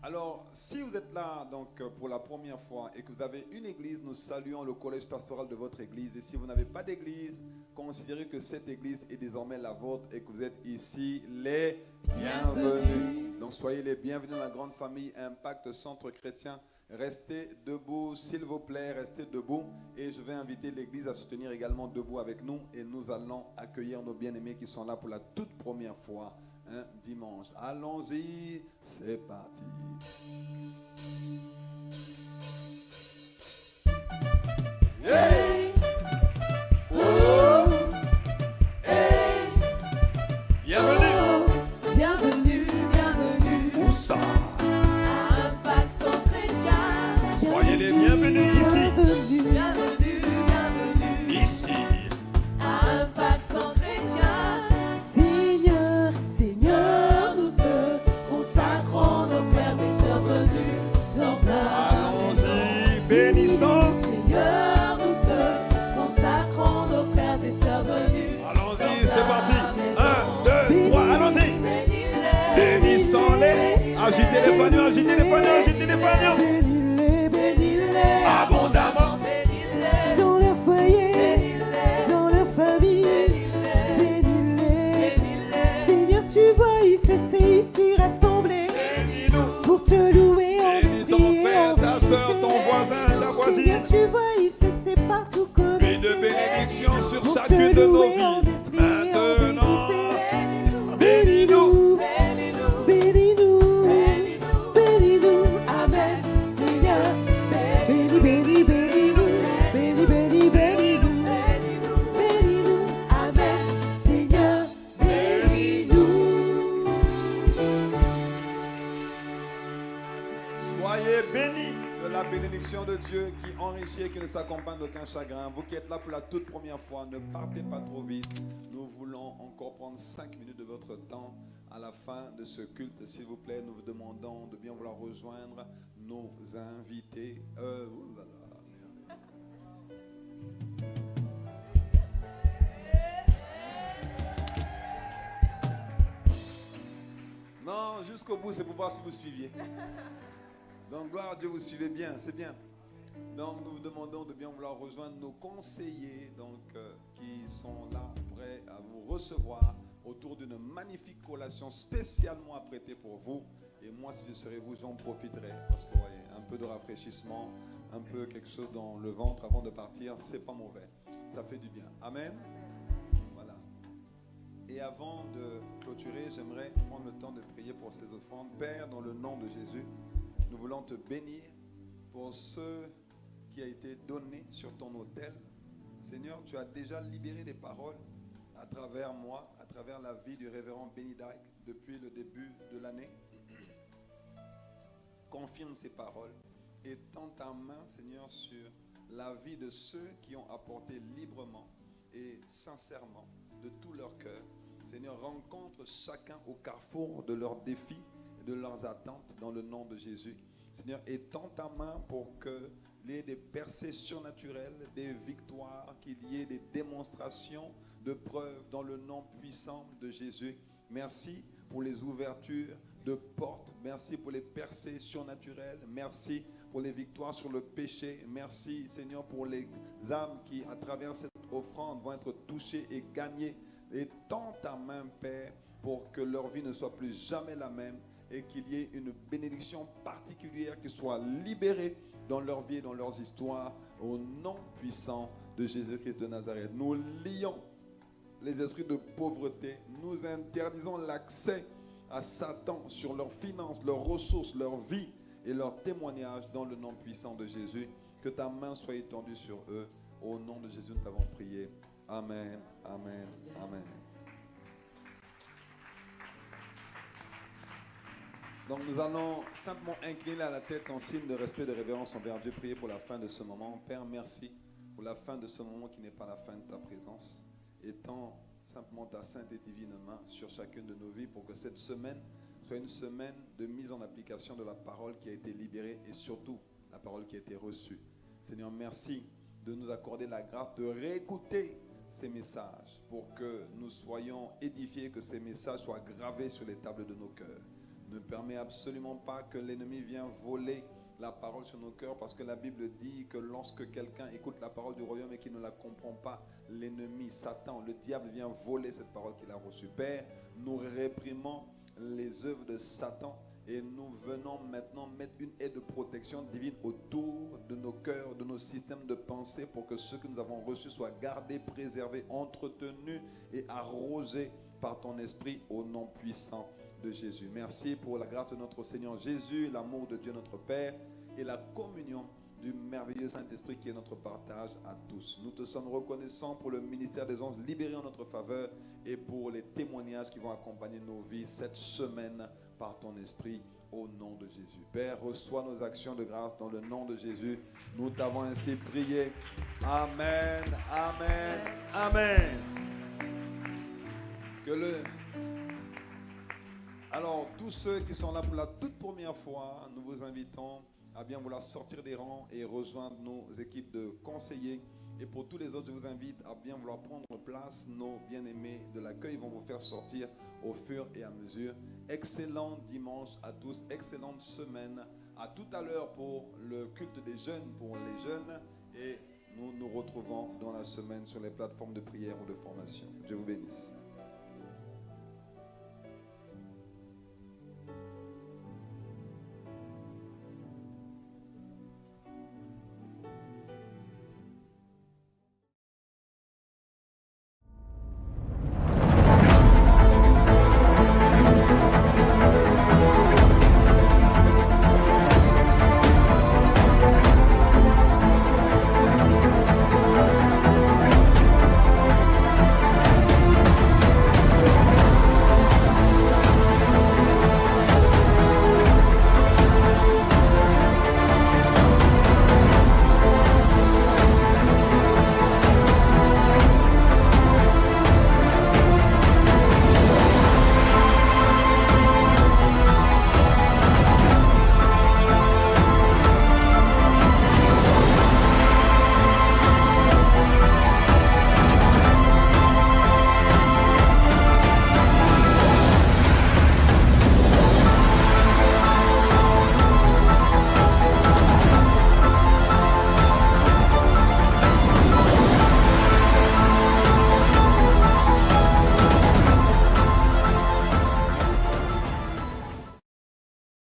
Alors, si vous êtes là donc pour la première fois et que vous avez une église, nous saluons le collège pastoral de votre église. Et si vous n'avez pas d'église, considérez que cette église est désormais la vôtre et que vous êtes ici les bienvenus. Donc, soyez les bienvenus dans la grande famille Impact Centre Chrétien. Restez debout, s'il vous plaît, restez debout. Et je vais inviter l'église à se tenir également debout avec nous. Et nous allons accueillir nos bien-aimés qui sont là pour la toute première fois. Un dimanche. Allons-y, c'est parti. Hey! Oh! Hey! Bienvenue! Bienvenue, bienvenue. Où ça? À Impact Centre Chrétien. Soyez les bienvenus ici. Bienvenue, bienvenue, bienvenue. Ici. À Impact Centre Chrétien. Seigneur, Seigneur, nous te consacrons nos frères et sœurs venus dans ta Allons-y, bénissons. Seigneur, nous te consacrons nos frères et sœurs venus. Allons-y, c'est parti. 1, 2, 3, allons-y. Bénissons-les. Agitez les fanions, agitez les fanions, agitez les fanions. Bénis-les, bénis-les. Abondamment. Bénis-les. Dans leur foyer, dans leur famille. Bénis-les. Seigneur, tu vois ICC ici rassemblés Bénis-nous. pour te louer en Bénis ton esprit et frère, en ta soeur, vérité. ton voisin, ta voisine. Seigneur, tu vois ICC partout connecté. Puis de bénédiction sur pour chacune te de nos louer en vies. esprit et en Maintenant. vérité. Bénis-nous. Soyez bénis. De la bénédiction de Dieu qui enrichit et qui ne s'accompagne d'aucun chagrin. Vous qui êtes là pour la toute première fois, ne partez pas trop vite. Nous voulons encore prendre 5 minutes de votre temps à la fin de ce culte. S'il vous plaît, nous vous demandons de bien vouloir rejoindre nos invités. Non, jusqu'au bout, c'est pour voir si vous suiviez. Donc, gloire à Dieu, vous suivez bien, c'est bien. Donc, nous vous demandons de bien vouloir rejoindre nos conseillers qui sont là, prêts à vous recevoir autour d'une magnifique collation spécialement apprêtée pour vous. Et moi, si je serais vous, j'en profiterai. Parce que, vous voyez, un peu de rafraîchissement, un peu quelque chose dans le ventre avant de partir, c'est pas mauvais. Ça fait du bien. Amen. Voilà. Et avant de clôturer, j'aimerais prendre le temps de prier pour ces offrandes. Père, dans le nom de Jésus, nous voulons te bénir pour ce qui a été donné sur ton autel. Seigneur, tu as déjà libéré des paroles à travers moi, à travers la vie du révérend Benny Dyke depuis le début de l'année. Confirme ces paroles et tends ta main, Seigneur, sur la vie de ceux qui ont apporté librement et sincèrement de tout leur cœur. Seigneur, rencontre chacun au carrefour de leurs défis et de leurs attentes dans le nom de Jésus. Seigneur, étends ta main pour qu'il y ait des percées surnaturelles, des victoires, qu'il y ait des démonstrations de preuves dans le nom puissant de Jésus. Merci pour les ouvertures de portes. Merci pour les percées surnaturelles. Merci pour les victoires sur le péché. Merci, Seigneur, pour les âmes qui, à travers cette offrande, vont être touchées et gagnées. Et tends ta main, Père, pour que leur vie ne soit plus jamais la même et qu'il y ait une bénédiction particulière qui soit libérée dans leur vie et dans leurs histoires au nom puissant de Jésus-Christ de Nazareth. Nous lions les esprits de pauvreté. Nous interdisons l'accès à Satan sur leurs finances, leurs ressources, leur vie et leur témoignage dans le nom puissant de Jésus. Que ta main soit étendue sur eux. Au nom de Jésus, nous t'avons prié. Amen, amen, amen. Donc nous allons simplement incliner la tête en signe de respect et de révérence envers Dieu. Prier pour la fin de ce moment. Père, merci pour la fin de ce moment qui n'est pas la fin de ta présence. Étends simplement ta sainte et divine main sur chacune de nos vies pour que cette semaine soit une semaine de mise en application de la parole qui a été libérée et surtout la parole qui a été reçue. Seigneur, merci de nous accorder la grâce de réécouter ces messages pour que nous soyons édifiés, que ces messages soient gravés sur les tables de nos cœurs. Ne permet absolument pas que l'ennemi vienne voler la parole sur nos cœurs, parce que la Bible dit que lorsque quelqu'un écoute la parole du royaume et qu'il ne la comprend pas, l'ennemi, Satan, le diable vient voler cette parole qu'il a reçue. Père, nous réprimons les œuvres de Satan et nous venons maintenant mettre une aide de protection divine autour de nos cœurs, de nos systèmes de pensée, pour que ceux que nous avons reçus soient gardés, préservés, entretenus et arrosés par ton esprit au nom puissant de Jésus. Merci pour la grâce de notre Seigneur Jésus, l'amour de Dieu notre Père et la communion du merveilleux Saint-Esprit qui est notre partage à tous. Nous te sommes reconnaissants pour le ministère des anges libéré en notre faveur et pour les témoignages qui vont accompagner nos vies cette semaine par ton Esprit au nom de Jésus. Père, reçois nos actions de grâce dans le nom de Jésus. Nous t'avons ainsi prié. Amen, amen, amen. Alors, tous ceux qui sont là pour la toute première fois, nous vous invitons à bien vouloir sortir des rangs et rejoindre nos équipes de conseillers. Et pour tous les autres, je vous invite à bien vouloir prendre place. Nos bien-aimés de l'accueil vont vous faire sortir au fur et à mesure. Excellent dimanche à tous, excellente semaine. À tout à l'heure pour le culte des jeunes, pour les jeunes. Et nous nous retrouvons dans la semaine sur les plateformes de prière ou de formation. Dieu vous bénisse.